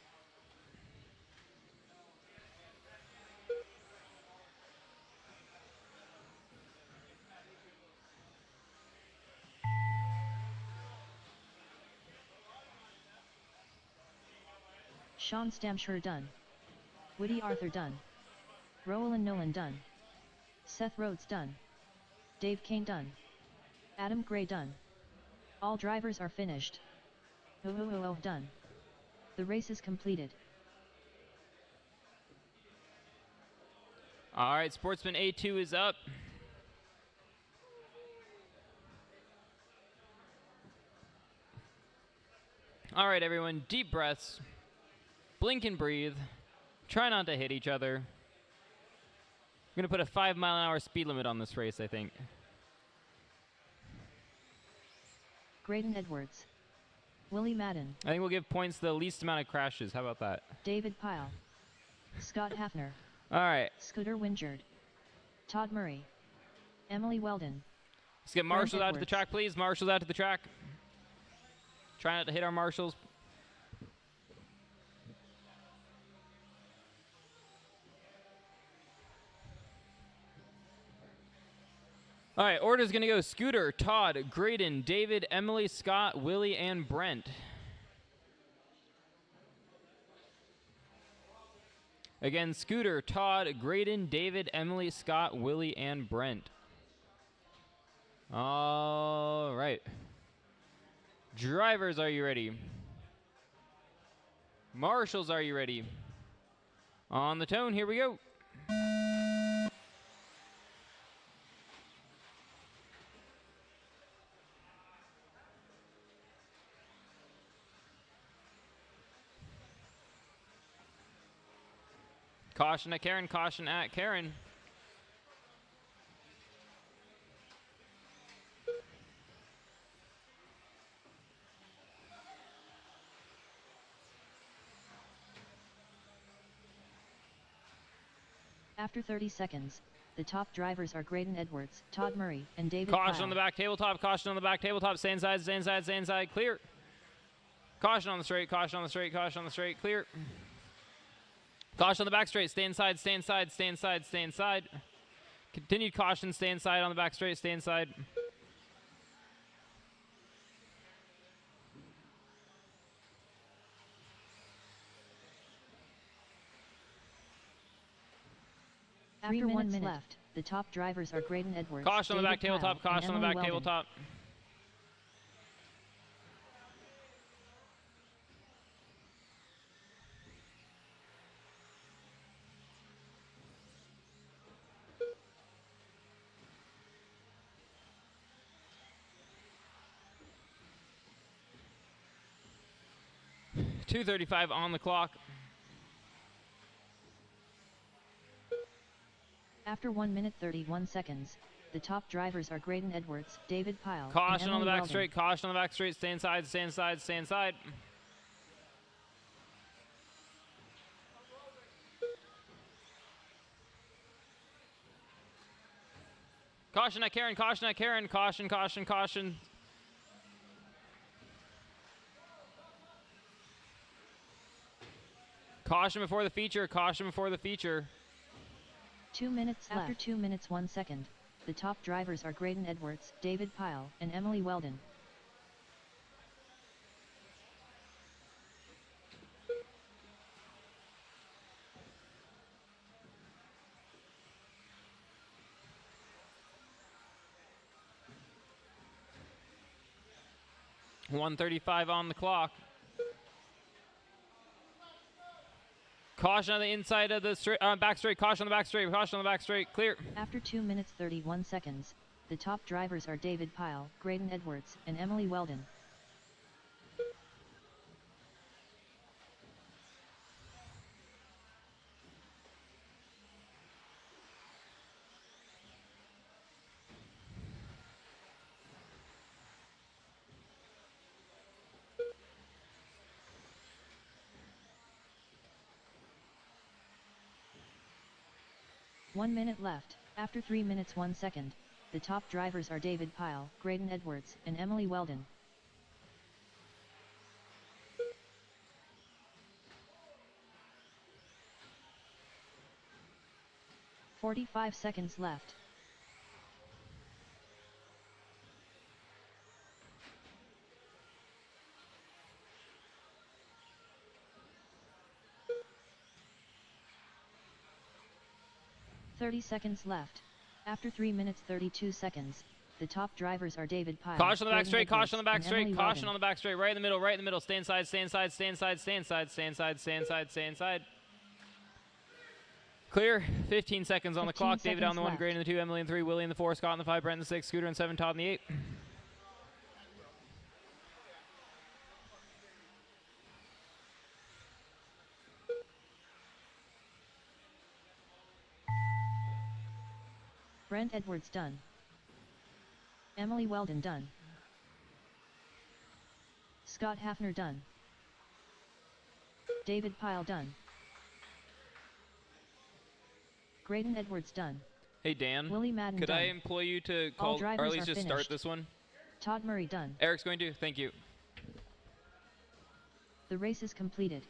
Sean Stamschurer done. Woody Arthur done. Roland Nolan done. Seth Rhodes done. Dave Kane done. Adam Gray done. All drivers are finished. Done. The race is completed. All right, Sportsman A2 is up. All right, everyone, deep breaths. Blink and breathe. Try not to hit each other. I'm going to put a 5-mile-an-hour speed limit on this race, I think. Graydon Edwards. Willie Madden. I think we'll give points to the least amount of crashes. How about that? David Pyle. Scott Hafner. All right. Scooter Wingard. Todd Murray. Emily Weldon. Let's get marshals out to the track, please. Marshals out to the track. Try not to hit our marshals. All right, order's going to go Scooter, Todd, Graydon, David, Emily, Scott, Willie, and Brent. Again, Scooter, Todd, Graydon, David, Emily, Scott, Willie, and Brent. All right. Drivers, are you ready? Marshals, are you ready? On the tone, here we go. Caution at Karen, caution at Karen. After 30 seconds, the top drivers are Graydon Edwards, Todd Murray, and David Caution Pyle. on the back tabletop, caution on the back tabletop, stay inside, stay inside, stay inside, clear. Caution on the straight, caution on the straight, caution on the straight, clear. Caution on the back straight, stay inside, stay inside, stay inside, stay inside. Continued caution, stay inside on the back straight, stay inside. After 1 minute left, the top drivers are Graydon Edwards, Caution on the back David Pyle, tabletop. Caution and on the Emily back Weldon. tabletop. .235 on the clock. After 1 minute 31 seconds, the top drivers are Graydon Edwards, David Pyle, and Caution on the Emily back Weldon. straight. Caution on the back straight. Stay inside. Stay inside. Stay inside. Caution at Karen. Caution at Karen. Caution. Caution. Caution. Caution before the feature. Caution before the feature. 2 minutes left. After 2 minutes 1 second, the top drivers are Graydon Edwards, David Pyle, and Emily Weldon. .135 on the clock. Caution on the inside of the back straight. Caution on the back straight. Caution on the back straight. Clear. After 2 minutes 31 seconds, the top drivers are David Pyle, Graydon Edwards, and Emily Weldon. One minute left. After 3 minutes 1 second, the top drivers are David Pyle, Graydon Edwards, and Emily Weldon. .45 seconds left. .30 seconds left. After 3 minutes 32 seconds, the top drivers are David Pyle. Caution on the back Graydon straight. Edwards, Caution on the back and straight. Emily Caution Weldon. on the back straight. Right in the middle. Right in the middle. Stay inside. Stay inside. Stay inside. Stay inside. Stay inside. Stay inside. Stay inside. Clear. 15 seconds on the 15 clock. David on the 1, seconds Graydon in the 2, Emily in the 3, Willie in the 4, Scott in the 5, Brent in the 6, Scooter in 7, Todd in the 8. Brent Edwards done. Emily Weldon done. Scott Hafner done. David Pyle done. Graydon Edwards done. Hey, Dan. Willie Madden could done. I employ you to All call, or drivers at least are just start finished. this one? Todd Murray done. Eric's going to. Thank you. The race is completed.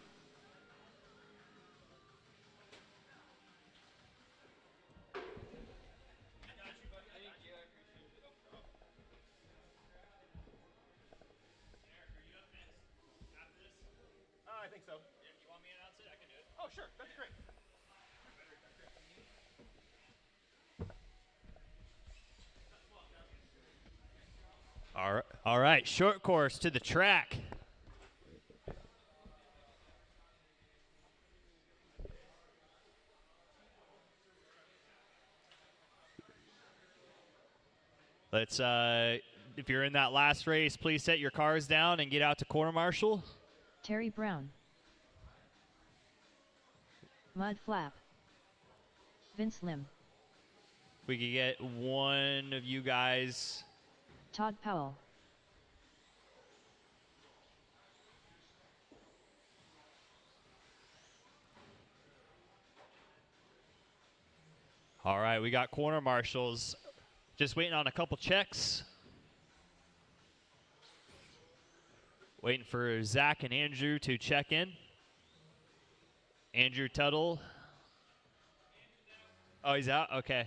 I think so. If you want me to announce it, I can do it. Oh, sure. That'd be great. All right, short course to the track. Let's, if you're in that last race, please set your cars down and get out to quarter marshal. Terry Brown. Mud Flap. Vince Lim. We could get one of you guys. Todd Powell. All right, we got corner marshals. Just waiting on a couple checks. Waiting for Zach and Andrew to check in. Andrew Tuttle. Oh, he's out? Okay.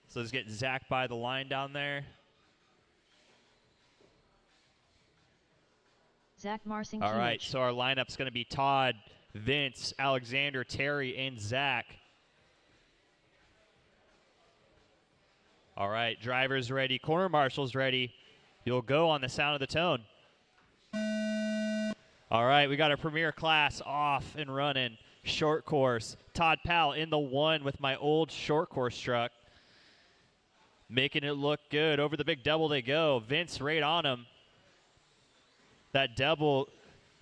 So let's get Zach by the line down there. Zach Marsing. All right, so our lineup's going to be Todd, Vince, Alexander, Terry, and Zach. All right, drivers ready, corner marshals ready. You'll go on the sound of the tone. All right, we got our premier class off and running. Short course. Todd Powell in the 1 with my old short course truck. Making it look good. Over the big double they go. Vince right on him. That double,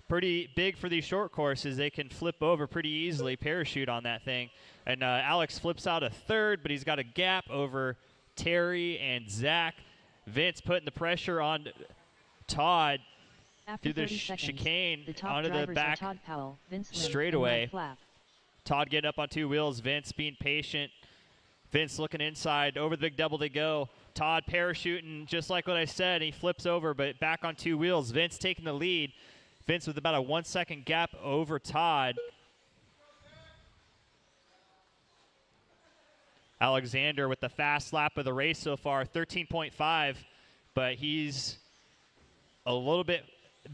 pretty big for these short courses. They can flip over pretty easily, parachute on that thing. And Alex flips out a third, but he's got a gap over Terry and Zach. Vince putting the pressure on Todd After through the 30 seconds, chicane the top onto the drivers are back Todd Powell, Vince Lim, straightaway. and Mud Flap. Todd getting up on 2 wheels. Vince being patient. Vince looking inside. Over the big double they go. Todd parachuting just like what I said. He flips over, but back on 2 wheels. Vince taking the lead. Vince with about a 1 second gap over Todd. Alexander with the fast lap of the race so far, 13.5, but he's a little bit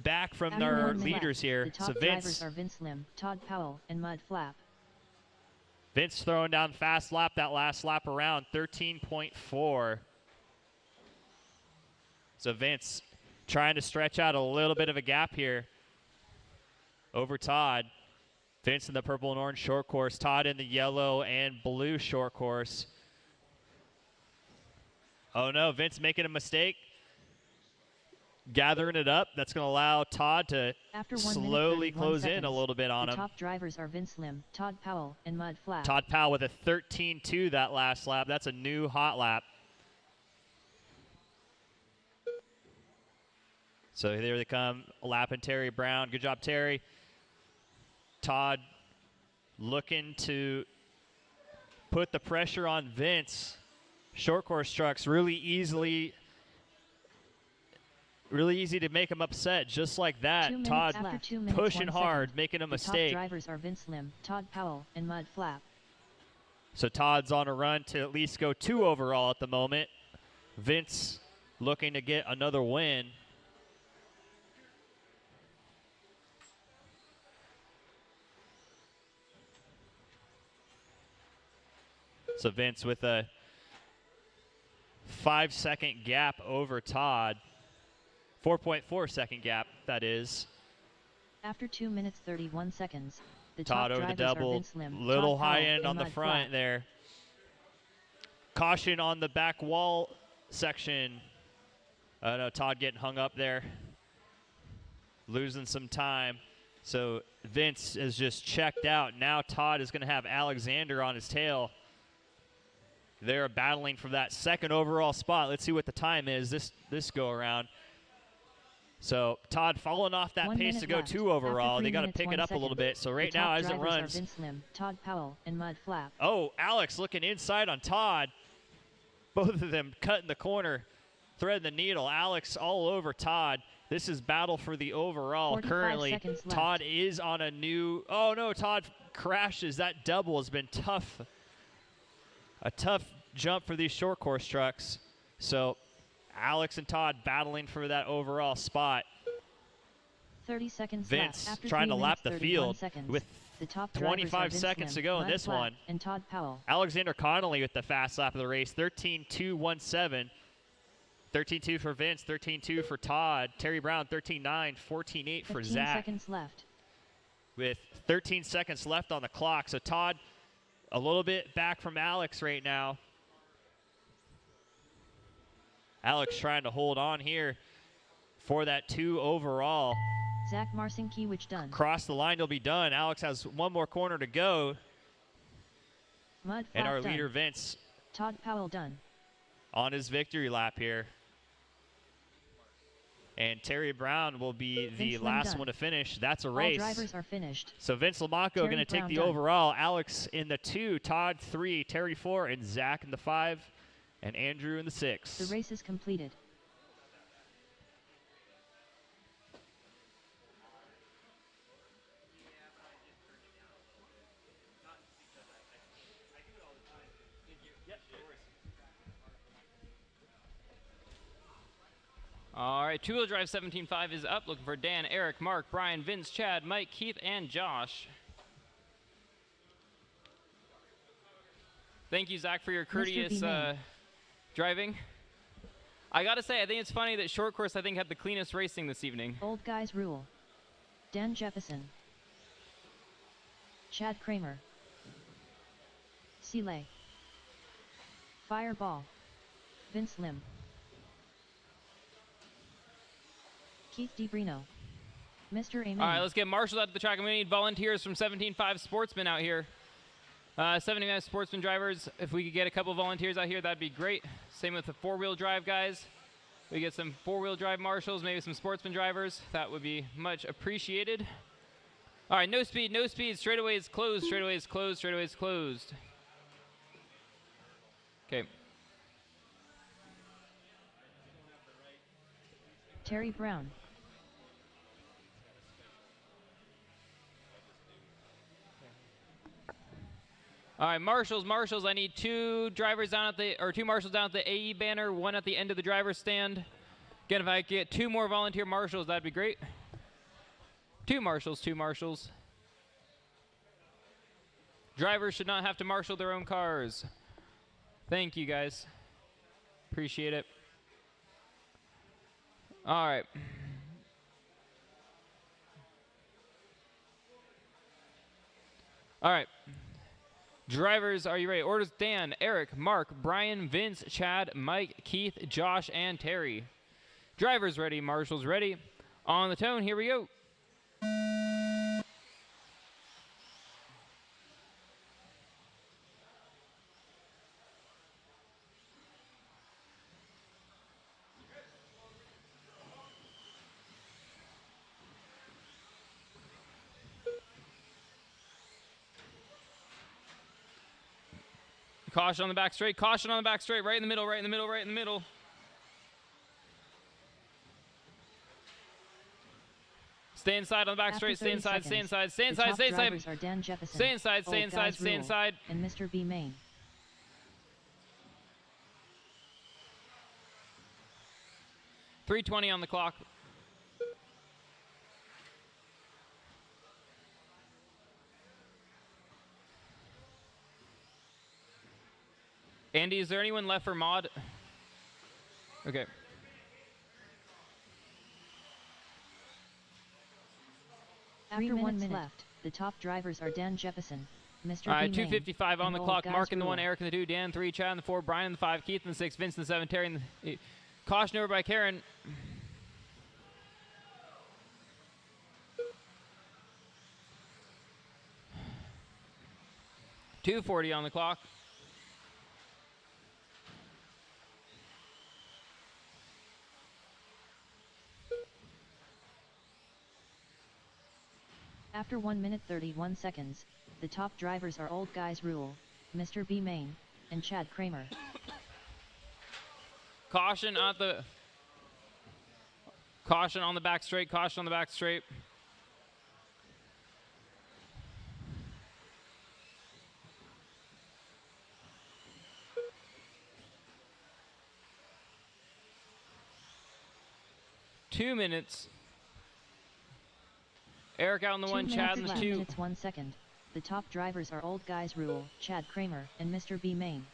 back from After their 1 minute leaders left, here. The top So drivers are Vince Lim, Todd Powell, and Mud Flap. Vince throwing down fast lap that last lap around, 13.4. So Vince trying to stretch out a little bit of a gap here over Todd. Vince in the purple and orange short course. Todd in the yellow and blue short course. Oh no, Vince making a mistake. Gathering it up. That's going to allow Todd to After 1 minute, slowly 31 close in seconds, a little bit on the him. top drivers are Vince Lim, Todd Powell, and Mud Flap. Todd Powell with a 13.2 that last lap. That's a new hot lap. So there they come, lapping Terry Brown. Good job, Terry. Todd looking to put the pressure on Vince. Short course trucks really easy to make him upset, just like that. 2 minutes Todd after 2 minutes, pushing 1 hard, second, making a the mistake. top drivers are Vince Lim, Todd Powell, and Mud Flap. So Todd's on a run to at least go 2 overall at the moment. Vince looking to get another win. So Vince with a 5 second gap over Todd. 4.4 second gap, that is. After 2 minutes 31 seconds, the Todd top over the drivers are double, Vince Lim, little Todd high Powell, end and on the Mud front Flap. there. Caution on the back wall section. No, Todd getting hung up there. Losing some time. So Vince is just checked out. Now Todd is going to have Alexander on his tail. They're battling for that second overall spot. Let's see what the time is this go around. So Todd falling off that 1 pace minute to go left. 2 overall. After They 3 got to minutes, pick 1 it up a little second, bit. So right the now top as it drivers are runs. Vince Lim, Todd Powell, and Mud Flap. Oh, Alex looking inside on Todd. Both of them cutting the corner, threading the needle. Alex all over Todd. This is battle for the overall 45 currently. seconds left. Todd is on a new, oh no, Todd crashes. That double has been tough. A tough jump for these short course trucks. So Alex and Todd battling for that overall spot. 30 seconds Vince left. After trying 3 to lap minutes, the 31 field seconds, with the top drivers are 25 Vince seconds Lim, to go in Mud this Flap, one. and Todd Powell. Alexander Connolly with the fast lap of the race, 13.217. 13.2 for Vince, 13.2 for Todd. Terry Brown, 13.9, 14.8 for 15 Zach. seconds left. With 13 seconds left on the clock. So Todd a little bit back from Alex right now. Alex trying to hold on here for that 2 overall. Zach Marcinkiewicz done. Cross the line, he'll be done. Alex has 1 more corner to go. Mud And Flap our done. leader, Vince, Todd Powell done. on his victory lap here. And Terry Brown will be the Vince Lim last done. one to finish. That's a All race. drivers are finished. So Vince Lamaco Terry going to take Brown the done. overall. Alex in the 2, Todd 3, Terry 4, and Zach in the 5, and Andrew in the 6. The race is completed. All right, two-wheel drive 17.5 is up. Looking for Dan, Eric, Mark, Brian, Vince, Chad, Mike, Keith, and Josh. Thank you, Zach, for your courteous B. May. driving. I gotta say, I think it's funny that short course I think had the cleanest racing this evening. Old guys rule. Dan Jefferson. Chad Kramer. Seeley. Fireball. Vince Lim. Keith DeBrino. Mr. Amen. All right, let's get marshals out to the track. And we need volunteers from 17.5 Sportsman out here. 75 Sportsman drivers. If we could get a couple volunteers out here, that'd be great. Same with the four-wheel drive guys. We get some four-wheel drive marshals, maybe some Sportsman drivers. That would be much appreciated. All right, no speed, no speed. Straightaway is closed, straightaway is closed, straightaway is closed. Okay. Terry Brown. All right, marshals. I need two drivers down at two marshals down at the AE banner, one at the end of the driver's stand. Again, if I get two more volunteer marshals, that'd be great. Two marshals. Drivers should not have to marshal their own cars. Thank you, guys. Appreciate it. All right. All right. Drivers, are you ready? Orders: Dan, Eric, Mark, Brian, Vince, Chad, Mike, Keith, Josh, and Terry. Drivers ready, marshals ready. On the tone, here we go. Caution on the back straight, caution on the back straight, right in the middle, right in the middle, right in the middle. Stay inside on the back straight, stay inside, stay inside, stay inside, stay inside. Are Dan Jefferson, stay inside, stay inside, stay inside. And Mr. B. Main. .320 on the clock. Andy, is there anyone left for mod? Okay. After 1 minute left, the top drivers are Dan Jefferson, Mr. All right, B. 2:55 on the clock. Mark in the rule. 1, Eric in the 2, Dan 3, Chad in the 4, Brian in the 5, Keith in the 6, Vince in the 7, Terry in the 8. Caution over by Karen. .240 on the clock. After 1 minute 31 seconds, the top drivers are Old Guys Rule, Mr. B. Main, and Chad Kramer. Caution on the back straight, caution on the back straight. Two minutes. Eric out in the 1, Chad in the 2. 2 minutes 1 second. The top drivers are Old Guys Rule, Chad Kramer, and Mr. B. Main.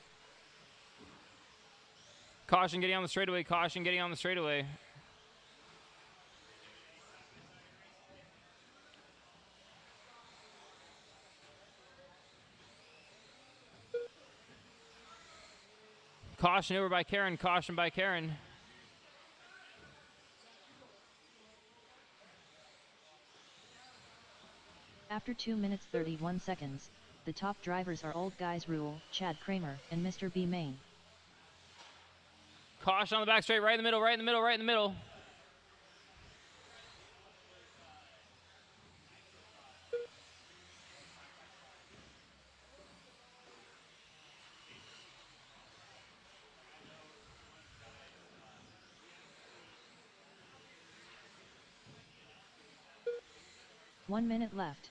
Caution getting on the straightaway, caution getting on the straightaway. Caution over by Karen, caution by Karen. After 2 minutes 31 seconds, the top drivers are Old Guys Rule, Chad Kramer, and Mr. B. Main. Caution on the back straight, right in the middle, right in the middle, right in the middle. One minute left.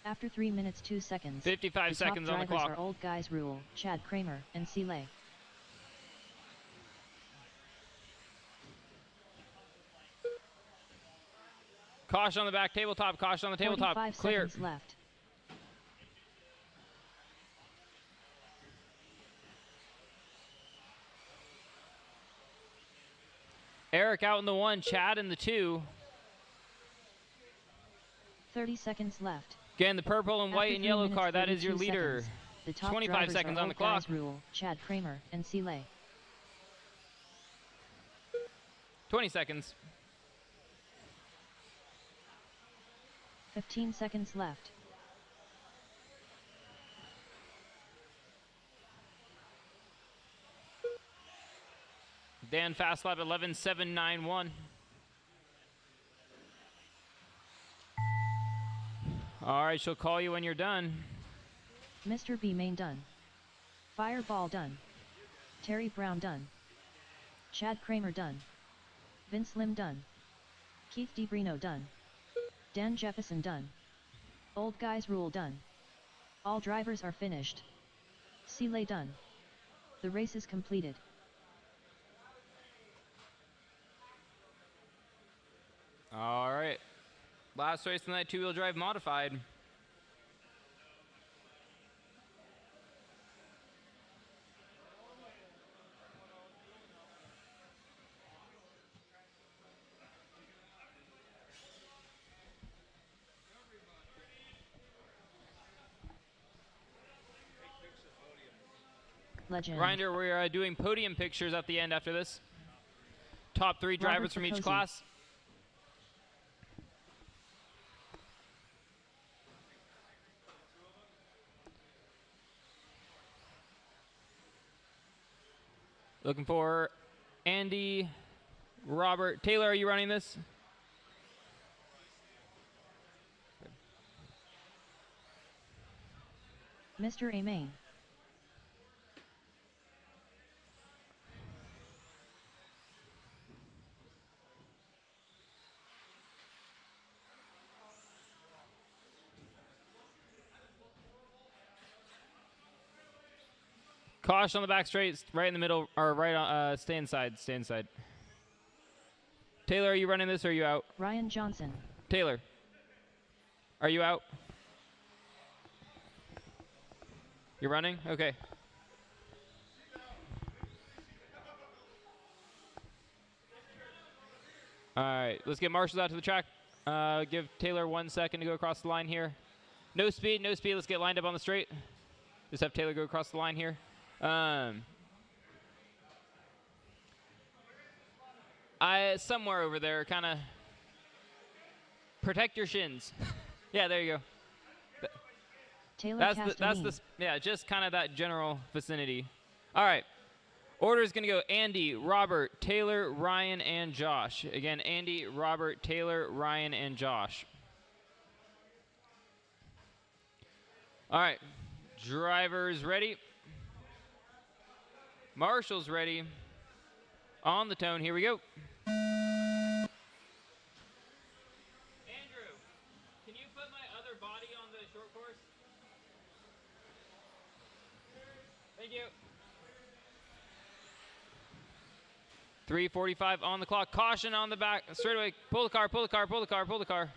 After 3 minutes 2 seconds, 55 seconds on the clock. Top drivers are Old Guys Rule, Chad Kramer, and Seeley. Caution on the back tabletop, caution on the tabletop. 45 Clear. seconds left. Eric out in the 1, Chad in the 2. 30 seconds left. Again, the purple and white After and 3 yellow minutes, car, that is your 32 leader. seconds. The top 25 drivers seconds are on the Old clock. Guys Rule, Chad Kramer, and Seeley. 20 seconds. 15 seconds left. Dan fast lap 11.791. All right, she'll call you when you're done. Mr. B main done. Fireball done. Terry Brown done. Chad Kramer done. Vince Lim done. Keith DeBrino done. Dan Jefferson done. Old Guys Rule done. All drivers are finished. Seeley done. The race is completed. All right. Last race tonight, two-wheel drive modified. Legend. Reminder, we're doing podium pictures at the end after this. Top 3 drivers from each Picosi. class. Looking for Andy, Robert. Taylor, are you running this? Mr. A main. Caution on the back straight, right in the middle, or right on, stay inside, stay inside. Taylor, are you running this or are you out? Ryan Johnson. Taylor, are you out? You're running? Okay. All right, let's get marshals out to the track. Give Taylor 1 second to go across the line here. No speed, no speed. Let's get lined up on the straight. Just have Taylor go across the line here. Somewhere over there, kind of protect your shins. Yeah, there you go. Taylor Yeah, just kind of that general vicinity. All right. Order is going to go Andy, Robert, Taylor, Ryan, and Josh. Again, Andy, Robert, Taylor, Ryan, and Josh. All right. Drivers ready. Marshals ready. On the tone, here we go. Andrew, can you put my other body on the short course? Thank you. 3:45 on the clock. Caution on the back. Straight away. Pull the car, pull the car, pull the car, pull the car.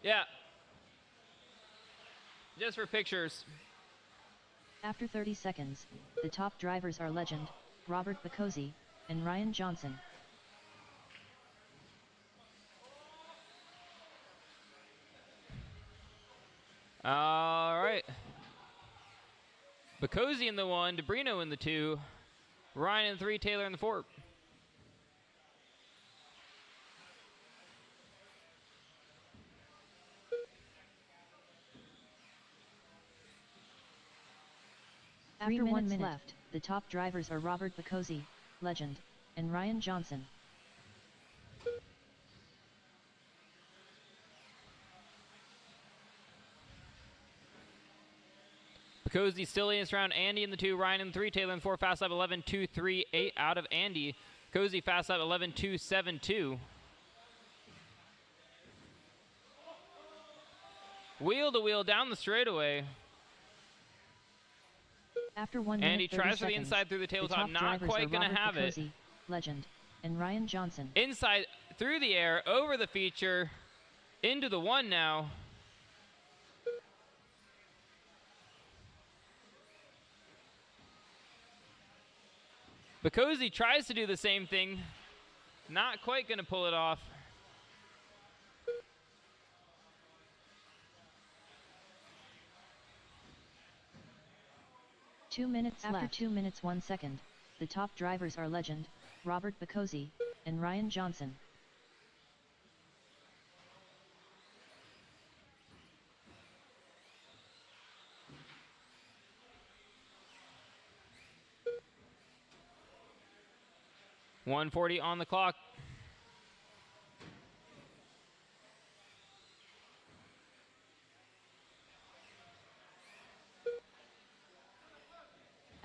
Yeah. Just for pictures. After 30 seconds, the top drivers are Legend, Robert Picosi, and Ryan Johnson. All right. Picosi in the 1, DeBrino in the 2, Ryan in the 3, Taylor in the 4. After 1 minute left, the top drivers are Robert Picosi, Legend, and Ryan Johnson. Picosi still in this round. Andy in the 2, Ryan in the 3, Taylor in the 4. Fast lap 11.238 out of Andy. Picosi fast lap 11.272. Wheel to wheel down the straightaway. After 1 minute, Andy 30 tries for the seconds, inside through the tabletop. top Not drivers quite are going to Robert have it. Picosi, Legend, and Ryan Johnson. Inside through the air, over the feature, into the 1 now. Bakosi tries to do the same thing. Not quite going to pull it off. After 2 minutes 1 second, the top drivers are legend, Robert Bakosi, and Ryan Johnson. .140 on the clock.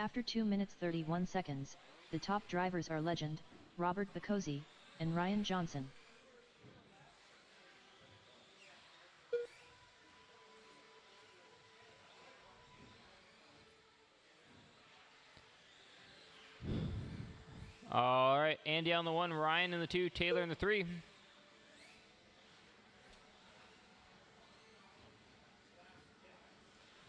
After 2 minutes 31 seconds, the top drivers are legend, Robert Bakosi, and Ryan Johnson. All right, Andy on the 1, Ryan in the 2, Taylor in the 3.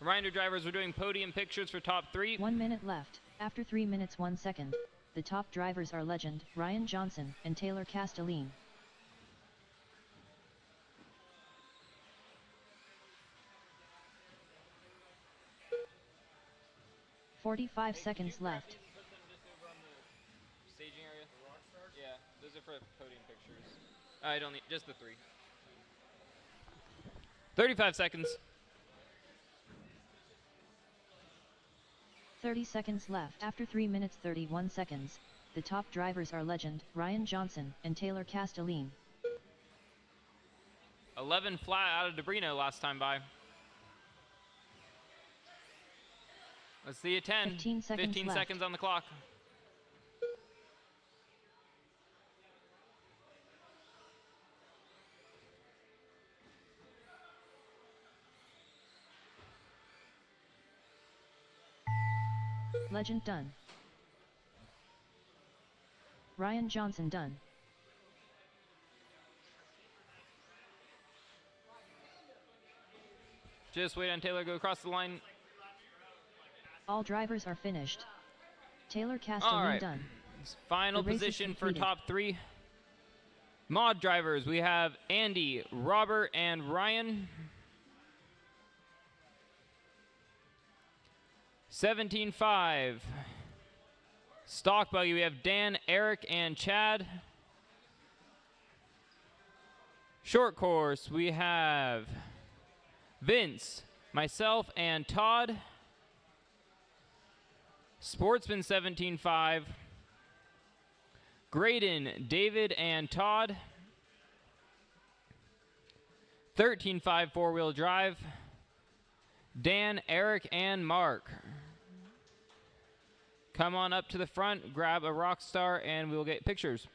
Reminder drivers, we're doing podium pictures for top 3. 1 minute left. After 3 minutes 1 second, the top drivers are legend, Ryan Johnson, and Taylor Castelline. .45 seconds left. Staging area? Yeah, those are for podium pictures. I don't need, just the 3. 35 seconds. 30 seconds left. After 3 minutes 31 seconds, the top drivers are legend, Ryan Johnson, and Taylor Castelline. 11 flat out of Debrino last time by. Let's see a 10. 15 seconds 15 left. seconds on the clock. Legend done. Ryan Johnson done. Just wait on Taylor to go across the line. All drivers are finished. Taylor Castelline All right. done. Final The race is position for completed. top 3. Mod drivers, we have Andy, Robert, and Ryan. 17.5. Stock buggy, we have Dan, Eric, and Chad. Short course, we have Vince, myself, and Todd. Sportsman 17.5. Graydon, David, and Todd. 13.5 four-wheel drive. Dan, Eric, and Mark. Come on up to the front, grab a Rockstar, and we'll get pictures.